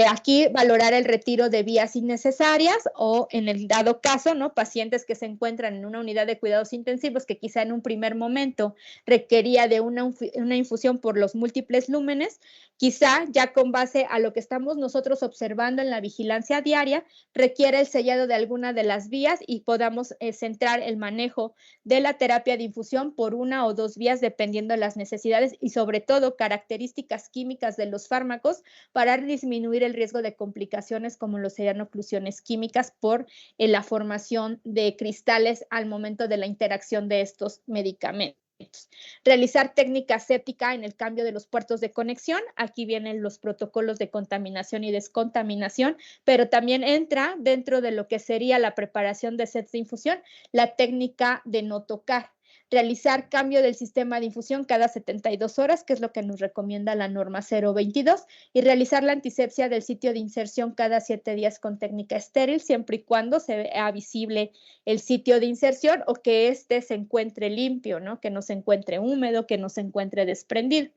Aquí valorar el retiro de vías innecesarias o en el dado caso, ¿no? Pacientes que se encuentran en una unidad de cuidados intensivos que quizá en un primer momento requería de una infusión por los múltiples lúmenes, quizá ya con base a lo que estamos nosotros observando en la vigilancia diaria, requiere el sellado de alguna de las vías y podamos centrar el manejo de la terapia de infusión por una o dos vías dependiendo de las necesidades y sobre todo características químicas de los fármacos para disminuir el riesgo de complicaciones como lo serían oclusiones químicas por la formación de cristales al momento de la interacción de estos medicamentos. Realizar técnica séptica en el cambio de los puertos de conexión. Aquí vienen los protocolos de contaminación y descontaminación, pero también entra dentro de lo que sería la preparación de sets de infusión, la técnica de no tocar. Realizar cambio del sistema de infusión cada 72 horas, que es lo que nos recomienda la norma 022, y realizar la antisepsia del sitio de inserción cada 7 días con técnica estéril, siempre y cuando se vea visible el sitio de inserción o que éste se encuentre limpio, ¿no? Que no se encuentre húmedo, que no se encuentre desprendido.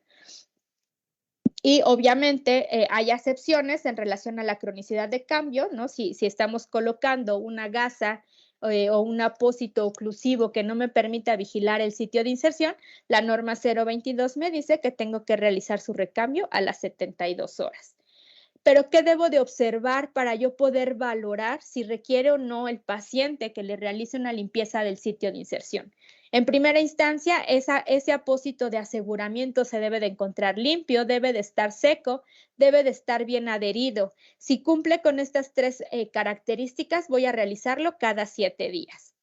Y obviamente hay excepciones en relación a la cronicidad de cambio, ¿no? Si estamos colocando una gasa o un apósito oclusivo que no me permita vigilar el sitio de inserción, la norma 022 me dice que tengo que realizar su recambio a las 72 horas. pero ¿qué debo de observar para yo poder valorar si requiere o no el paciente que le realice una limpieza del sitio de inserción? En primera instancia, ese apósito de aseguramiento se debe de encontrar limpio, debe de estar seco, debe de estar bien adherido. Si cumple con estas tres características, voy a realizarlo cada 7 días.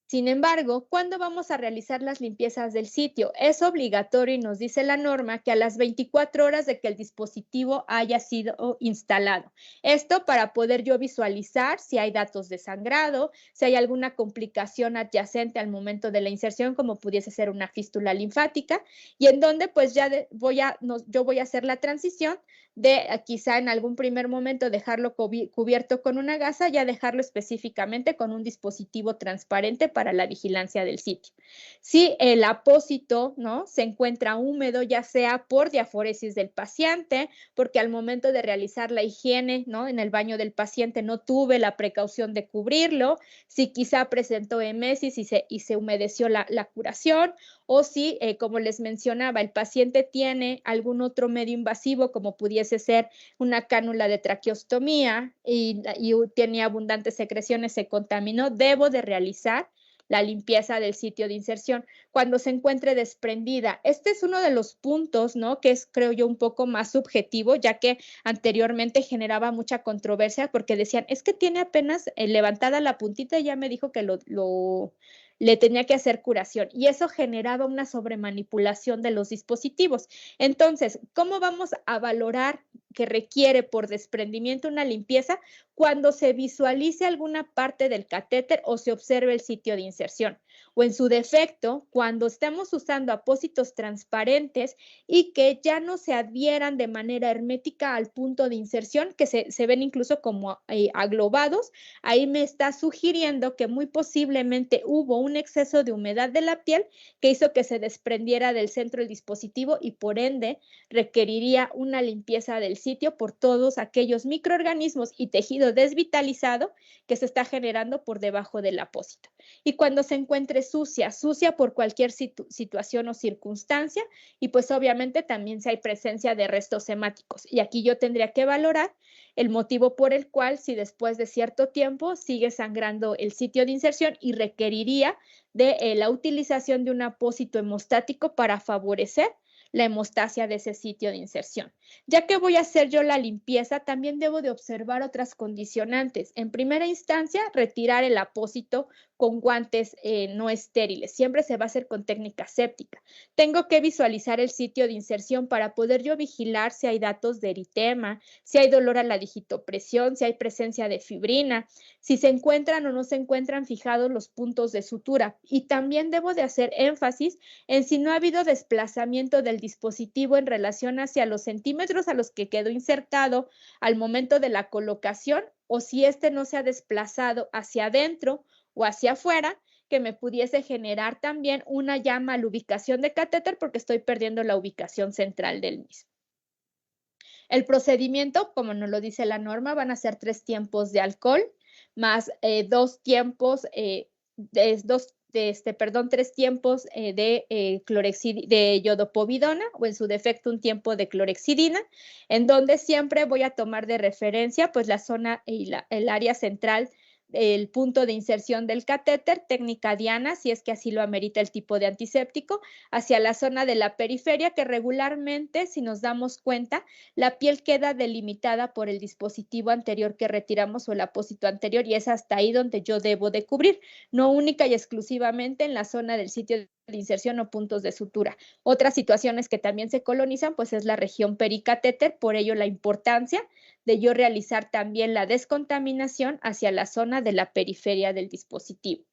Sin embargo, ¿cuándo vamos a realizar las limpiezas del sitio? Es obligatorio y nos dice la norma que a las 24 horas de que el dispositivo haya sido instalado. Esto para poder yo visualizar si hay datos de sangrado, si hay alguna complicación adyacente al momento de la inserción, como pudiese ser una fístula linfática, y en donde pues ya yo voy a hacer la transición de quizá en algún primer momento dejarlo cubierto con una gasa, ya dejarlo específicamente con un dispositivo transparente para la vigilancia del sitio. Si el apósito, ¿no?, se encuentra húmedo, ya sea por diaforesis del paciente, porque al momento de realizar la higiene, ¿no?, en el baño del paciente no tuve la precaución de cubrirlo, si quizá presentó emesis y se humedeció la curación, o si, como les mencionaba, el paciente tiene algún otro medio invasivo, como pudiese ser una cánula de traqueostomía y tenía abundantes secreciones, se contaminó, debo de realizar la limpieza del sitio de inserción cuando se encuentre desprendida. Este es uno de los puntos, ¿no?, que es, creo yo, un poco más subjetivo, ya que anteriormente generaba mucha controversia porque decían, es que tiene apenas levantada la puntita y ya me dijo que le tenía que hacer curación, y eso generaba una sobremanipulación de los dispositivos. Entonces, ¿cómo vamos a valorar que requiere por desprendimiento una limpieza? Cuando se visualice alguna parte del catéter o se observe el sitio de inserción, o en su defecto, cuando estemos usando apósitos transparentes y que ya no se adhieran de manera hermética al punto de inserción, que se ven incluso como aglobados. Ahí me está sugiriendo que muy posiblemente hubo un exceso de humedad de la piel que hizo que se desprendiera del centro del dispositivo y por ende requeriría una limpieza del sitio por todos aquellos microorganismos y tejido desvitalizado que se está generando por debajo del apósito. Y cuando se encuentre sucia por cualquier situación o circunstancia, y pues obviamente también si hay presencia de restos hemáticos. Y aquí yo tendría que valorar el motivo por el cual, si después de cierto tiempo sigue sangrando el sitio de inserción y requeriría de la utilización de un apósito hemostático para favorecer la hemostasia de ese sitio de inserción. Ya que voy a hacer yo la limpieza, también debo de observar otras condicionantes. En primera instancia, retirar el apósito con guantes no estériles. Siempre se va a hacer con técnica séptica. Tengo que visualizar el sitio de inserción para poder yo vigilar si hay datos de eritema, si hay dolor a la digitopresión, si hay presencia de fibrina, si se encuentran o no se encuentran fijados los puntos de sutura. Y también debo de hacer énfasis en si no ha habido desplazamiento del dispositivo en relación hacia los centímetros a los que quedó insertado al momento de la colocación, o si este no se ha desplazado hacia adentro o hacia afuera, que me pudiese generar también una ya mal ubicación de catéter porque estoy perdiendo la ubicación central del mismo. El procedimiento, como nos lo dice la norma, van a ser 3 tiempos de alcohol más 2 tiempos, 3 tiempos de iodopovidona, o en su defecto un tiempo de clorexidina, en donde siempre voy a tomar de referencia pues la zona y el área central, el punto de inserción del catéter, técnica Diana, si es que así lo amerita el tipo de antiséptico, hacia la zona de la periferia, que regularmente, si nos damos cuenta, la piel queda delimitada por el dispositivo anterior que retiramos o el apósito anterior, y es hasta ahí donde yo debo de cubrir, no única y exclusivamente en la zona del sitio de inserción o puntos de sutura. Otras situaciones que también se colonizan, pues es la región pericatéter, por ello la importancia de yo realizar también la descontaminación hacia la zona de la periferia del dispositivo.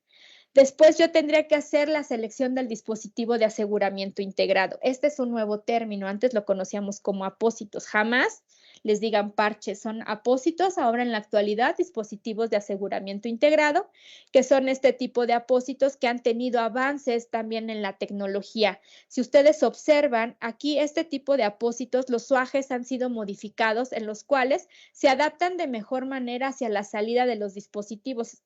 Después yo tendría que hacer la selección del dispositivo de aseguramiento integrado. Este es un nuevo término, antes lo conocíamos como apósitos. Jamás les digan parches, son apósitos. Ahora en la actualidad, dispositivos de aseguramiento integrado, que son este tipo de apósitos que han tenido avances también en la tecnología. Si ustedes observan, aquí este tipo de apósitos, los suajes han sido modificados en los cuales se adaptan de mejor manera hacia la salida de los dispositivos.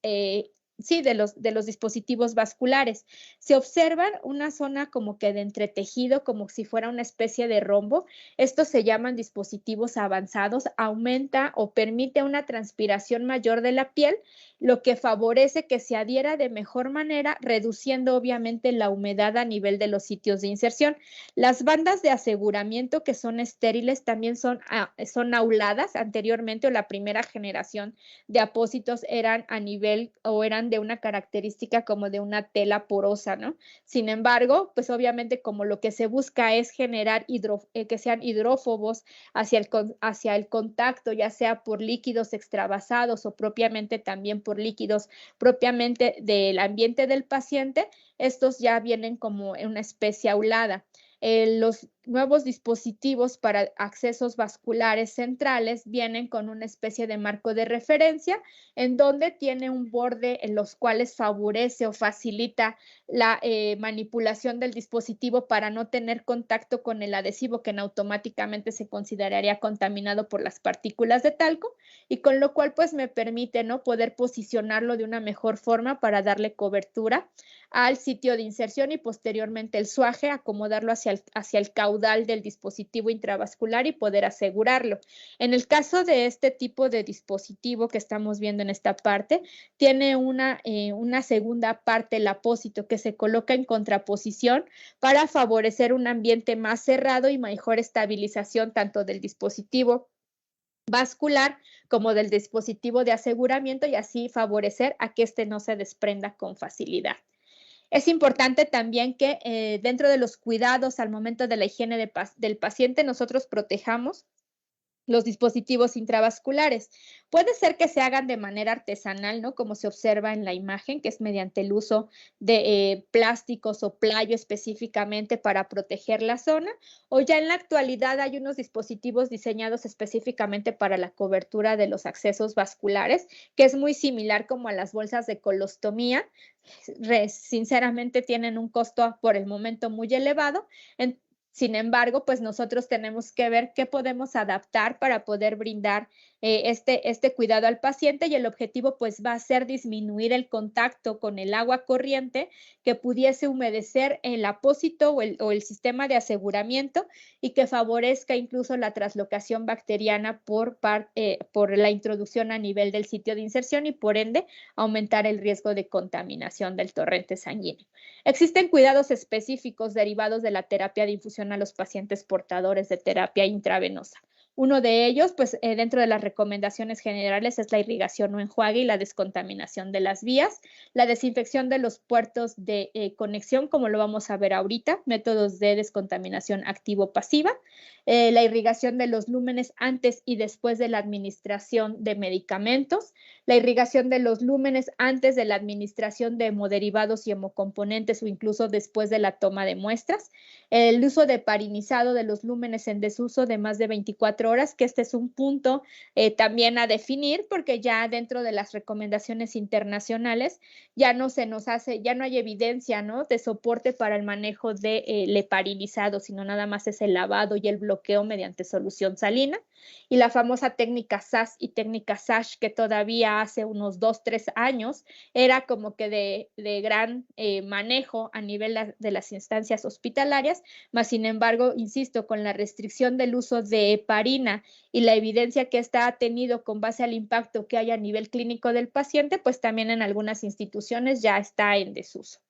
sí, de los dispositivos vasculares. Se observan una zona como que de entretejido, como si fuera una especie de rombo. Estos se llaman dispositivos avanzados. Aumenta o permite una transpiración mayor de la piel, lo que favorece que se adhiera de mejor manera, reduciendo obviamente la humedad a nivel de los sitios de inserción. Las bandas de aseguramiento que son estériles también son auladas anteriormente, o la primera generación de apósitos eran a nivel o eran de una característica como de una tela porosa, ¿no? Sin embargo, pues obviamente como lo que se busca es generar que sean hidrófobos hacia el contacto, ya sea por líquidos extravasados o propiamente también por líquidos propiamente del ambiente del paciente, estos ya vienen como en una especie aulada. Los nuevos dispositivos para accesos vasculares centrales vienen con una especie de marco de referencia en donde tiene un borde en los cuales favorece o facilita la manipulación del dispositivo para no tener contacto con el adhesivo que automáticamente se consideraría contaminado por las partículas de talco, y con lo cual pues me permite, ¿no?, poder posicionarlo de una mejor forma para darle cobertura al sitio de inserción y posteriormente el suaje, acomodarlo hacia el caudal del dispositivo intravascular y poder asegurarlo. En el caso de este tipo de dispositivo que estamos viendo en esta parte, tiene una segunda parte, el apósito, que se coloca en contraposición para favorecer un ambiente más cerrado y mejor estabilización tanto del dispositivo vascular como del dispositivo de aseguramiento, y así favorecer a que este no se desprenda con facilidad. Es importante también que dentro de los cuidados al momento de la higiene del paciente nosotros protejamos los dispositivos intravasculares. Puede ser que se hagan de manera artesanal, ¿no?, como se observa en la imagen, que es mediante el uso de plásticos o playo específicamente para proteger la zona, o ya en la actualidad hay unos dispositivos diseñados específicamente para la cobertura de los accesos vasculares, que es muy similar como a las bolsas de colostomía. Sinceramente tienen un costo por el momento muy elevado. Sin embargo, pues nosotros tenemos que ver qué podemos adaptar para poder brindar este cuidado al paciente, y el objetivo pues va a ser disminuir el contacto con el agua corriente que pudiese humedecer el apósito o el sistema de aseguramiento, y que favorezca incluso la translocación bacteriana por la introducción a nivel del sitio de inserción y por ende aumentar el riesgo de contaminación del torrente sanguíneo. Existen cuidados específicos derivados de la terapia de infusión a los pacientes portadores de terapia intravenosa. Uno de ellos, pues dentro de las recomendaciones generales, es la irrigación o enjuague y la descontaminación de las vías, la desinfección de los puertos de conexión, como lo vamos a ver ahorita, métodos de descontaminación activo-pasiva, la irrigación de los lúmenes antes y después de la administración de medicamentos, la irrigación de los lúmenes antes de la administración de hemoderivados y hemocomponentes o incluso después de la toma de muestras, el uso de parinizado de los lúmenes en desuso de más de 24 horas, que este es un punto también a definir, porque ya dentro de las recomendaciones internacionales ya no se nos hace, ya no hay evidencia, ¿no?, de soporte para el manejo de heparinizado, sino nada más es el lavado y el bloqueo mediante solución salina, y la famosa técnica SAS y técnica SASH, que todavía hace unos 2-3 años era como que de gran manejo a nivel de las instancias hospitalarias, mas sin embargo, insisto, con la restricción del uso de heparina y la evidencia que esta ha tenido con base al impacto que hay a nivel clínico del paciente, pues también en algunas instituciones ya está en desuso.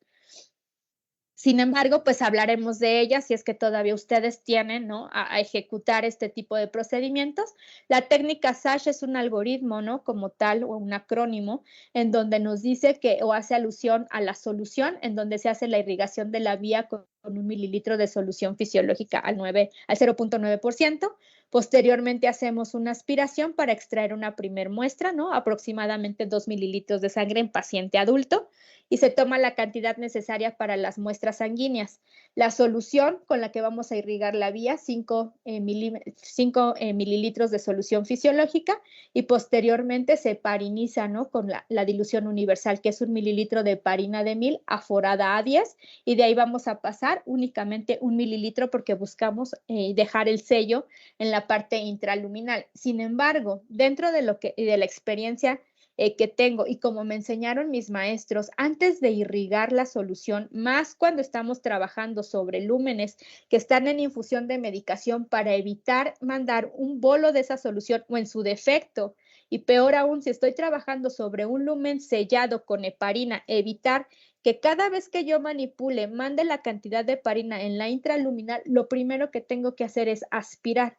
Sin embargo, pues hablaremos de ellas si es que todavía ustedes tienen, ¿no?, a ejecutar este tipo de procedimientos. La técnica SASH es un algoritmo, ¿no?, como tal, o un acrónimo, en donde nos dice que, o hace alusión a la solución, en donde se hace la irrigación de la vía con 1 mililitro de solución fisiológica al 0.9%. Posteriormente hacemos una aspiración para extraer una primer muestra, ¿no?, aproximadamente 2 mililitros de sangre en paciente adulto, y se toma la cantidad necesaria para las muestras sanguíneas. La solución con la que vamos a irrigar la vía, 5 mililitros de solución fisiológica, y posteriormente se pariniza, ¿no?, con la dilución universal, que es 1 mililitro de heparina de 1000 aforada a 10, y de ahí vamos a pasar únicamente 1 mililitro porque buscamos dejar el sello en la parte intraluminal. Sin embargo, dentro de la experiencia que tengo. Y como me enseñaron mis maestros, antes de irrigar la solución, más cuando estamos trabajando sobre lúmenes que están en infusión de medicación, para evitar mandar un bolo de esa solución o en su defecto, y peor aún, si estoy trabajando sobre un lumen sellado con heparina, evitar que cada vez que yo manipule, mande la cantidad de heparina en la intraluminal, lo primero que tengo que hacer es aspirar.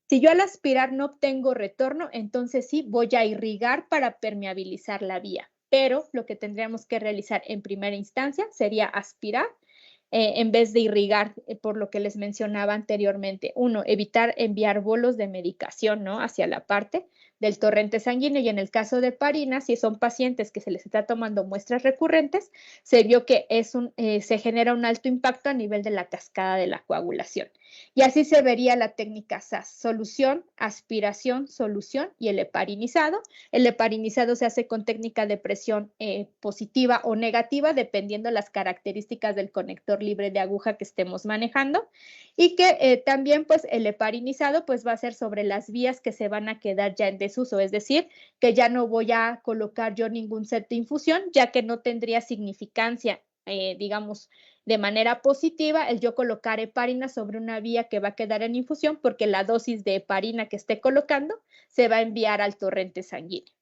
Si yo al aspirar no obtengo retorno, entonces sí voy a irrigar para permeabilizar la vía. Pero lo que tendríamos que realizar en primera instancia sería aspirar en vez de irrigar, por lo que les mencionaba anteriormente. Uno, evitar enviar bolos de medicación, ¿no?, hacia la parte del torrente sanguíneo, y en el caso de heparina, si son pacientes que se les está tomando muestras recurrentes, se vio que se genera un alto impacto a nivel de la cascada de la coagulación. Y así se vería la técnica SAS: solución, aspiración, solución y el heparinizado. El heparinizado se hace con técnica de presión positiva o negativa, dependiendo las características del conector libre de aguja que estemos manejando, y que también pues el heparinizado pues va a ser sobre las vías que se van a quedar ya en desuso, es decir, que ya no voy a colocar yo ningún set de infusión, ya que no tendría significancia, digamos, de manera positiva el yo colocar heparina sobre una vía que va a quedar en infusión, porque la dosis de heparina que esté colocando se va a enviar al torrente sanguíneo.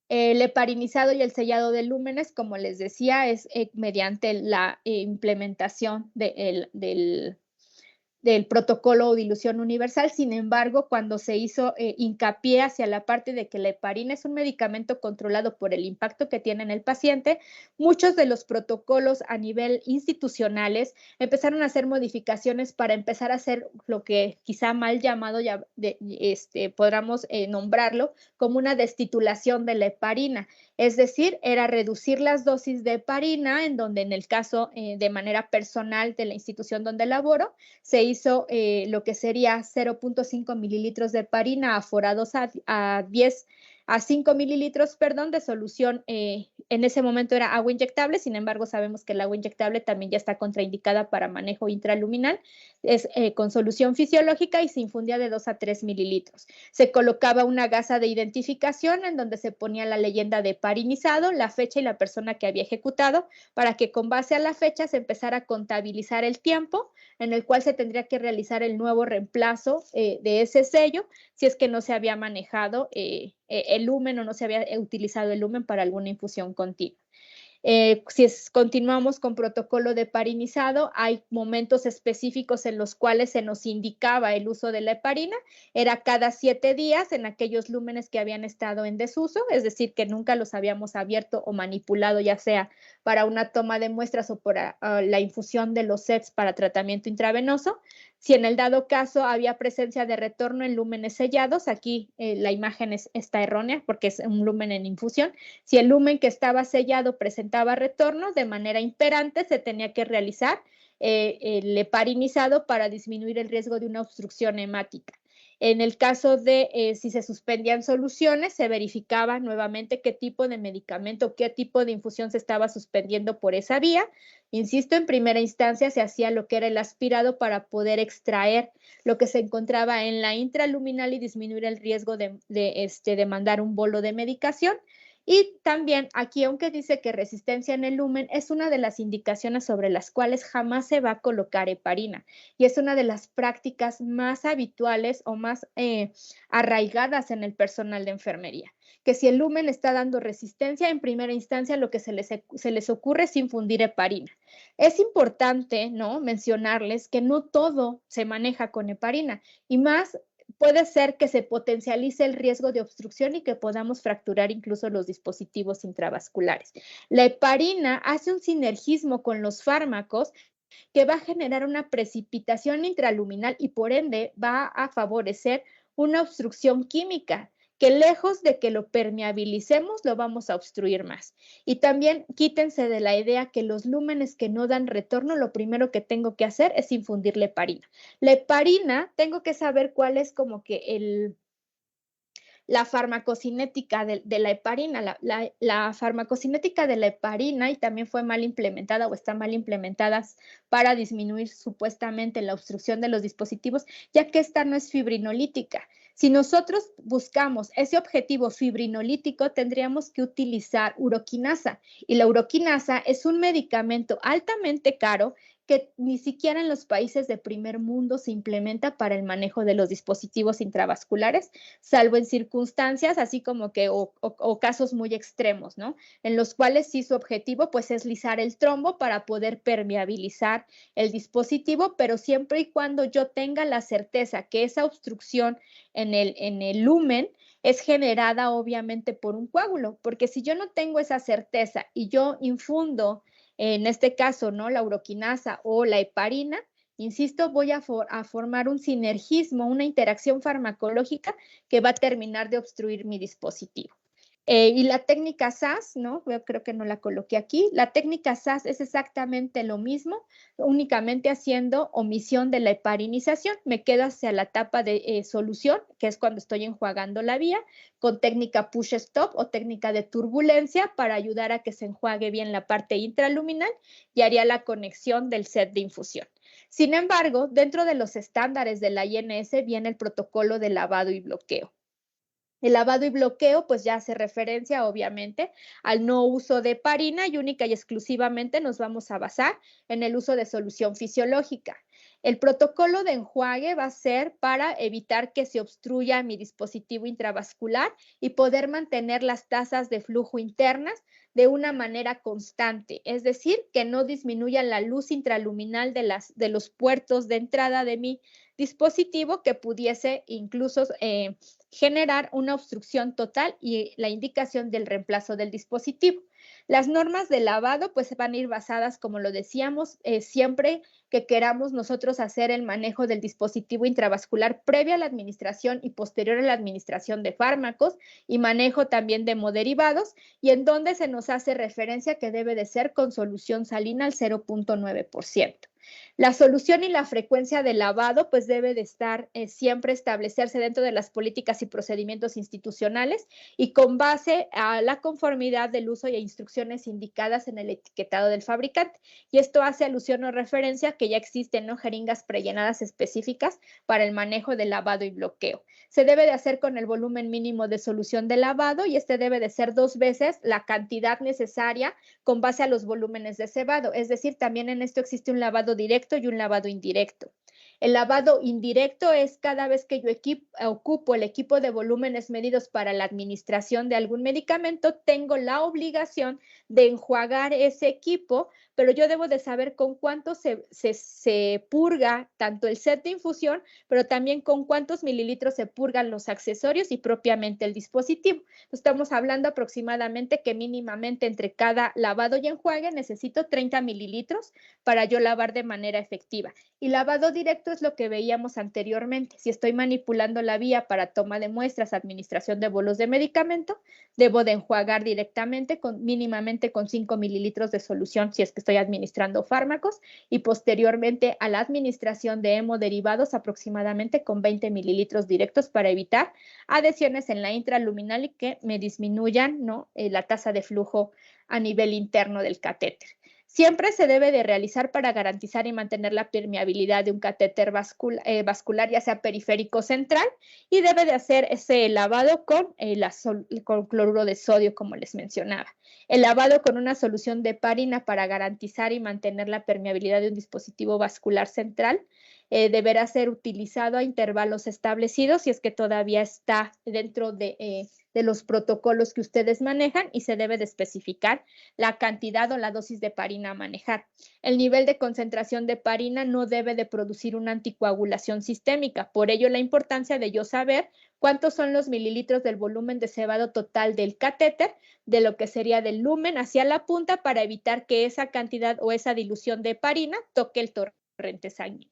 El heparinizado y el sellado de lúmenes, como les decía, es mediante la implementación del protocolo o dilución universal. Sin embargo, cuando se hizo hincapié hacia la parte de que la heparina es un medicamento controlado por el impacto que tiene en el paciente, muchos de los protocolos a nivel institucionales empezaron a hacer modificaciones para empezar a hacer lo que quizá mal llamado, podamos nombrarlo como una destitulación de la heparina. Es decir, era reducir las dosis de heparina, en donde en el caso de manera personal de la institución donde laboro, se hizo lo que sería 0.5 mililitros de heparina aforados a 5 mililitros, perdón, de solución. En ese momento era agua inyectable, sin embargo sabemos que el agua inyectable también ya está contraindicada para manejo intraluminal. Es con solución fisiológica y se infundía de 2 a 3 mililitros. Se colocaba una gasa de identificación en donde se ponía la leyenda de heparinizado, la fecha y la persona que había ejecutado, para que con base a la fecha se empezara a contabilizar el tiempo en el cual se tendría que realizar el nuevo reemplazo de ese sello, si es que no se había manejado el lumen o no se había utilizado el lumen para alguna infusión continua. Continuamos con protocolo de heparinizado, hay momentos específicos en los cuales se nos indicaba el uso de la heparina, era cada 7 días en aquellos lúmenes que habían estado en desuso, es decir, que nunca los habíamos abierto o manipulado, ya sea para una toma de muestras o para la infusión de los sets para tratamiento intravenoso. Si en el dado caso había presencia de retorno en lúmenes sellados, aquí la imagen está errónea porque es un lumen en infusión. Si el lumen que estaba sellado presentaba retorno, de manera imperante se tenía que realizar el heparinizado para disminuir el riesgo de una obstrucción hemática. En el caso de si se suspendían soluciones, se verificaba nuevamente qué tipo de medicamento, qué tipo de infusión se estaba suspendiendo por esa vía. Insisto, en primera instancia se hacía lo que era el aspirado para poder extraer lo que se encontraba en la intraluminal y disminuir el riesgo de mandar un bolo de medicación. Y también aquí, aunque dice que resistencia en el lumen, es una de las indicaciones sobre las cuales jamás se va a colocar heparina, y es una de las prácticas más habituales o más arraigadas en el personal de enfermería, que si el lumen está dando resistencia, en primera instancia lo que se les ocurre es infundir heparina. Es importante, ¿no?, mencionarles que no todo se maneja con heparina, y más puede ser que se potencialice el riesgo de obstrucción y que podamos fracturar incluso los dispositivos intravasculares. La heparina hace un sinergismo con los fármacos que va a generar una precipitación intraluminal y por ende va a favorecer una obstrucción química que, lejos de que lo permeabilicemos, lo vamos a obstruir más. Y también quítense de la idea que los lúmenes que no dan retorno, lo primero que tengo que hacer es infundir la heparina. La heparina, tengo que saber cuál es como que la farmacocinética de la heparina. La farmacocinética de la heparina, y también fue mal implementada o está mal implementada para disminuir supuestamente la obstrucción de los dispositivos, ya que esta no es fibrinolítica. Si nosotros buscamos ese objetivo fibrinolítico, tendríamos que utilizar uroquinasa. Y la uroquinasa es un medicamento altamente caro que ni siquiera en los países de primer mundo se implementa para el manejo de los dispositivos intravasculares, salvo en circunstancias así como que o casos muy extremos, ¿no? En los cuales sí su objetivo pues es lisar el trombo para poder permeabilizar el dispositivo, pero siempre y cuando yo tenga la certeza que esa obstrucción en el lumen es generada obviamente por un coágulo, porque si yo no tengo esa certeza y yo infundo, en este caso, ¿no? La uroquinasa o la heparina, insisto, voy a formar un sinergismo, una interacción farmacológica que va a terminar de obstruir mi dispositivo. Y la técnica SAS, ¿no? Yo creo que no la coloqué aquí. La técnica SAS es exactamente lo mismo, únicamente haciendo omisión de la heparinización. Me quedo hacia la etapa de solución, que es cuando estoy enjuagando la vía, con técnica push stop o técnica de turbulencia para ayudar a que se enjuague bien la parte intraluminal y haría la conexión del set de infusión. Sin embargo, dentro de los estándares de la INS viene el protocolo de lavado y bloqueo. El lavado y bloqueo, pues ya hace referencia, obviamente, al no uso de heparina y única y exclusivamente nos vamos a basar en el uso de solución fisiológica. El protocolo de enjuague va a ser para evitar que se obstruya mi dispositivo intravascular y poder mantener las tasas de flujo internas de una manera constante, es decir, que no disminuya la luz intraluminal de los puertos de entrada de mi dispositivo que pudiese incluso generar una obstrucción total y la indicación del reemplazo del dispositivo. Las normas de lavado pues van a ir basadas, como lo decíamos, siempre que queramos nosotros hacer el manejo del dispositivo intravascular previa a la administración y posterior a la administración de fármacos y manejo también de hemoderivados, y en donde se nos hace referencia que debe de ser con solución salina al 0.9%. La solución y la frecuencia de lavado pues debe de estar siempre establecerse dentro de las políticas y procedimientos institucionales y con base a la conformidad del uso y a instrucciones indicadas en el etiquetado del fabricante. Y esto hace alusión o referencia a que ya existen, ¿no?, jeringas prellenadas específicas para el manejo de lavado y bloqueo. Se debe de hacer con el volumen mínimo de solución de lavado y este debe de ser 2 veces la cantidad necesaria con base a los volúmenes de cebado. Es decir, también en esto existe un lavado directo y un lavado indirecto. El lavado indirecto es cada vez que yo ocupo el equipo de volúmenes medidos para la administración de algún medicamento, tengo la obligación de enjuagar ese equipo, pero yo debo de saber con cuánto se purga tanto el set de infusión, pero también con cuántos mililitros se purgan los accesorios y propiamente el dispositivo. Estamos hablando aproximadamente que mínimamente entre cada lavado y enjuague necesito 30 mililitros para yo lavar de manera efectiva. Y lavado directo es lo que veíamos anteriormente. Si estoy manipulando la vía para toma de muestras, administración de bolos de medicamento, debo de enjuagar directamente mínimamente con 5 mililitros de solución si es que estoy administrando fármacos y posteriormente a la administración de hemoderivados aproximadamente con 20 mililitros directos para evitar adhesiones en la intraluminal y que me disminuyan, ¿no?, la tasa de flujo a nivel interno del catéter. Siempre se debe de realizar para garantizar y mantener la permeabilidad de un catéter vascular, ya sea periférico central, y debe de hacer ese lavado con cloruro de sodio, como les mencionaba. El lavado con una solución de heparina para garantizar y mantener la permeabilidad de un dispositivo vascular central deberá ser utilizado a intervalos establecidos si es que todavía está dentro de los protocolos que ustedes manejan y se debe de especificar la cantidad o la dosis de heparina a manejar. El nivel de concentración de heparina no debe de producir una anticoagulación sistémica, por ello la importancia de yo saber cuántos son los mililitros del volumen de cebado total del catéter, de lo que sería del lumen hacia la punta para evitar que esa cantidad o esa dilución de heparina toque el torrente sanguíneo.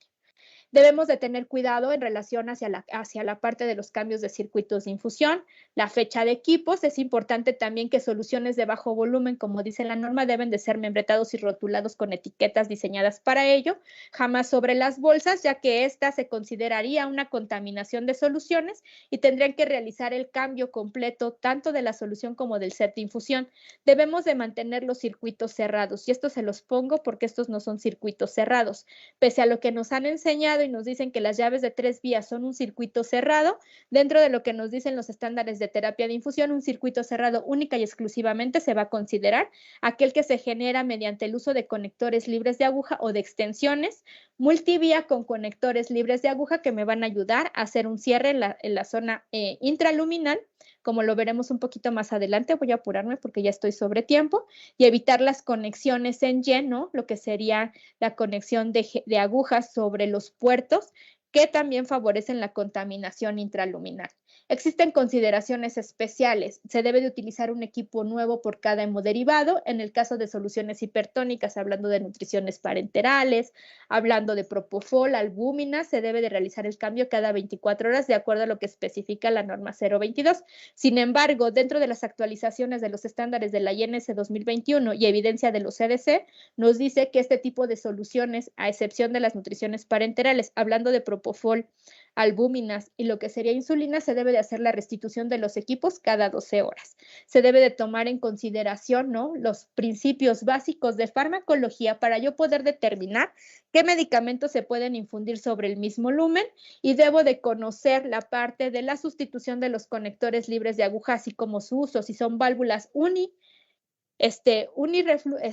Debemos de tener cuidado en relación hacia la parte de los cambios de circuitos de infusión, la fecha de equipos. Es importante también que soluciones de bajo volumen, como dice la norma, deben de ser membretados y rotulados con etiquetas diseñadas para ello, jamás sobre las bolsas, ya que esta se consideraría una contaminación de soluciones y tendrían que realizar el cambio completo tanto de la solución como del set de infusión. Debemos de mantener los circuitos cerrados y esto se los pongo porque estos no son circuitos cerrados. Pese a lo que nos han enseñado y nos dicen que las llaves de 3 vías son un circuito cerrado, dentro de lo que nos dicen los estándares de terapia de infusión, un circuito cerrado única y exclusivamente se va a considerar aquel que se genera mediante el uso de conectores libres de aguja o de extensiones multivía con conectores libres de aguja que me van a ayudar a hacer un cierre en la zona intraluminal, como lo veremos un poquito más adelante. Voy a apurarme porque ya estoy sobre tiempo, y evitar las conexiones en Y, ¿no? Lo que sería la conexión de agujas sobre los puertos, que también favorecen la contaminación intraluminal. Existen consideraciones especiales. Se debe de utilizar un equipo nuevo por cada hemoderivado. En el caso de soluciones hipertónicas, hablando de nutriciones parenterales, hablando de propofol, albúmina, se debe de realizar el cambio cada 24 horas de acuerdo a lo que especifica la norma 022. Sin embargo, dentro de las actualizaciones de los estándares de la INS 2021 y evidencia de los CDC, nos dice que este tipo de soluciones, a excepción de las nutriciones parenterales, hablando de propofol, albúminas y lo que sería insulina, se debe de hacer la restitución de los equipos cada 12 horas. Se debe de tomar en consideración, ¿no?, los principios básicos de farmacología para yo poder determinar qué medicamentos se pueden infundir sobre el mismo lumen, y debo de conocer la parte de la sustitución de los conectores libres de aguja, así como su uso, si son válvulas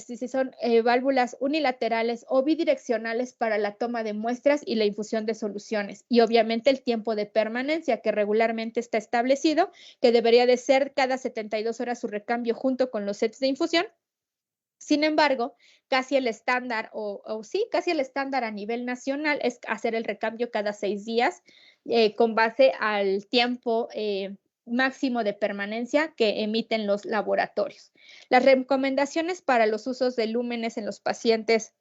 si son válvulas unilaterales o bidireccionales para la toma de muestras y la infusión de soluciones. Y obviamente el tiempo de permanencia, que regularmente está establecido, que debería de ser cada 72 horas su recambio junto con los sets de infusión. Sin embargo, casi el estándar, casi el estándar a nivel nacional es hacer el recambio cada 6 días con base al tiempo máximo de permanencia que emiten los laboratorios. Las recomendaciones para los usos de lúmenes en los pacientes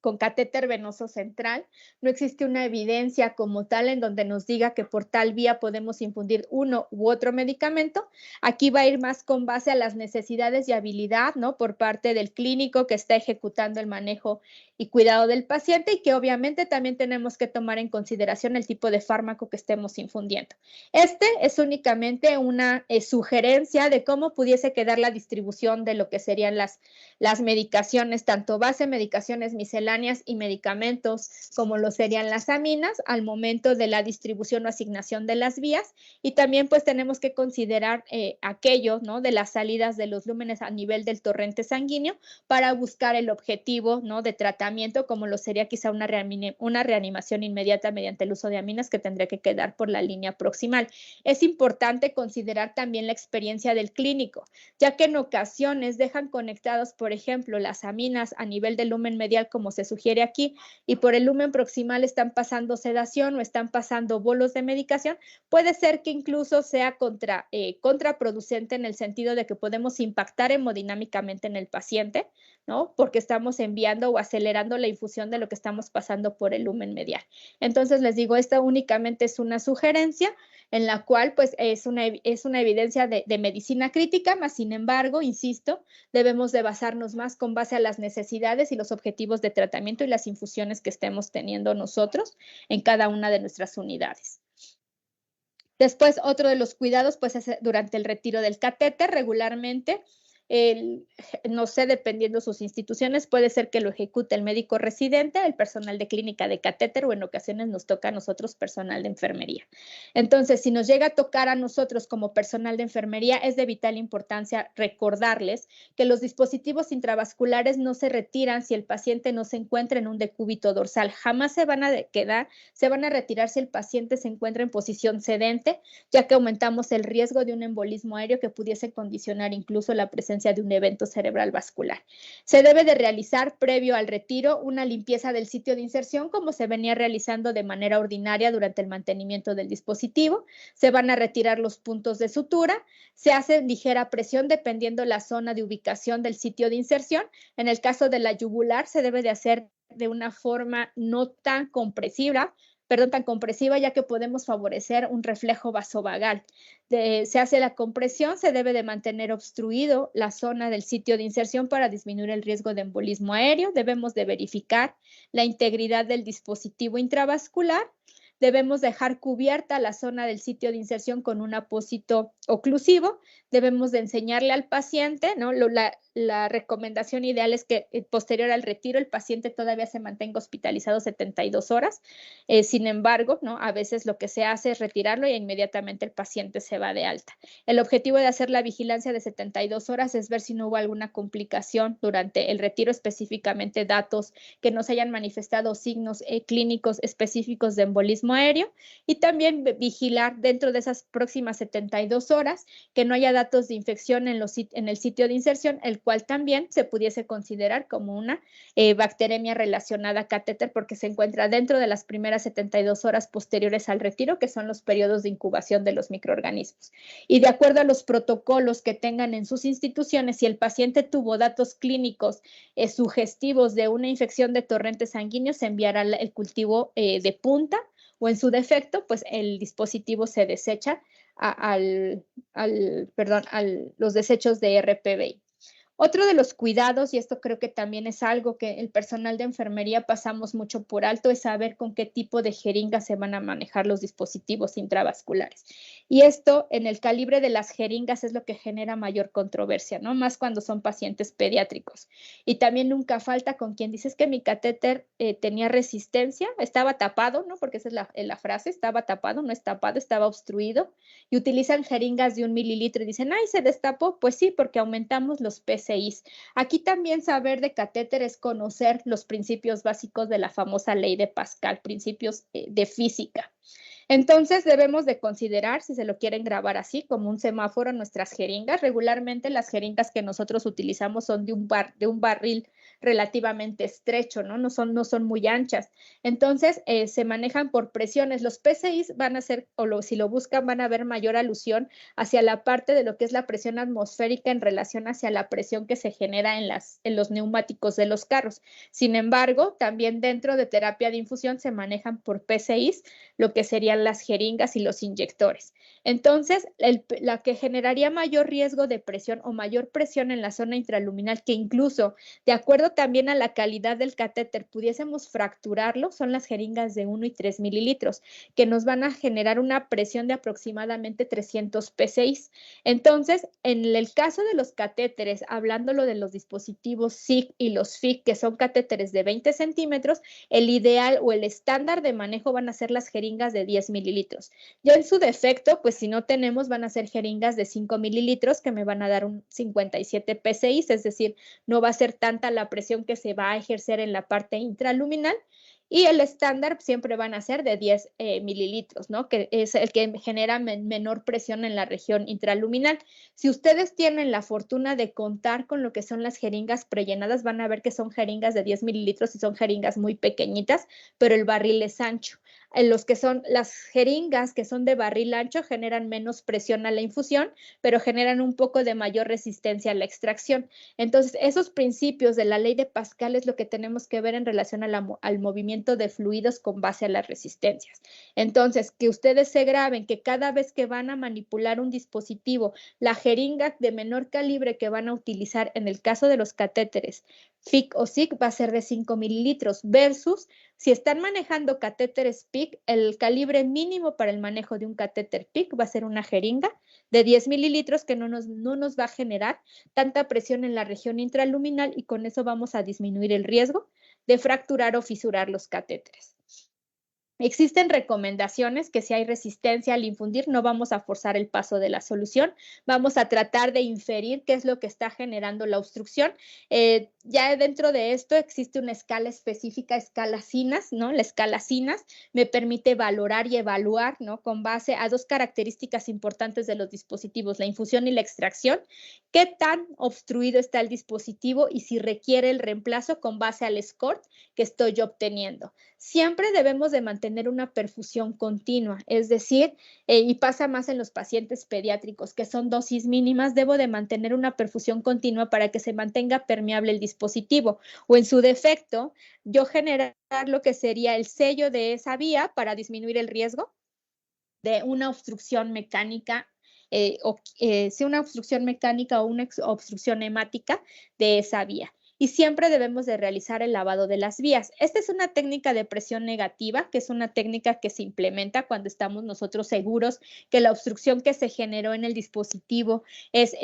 con catéter venoso central, no existe una evidencia como tal en donde nos diga que por tal vía podemos infundir uno u otro medicamento. Aquí va a ir más con base a las necesidades y habilidad, ¿no?, por parte del clínico que está ejecutando el manejo y cuidado del paciente, y que obviamente también tenemos que tomar en consideración el tipo de fármaco que estemos infundiendo. Este es únicamente una sugerencia de cómo pudiese quedar la distribución de lo que serían las medicaciones, tanto base, medicaciones misceláneas y medicamentos, como lo serían las aminas, al momento de la distribución o asignación de las vías. Y también pues tenemos que considerar aquello, ¿no?, de las salidas de los lúmenes a nivel del torrente sanguíneo para buscar el objetivo, ¿no?, de tratamiento, como lo sería quizá una reanimación inmediata mediante el uso de aminas, que tendría que quedar por la línea proximal. Es importante considerar también la experiencia del clínico, ya que en ocasiones dejan conectados, por ejemplo, las aminas a nivel del lumen medial, como se sugiere aquí, y por el lumen proximal están pasando sedación o están pasando bolos de medicación. Puede ser que incluso sea contraproducente, en el sentido de que podemos impactar hemodinámicamente en el paciente, ¿no?, porque estamos enviando o acelerando la infusión de lo que estamos pasando por el lumen medial. Entonces, les digo, esta únicamente es una sugerencia en la cual pues es una evidencia de medicina crítica, mas sin embargo, insisto, debemos de basarnos más con base a las necesidades y los objetivos de tratamiento y las infusiones que estemos teniendo nosotros en cada una de nuestras unidades. Después, otro de los cuidados pues es durante el retiro del catéter. Regularmente, no sé, dependiendo sus instituciones, puede ser que lo ejecute el médico residente, el personal de clínica de catéter, o en ocasiones nos toca a nosotros personal de enfermería. Entonces, si nos llega a tocar a nosotros como personal de enfermería, es de vital importancia recordarles que los dispositivos intravasculares no se retiran si el paciente no se encuentra en un decúbito dorsal. Jamás se van a retirar si el paciente se encuentra en posición sedente, ya que aumentamos el riesgo de un embolismo aéreo que pudiese condicionar incluso la presencia de un evento cerebral vascular. Se debe de realizar previo al retiro una limpieza del sitio de inserción, como se venía realizando de manera ordinaria durante el mantenimiento del dispositivo. Se van a retirar los puntos de sutura, se hace ligera presión dependiendo la zona de ubicación del sitio de inserción. En el caso de la yugular, se debe de hacer de una forma no tan compresiva, ya que podemos favorecer un reflejo vasovagal. Se hace la compresión, se debe de mantener obstruido la zona del sitio de inserción para disminuir el riesgo de embolismo aéreo. Debemos de verificar la integridad del dispositivo intravascular. Debemos dejar cubierta la zona del sitio de inserción con un apósito oclusivo. Debemos de enseñarle al paciente, ¿no?, la recomendación ideal es que posterior al retiro el paciente todavía se mantenga hospitalizado 72 horas. Sin embargo, ¿no? A veces lo que se hace es retirarlo y inmediatamente el paciente se va de alta. El objetivo de hacer la vigilancia de 72 horas es ver si no hubo alguna complicación durante el retiro, específicamente datos que no se hayan manifestado signos clínicos específicos de embolismo aéreo, y también vigilar dentro de esas próximas 72 horas que no haya datos de infección en el sitio de inserción, el cual también se pudiese considerar como una bacteremia relacionada a catéter, porque se encuentra dentro de las primeras 72 horas posteriores al retiro, que son los periodos de incubación de los microorganismos. Y de acuerdo a los protocolos que tengan en sus instituciones, si el paciente tuvo datos clínicos sugestivos de una infección de torrente sanguíneo, se enviará el cultivo de punta, o en su defecto, pues el dispositivo se desecha a los desechos de RPBI. Otro de los cuidados, y esto creo que también es algo que el personal de enfermería pasamos mucho por alto, es saber con qué tipo de jeringa se van a manejar los dispositivos intravasculares. Y esto en el calibre de las jeringas es lo que genera mayor controversia, ¿no? Más cuando son pacientes pediátricos. Y también nunca falta con quien dices que mi catéter tenía resistencia, estaba tapado, ¿no? Porque esa es la frase, estaba tapado, no es tapado, estaba obstruido. Y utilizan jeringas de 1 mililitro y dicen, ay, se destapó. Pues sí, porque aumentamos los PCIs. Aquí también saber de catéter es conocer los principios básicos de la famosa ley de Pascal, principios de física. Entonces debemos de considerar, si se lo quieren grabar así, como un semáforo, nuestras jeringas. Regularmente las jeringas que nosotros utilizamos son de un barril relativamente estrecho, ¿no? No son muy anchas. Entonces se manejan por presiones. Los PCIs van a ser, si lo buscan, van a ver mayor alusión hacia la parte de lo que es la presión atmosférica en relación hacia la presión que se genera en los neumáticos de los carros. Sin embargo, también dentro de terapia de infusión se manejan por PCIs, lo que serían las jeringas y los inyectores. Entonces, la que generaría mayor riesgo de presión o mayor presión en la zona intraluminal, que incluso, de acuerdo también a la calidad del catéter, pudiésemos fracturarlo, son las jeringas de 1 y 3 mililitros, que nos van a generar una presión de aproximadamente 300 PCIs. Entonces, en el caso de los catéteres, hablándolo de los dispositivos SIG y los FIG, que son catéteres de 20 centímetros, el ideal o el estándar de manejo van a ser las jeringas de 10 mililitros. Ya en su defecto, pues si no tenemos, van a ser jeringas de 5 mililitros que me van a dar un 57 PCI, es decir, no va a ser tanta la presión que se va a ejercer en la parte intraluminal. Y el estándar siempre van a ser de 10 mililitros, ¿no? Que es el que genera menor presión en la región intraluminal. Si ustedes tienen la fortuna de contar con lo que son las jeringas prellenadas, van a ver que son jeringas de 10 mililitros y son jeringas muy pequeñitas, pero el barril es ancho. En los que son las jeringas que son de barril ancho generan menos presión a la infusión, pero generan un poco de mayor resistencia a la extracción. Entonces, esos principios de la ley de Pascal es lo que tenemos que ver en relación al movimiento de fluidos con base a las resistencias. Entonces, que ustedes se graben que cada vez que van a manipular un dispositivo, la jeringa de menor calibre que van a utilizar en el caso de los catéteres FIC o SIC va a ser de 5 mililitros versus si están manejando catéteres PIC, el calibre mínimo para el manejo de un catéter PIC va a ser una jeringa de 10 mililitros que no nos va a generar tanta presión en la región intraluminal y con eso vamos a disminuir el riesgo de fracturar o fisurar los catéteres. Existen recomendaciones que si hay resistencia al infundir, no vamos a forzar el paso de la solución, vamos a tratar de inferir qué es lo que está generando la obstrucción. Ya dentro de esto existe una escala específica, escala SINAS, ¿no? La escala SINAS me permite valorar y evaluar, ¿no? Con base a dos características importantes de los dispositivos, la infusión y la extracción, qué tan obstruido está el dispositivo y si requiere el reemplazo con base al score que estoy obteniendo. Siempre debemos de mantener una perfusión continua, es decir, y pasa más en los pacientes pediátricos, que son dosis mínimas, debo de mantener una perfusión continua para que se mantenga permeable el dispositivo, o en su defecto, yo generar lo que sería el sello de esa vía para disminuir el riesgo de una obstrucción mecánica, una obstrucción mecánica o una obstrucción hemática de esa vía. y siempre debemos de realizar el lavado de las vías. Esta es una técnica de presión negativa, que es una técnica que se implementa cuando estamos nosotros seguros que la obstrucción que se generó en el dispositivo es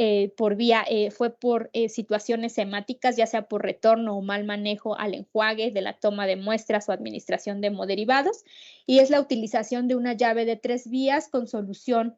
fue por situaciones hemáticas, ya sea por retorno o mal manejo al enjuague de la toma de muestras o administración de hemoderivados, y es la utilización de una llave de 3 vías con solución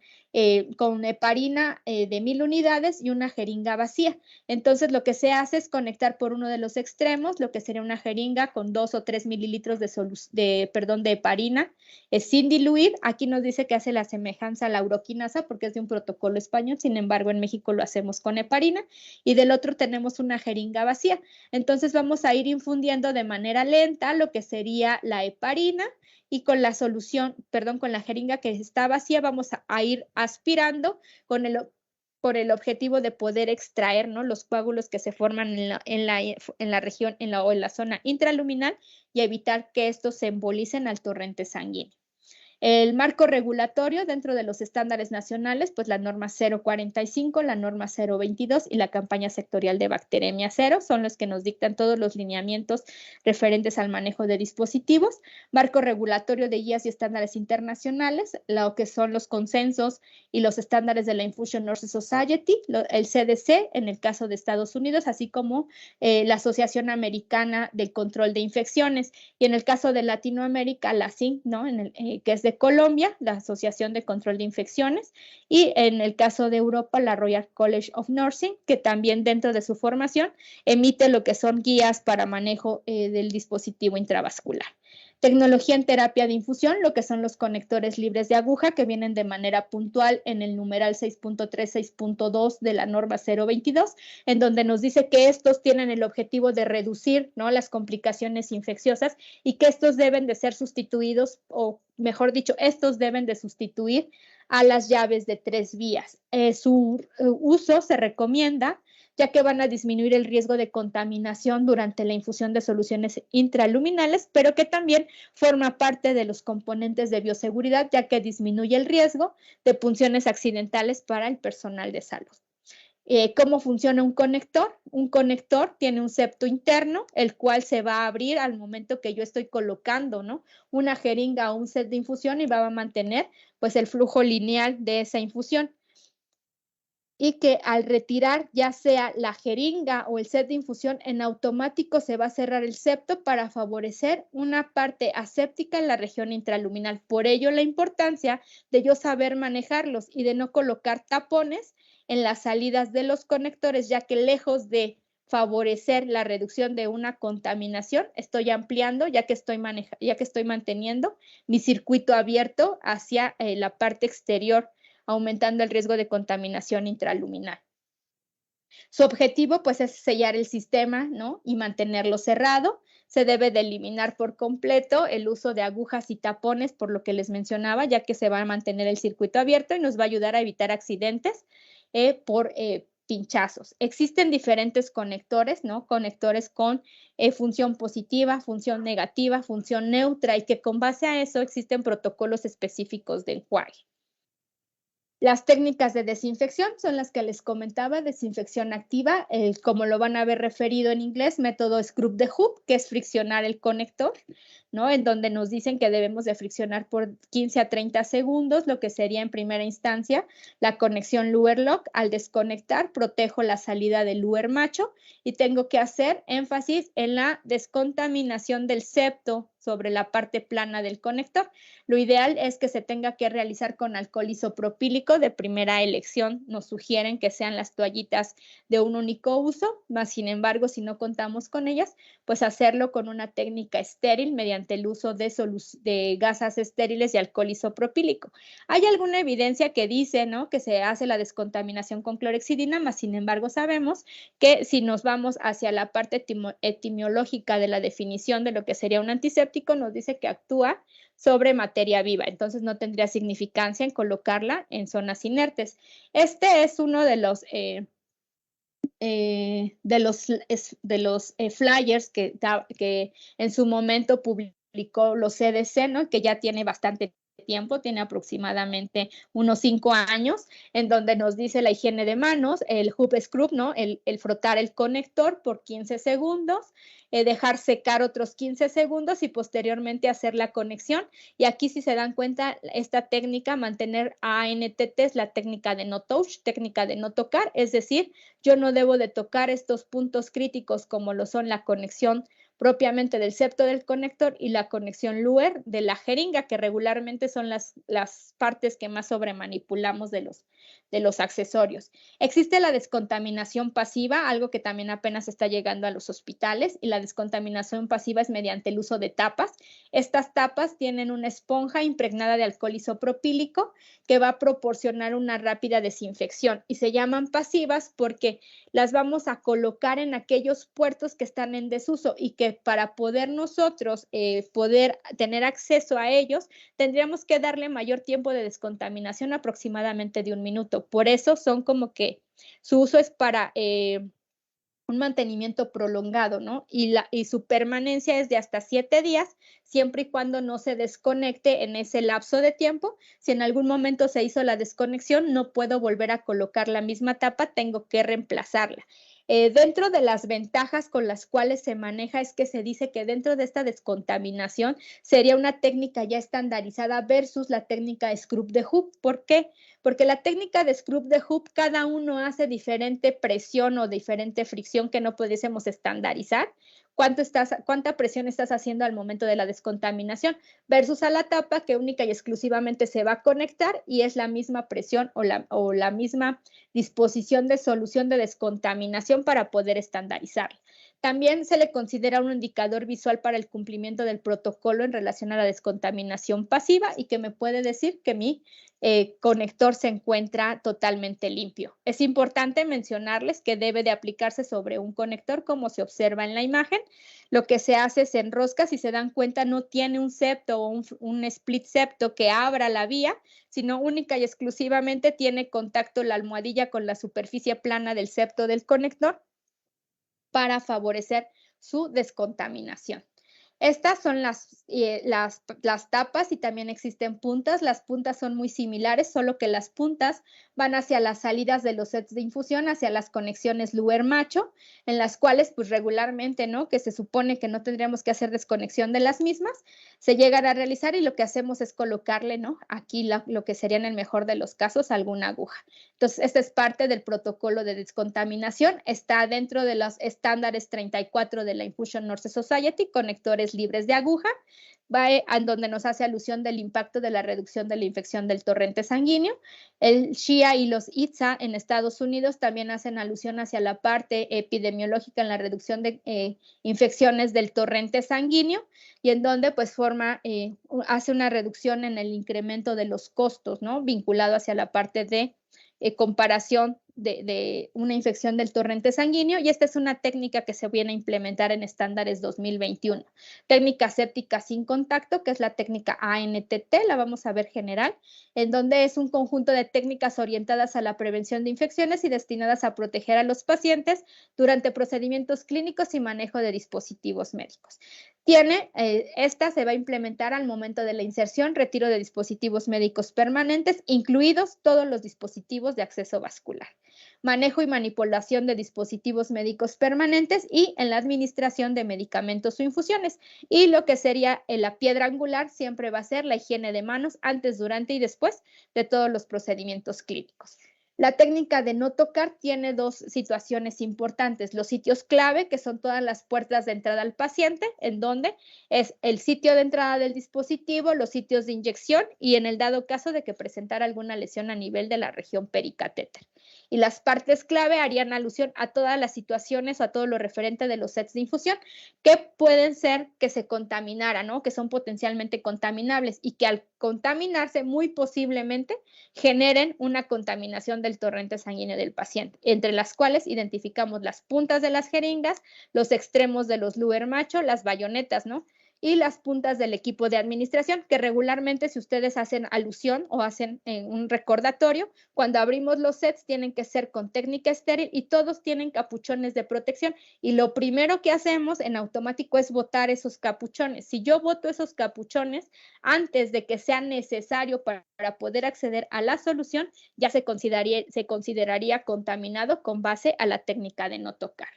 con heparina de 1000 unidades y una jeringa vacía. Entonces, lo que se hace es conectar por uno de los extremos lo que sería una jeringa con 2 o 3 mililitros de heparina sin diluir. Aquí nos dice que hace la semejanza a la uroquinasa porque es de un protocolo español, sin embargo, en México lo hacemos con heparina, y del otro tenemos una jeringa vacía. Entonces, vamos a ir infundiendo de manera lenta lo que sería la heparina, y con la solución, perdón, con la jeringa que está vacía, vamos a ir aspirando por el objetivo de poder extraer, ¿no?, los coágulos que se forman en la región o en la zona intraluminal, y evitar que estos se embolicen al torrente sanguíneo. El marco regulatorio dentro de los estándares nacionales, pues la norma 045, la norma 022 y la campaña sectorial de bacteremia 0 son los que nos dictan todos los lineamientos referentes al manejo de dispositivos. Marco regulatorio de guías y estándares internacionales, lo que son los consensos y los estándares de la Infusion Nurse Society, el CDC en el caso de Estados Unidos, así como la Asociación Americana del Control de Infecciones, y en el caso de Latinoamérica, la ACIN, ¿no?, que es de Colombia, la Asociación de Control de Infecciones, y en el caso de Europa, la Royal College of Nursing, que también dentro de su formación emite lo que son guías para manejo del dispositivo intravascular. Tecnología en terapia de infusión, lo que son los conectores libres de aguja que vienen de manera puntual en el numeral 6.3, 6.2 de la norma 022, en donde nos dice que estos tienen el objetivo de reducir, ¿no?, las complicaciones infecciosas, y que estos deben de ser sustituidos, o mejor dicho, estos deben de sustituir a las llaves de 3 vías. Su uso se recomienda ya que van a disminuir el riesgo de contaminación durante la infusión de soluciones intraluminales, pero que también forma parte de los componentes de bioseguridad, ya que disminuye el riesgo de punciones accidentales para el personal de salud. ¿Cómo funciona un conector? Un conector tiene un septo interno, el cual se va a abrir al momento que yo estoy colocando, ¿no?, una jeringa o un set de infusión, y va a mantener pues el flujo lineal de esa infusión. Y que al retirar ya sea la jeringa o el set de infusión, en automático se va a cerrar el septo para favorecer una parte aséptica en la región intraluminal. Por ello, la importancia de yo saber manejarlos y de no colocar tapones en las salidas de los conectores, ya que lejos de favorecer la reducción de una contaminación, estoy ampliando, ya que estoy manteniendo mi circuito abierto hacia la parte exterior, aumentando el riesgo de contaminación intraluminal. Su objetivo, pues, es sellar el sistema, ¿no?, y mantenerlo cerrado. Se debe de eliminar por completo el uso de agujas y tapones, por lo que les mencionaba, ya que se va a mantener el circuito abierto y nos va a ayudar a evitar accidentes por pinchazos. Existen diferentes conectores, ¿no?, conectores con función positiva, función negativa, función neutra, y que con base a eso existen protocolos específicos de enjuague. Las técnicas de desinfección son las que les comentaba: desinfección activa, como lo van a ver referido en inglés, método Scrub the Hoop, que es friccionar el conector, ¿no?, en donde nos dicen que debemos de friccionar por 15 a 30 segundos, lo que sería en primera instancia la conexión Luer Lock. Al desconectar, protejo la salida del Luer macho, y tengo que hacer énfasis en la descontaminación del septo sobre la parte plana del conector. Lo ideal es que se tenga que realizar con alcohol isopropílico de primera elección. Nos sugieren que sean las toallitas de un único uso, más sin embargo, si no contamos con ellas, pues hacerlo con una técnica estéril mediante el uso de gasas estériles y alcohol isopropílico. Hay alguna evidencia que dice, ¿no?, que se hace la descontaminación con clorexidina, más sin embargo sabemos que si nos vamos hacia la parte etimológica de la definición de lo que sería un antiséptico, nos dice que actúa sobre materia viva, entonces no tendría significancia en colocarla en zonas inertes. Este es uno de los flyers que en su momento publicó los CDC, ¿no?, que ya tiene bastante tiempo, tiene aproximadamente unos 5 años, en donde nos dice la higiene de manos, el hoop scrub, ¿no? El frotar el conector por 15 segundos, dejar secar otros 15 segundos y posteriormente hacer la conexión. Y aquí, si se dan cuenta, esta técnica, mantener ANTT, es la técnica de no touch, técnica de no tocar, es decir, yo no debo de tocar estos puntos críticos como lo son la conexión propiamente del septo del conector y la conexión Luer de la jeringa, que regularmente son las partes que más sobremanipulamos de los accesorios. Existe la descontaminación pasiva, algo que también apenas está llegando a los hospitales, y la descontaminación pasiva es mediante el uso de tapas. Estas tapas tienen una esponja impregnada de alcohol isopropílico que va a proporcionar una rápida desinfección, y se llaman pasivas porque las vamos a colocar en aquellos puertos que están en desuso y que para poder nosotros poder tener acceso a ellos, tendríamos que darle mayor tiempo de descontaminación, aproximadamente de 1 minuto. Por eso son como que su uso es para un mantenimiento prolongado, ¿no? Y su permanencia es de hasta 7 días, siempre y cuando no se desconecte en ese lapso de tiempo. Si en algún momento se hizo la desconexión, no puedo volver a colocar la misma tapa, tengo que reemplazarla. Dentro de las ventajas con las cuales se maneja es que se dice que dentro de esta descontaminación sería una técnica ya estandarizada versus la técnica scrub de hoop. ¿Por qué? Porque la técnica de scrub de hoop, cada uno hace diferente presión o diferente fricción que no pudiésemos estandarizar. ¿Cuánta presión estás haciendo al momento de la descontaminación? Versus a la tapa, que única y exclusivamente se va a conectar y es la misma presión o la misma disposición de solución de descontaminación para poder estandarizarla. También se le considera un indicador visual para el cumplimiento del protocolo en relación a la descontaminación pasiva y que me puede decir que mi conector se encuentra totalmente limpio. Es importante mencionarles que debe de aplicarse sobre un conector como se observa en la imagen. Lo que se hace se enrosca, si se dan cuenta no tiene un septo o un split septo que abra la vía, sino única y exclusivamente tiene contacto la almohadilla con la superficie plana del septo del conector para favorecer su descontaminación. Estas son las tapas y también existen puntas. Las puntas son muy similares, solo que las puntas van hacia las salidas de los sets de infusión, hacia las conexiones Luer-Macho, en las cuales pues regularmente, ¿no? Que se supone que no tendríamos que hacer desconexión de las mismas, se llegan a realizar y lo que hacemos es colocarle, ¿no? Aquí lo que sería en el mejor de los casos alguna aguja. Entonces, esta es parte del protocolo de descontaminación, está dentro de los estándares 34 de la Infusion Nurse Society, conectores libres de aguja, va en donde nos hace alusión del impacto de la reducción de la infección del torrente sanguíneo. El SHIA y los ITSA en Estados Unidos también hacen alusión hacia la parte epidemiológica en la reducción de infecciones del torrente sanguíneo y en donde pues hace una reducción en el incremento de los costos, ¿no? Vinculado hacia la parte de comparación de una infección del torrente sanguíneo, y esta es una técnica que se viene a implementar en estándares 2021. Técnica séptica sin contacto, que es la técnica ANTT, la vamos a ver general, en donde es un conjunto de técnicas orientadas a la prevención de infecciones y destinadas a proteger a los pacientes durante procedimientos clínicos y manejo de dispositivos médicos. Esta se va a implementar al momento de la inserción, retiro de dispositivos médicos permanentes, incluidos todos los dispositivos de acceso vascular, manejo y manipulación de dispositivos médicos permanentes y en la administración de medicamentos o infusiones. Y lo que sería la piedra angular siempre va a ser la higiene de manos antes, durante y después de todos los procedimientos clínicos. La técnica de no tocar tiene dos situaciones importantes. Los sitios clave, que son todas las puertas de entrada al paciente, en donde es el sitio de entrada del dispositivo, los sitios de inyección y en el dado caso de que presentara alguna lesión a nivel de la región pericatéter. Y las partes clave harían alusión a todas las situaciones o a todo lo referente de los sets de infusión que pueden ser que se contaminaran, ¿no? Que son potencialmente contaminables y que al contaminarse muy posiblemente generen una contaminación del torrente sanguíneo del paciente, entre las cuales identificamos las puntas de las jeringas, los extremos de los Luer-Macho, las bayonetas, ¿no? y las puntas del equipo de administración, que regularmente si ustedes hacen alusión o hacen un recordatorio, cuando abrimos los sets tienen que ser con técnica estéril y todos tienen capuchones de protección, y lo primero que hacemos en automático es botar esos capuchones. Si yo boto esos capuchones antes de que sea necesario para poder acceder a la solución, ya se consideraría contaminado con base a la técnica de no tocar.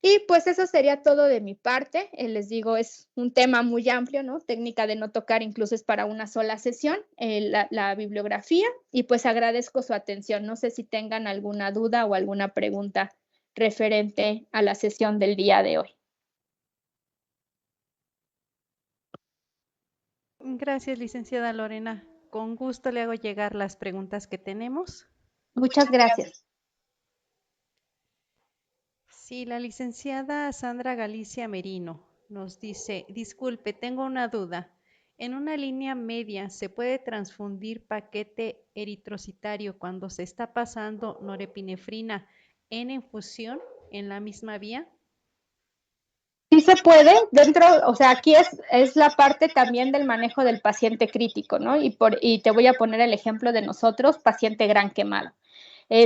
Y pues eso sería todo de mi parte. Les digo, es un tema muy amplio, ¿no? Técnica de no tocar incluso es para una sola sesión, la bibliografía, y pues agradezco su atención. No sé si tengan alguna duda o alguna pregunta referente a la sesión del día de hoy. Gracias, licenciada Lorena. Con gusto le hago llegar las preguntas que tenemos. Muchas gracias. Sí, la licenciada Sandra Galicia Merino nos dice, disculpe, tengo una duda. ¿En una línea media se puede transfundir paquete eritrocitario cuando se está pasando norepinefrina en infusión en la misma vía? Sí se puede, dentro, o sea, aquí es la parte también del manejo del paciente crítico, ¿no? Y te voy a poner el ejemplo de nosotros, paciente gran quemado.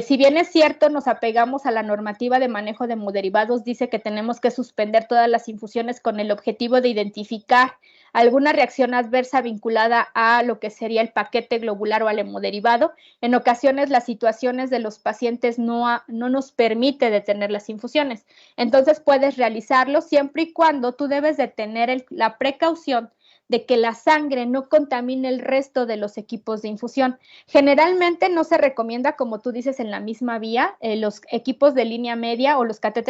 Si bien es cierto, nos apegamos a la normativa de manejo de hemoderivados, dice que tenemos que suspender todas las infusiones con el objetivo de identificar alguna reacción adversa vinculada a lo que sería el paquete globular o al hemodiderivado. En ocasiones las situaciones de los pacientes no nos permite detener las infusiones. Entonces puedes realizarlo siempre y cuando tú debes de tener la precaución de que la sangre no contamine el resto de los equipos de infusión. Generalmente no se recomienda, como tú dices, en la misma vía, los equipos de línea media o los catéteres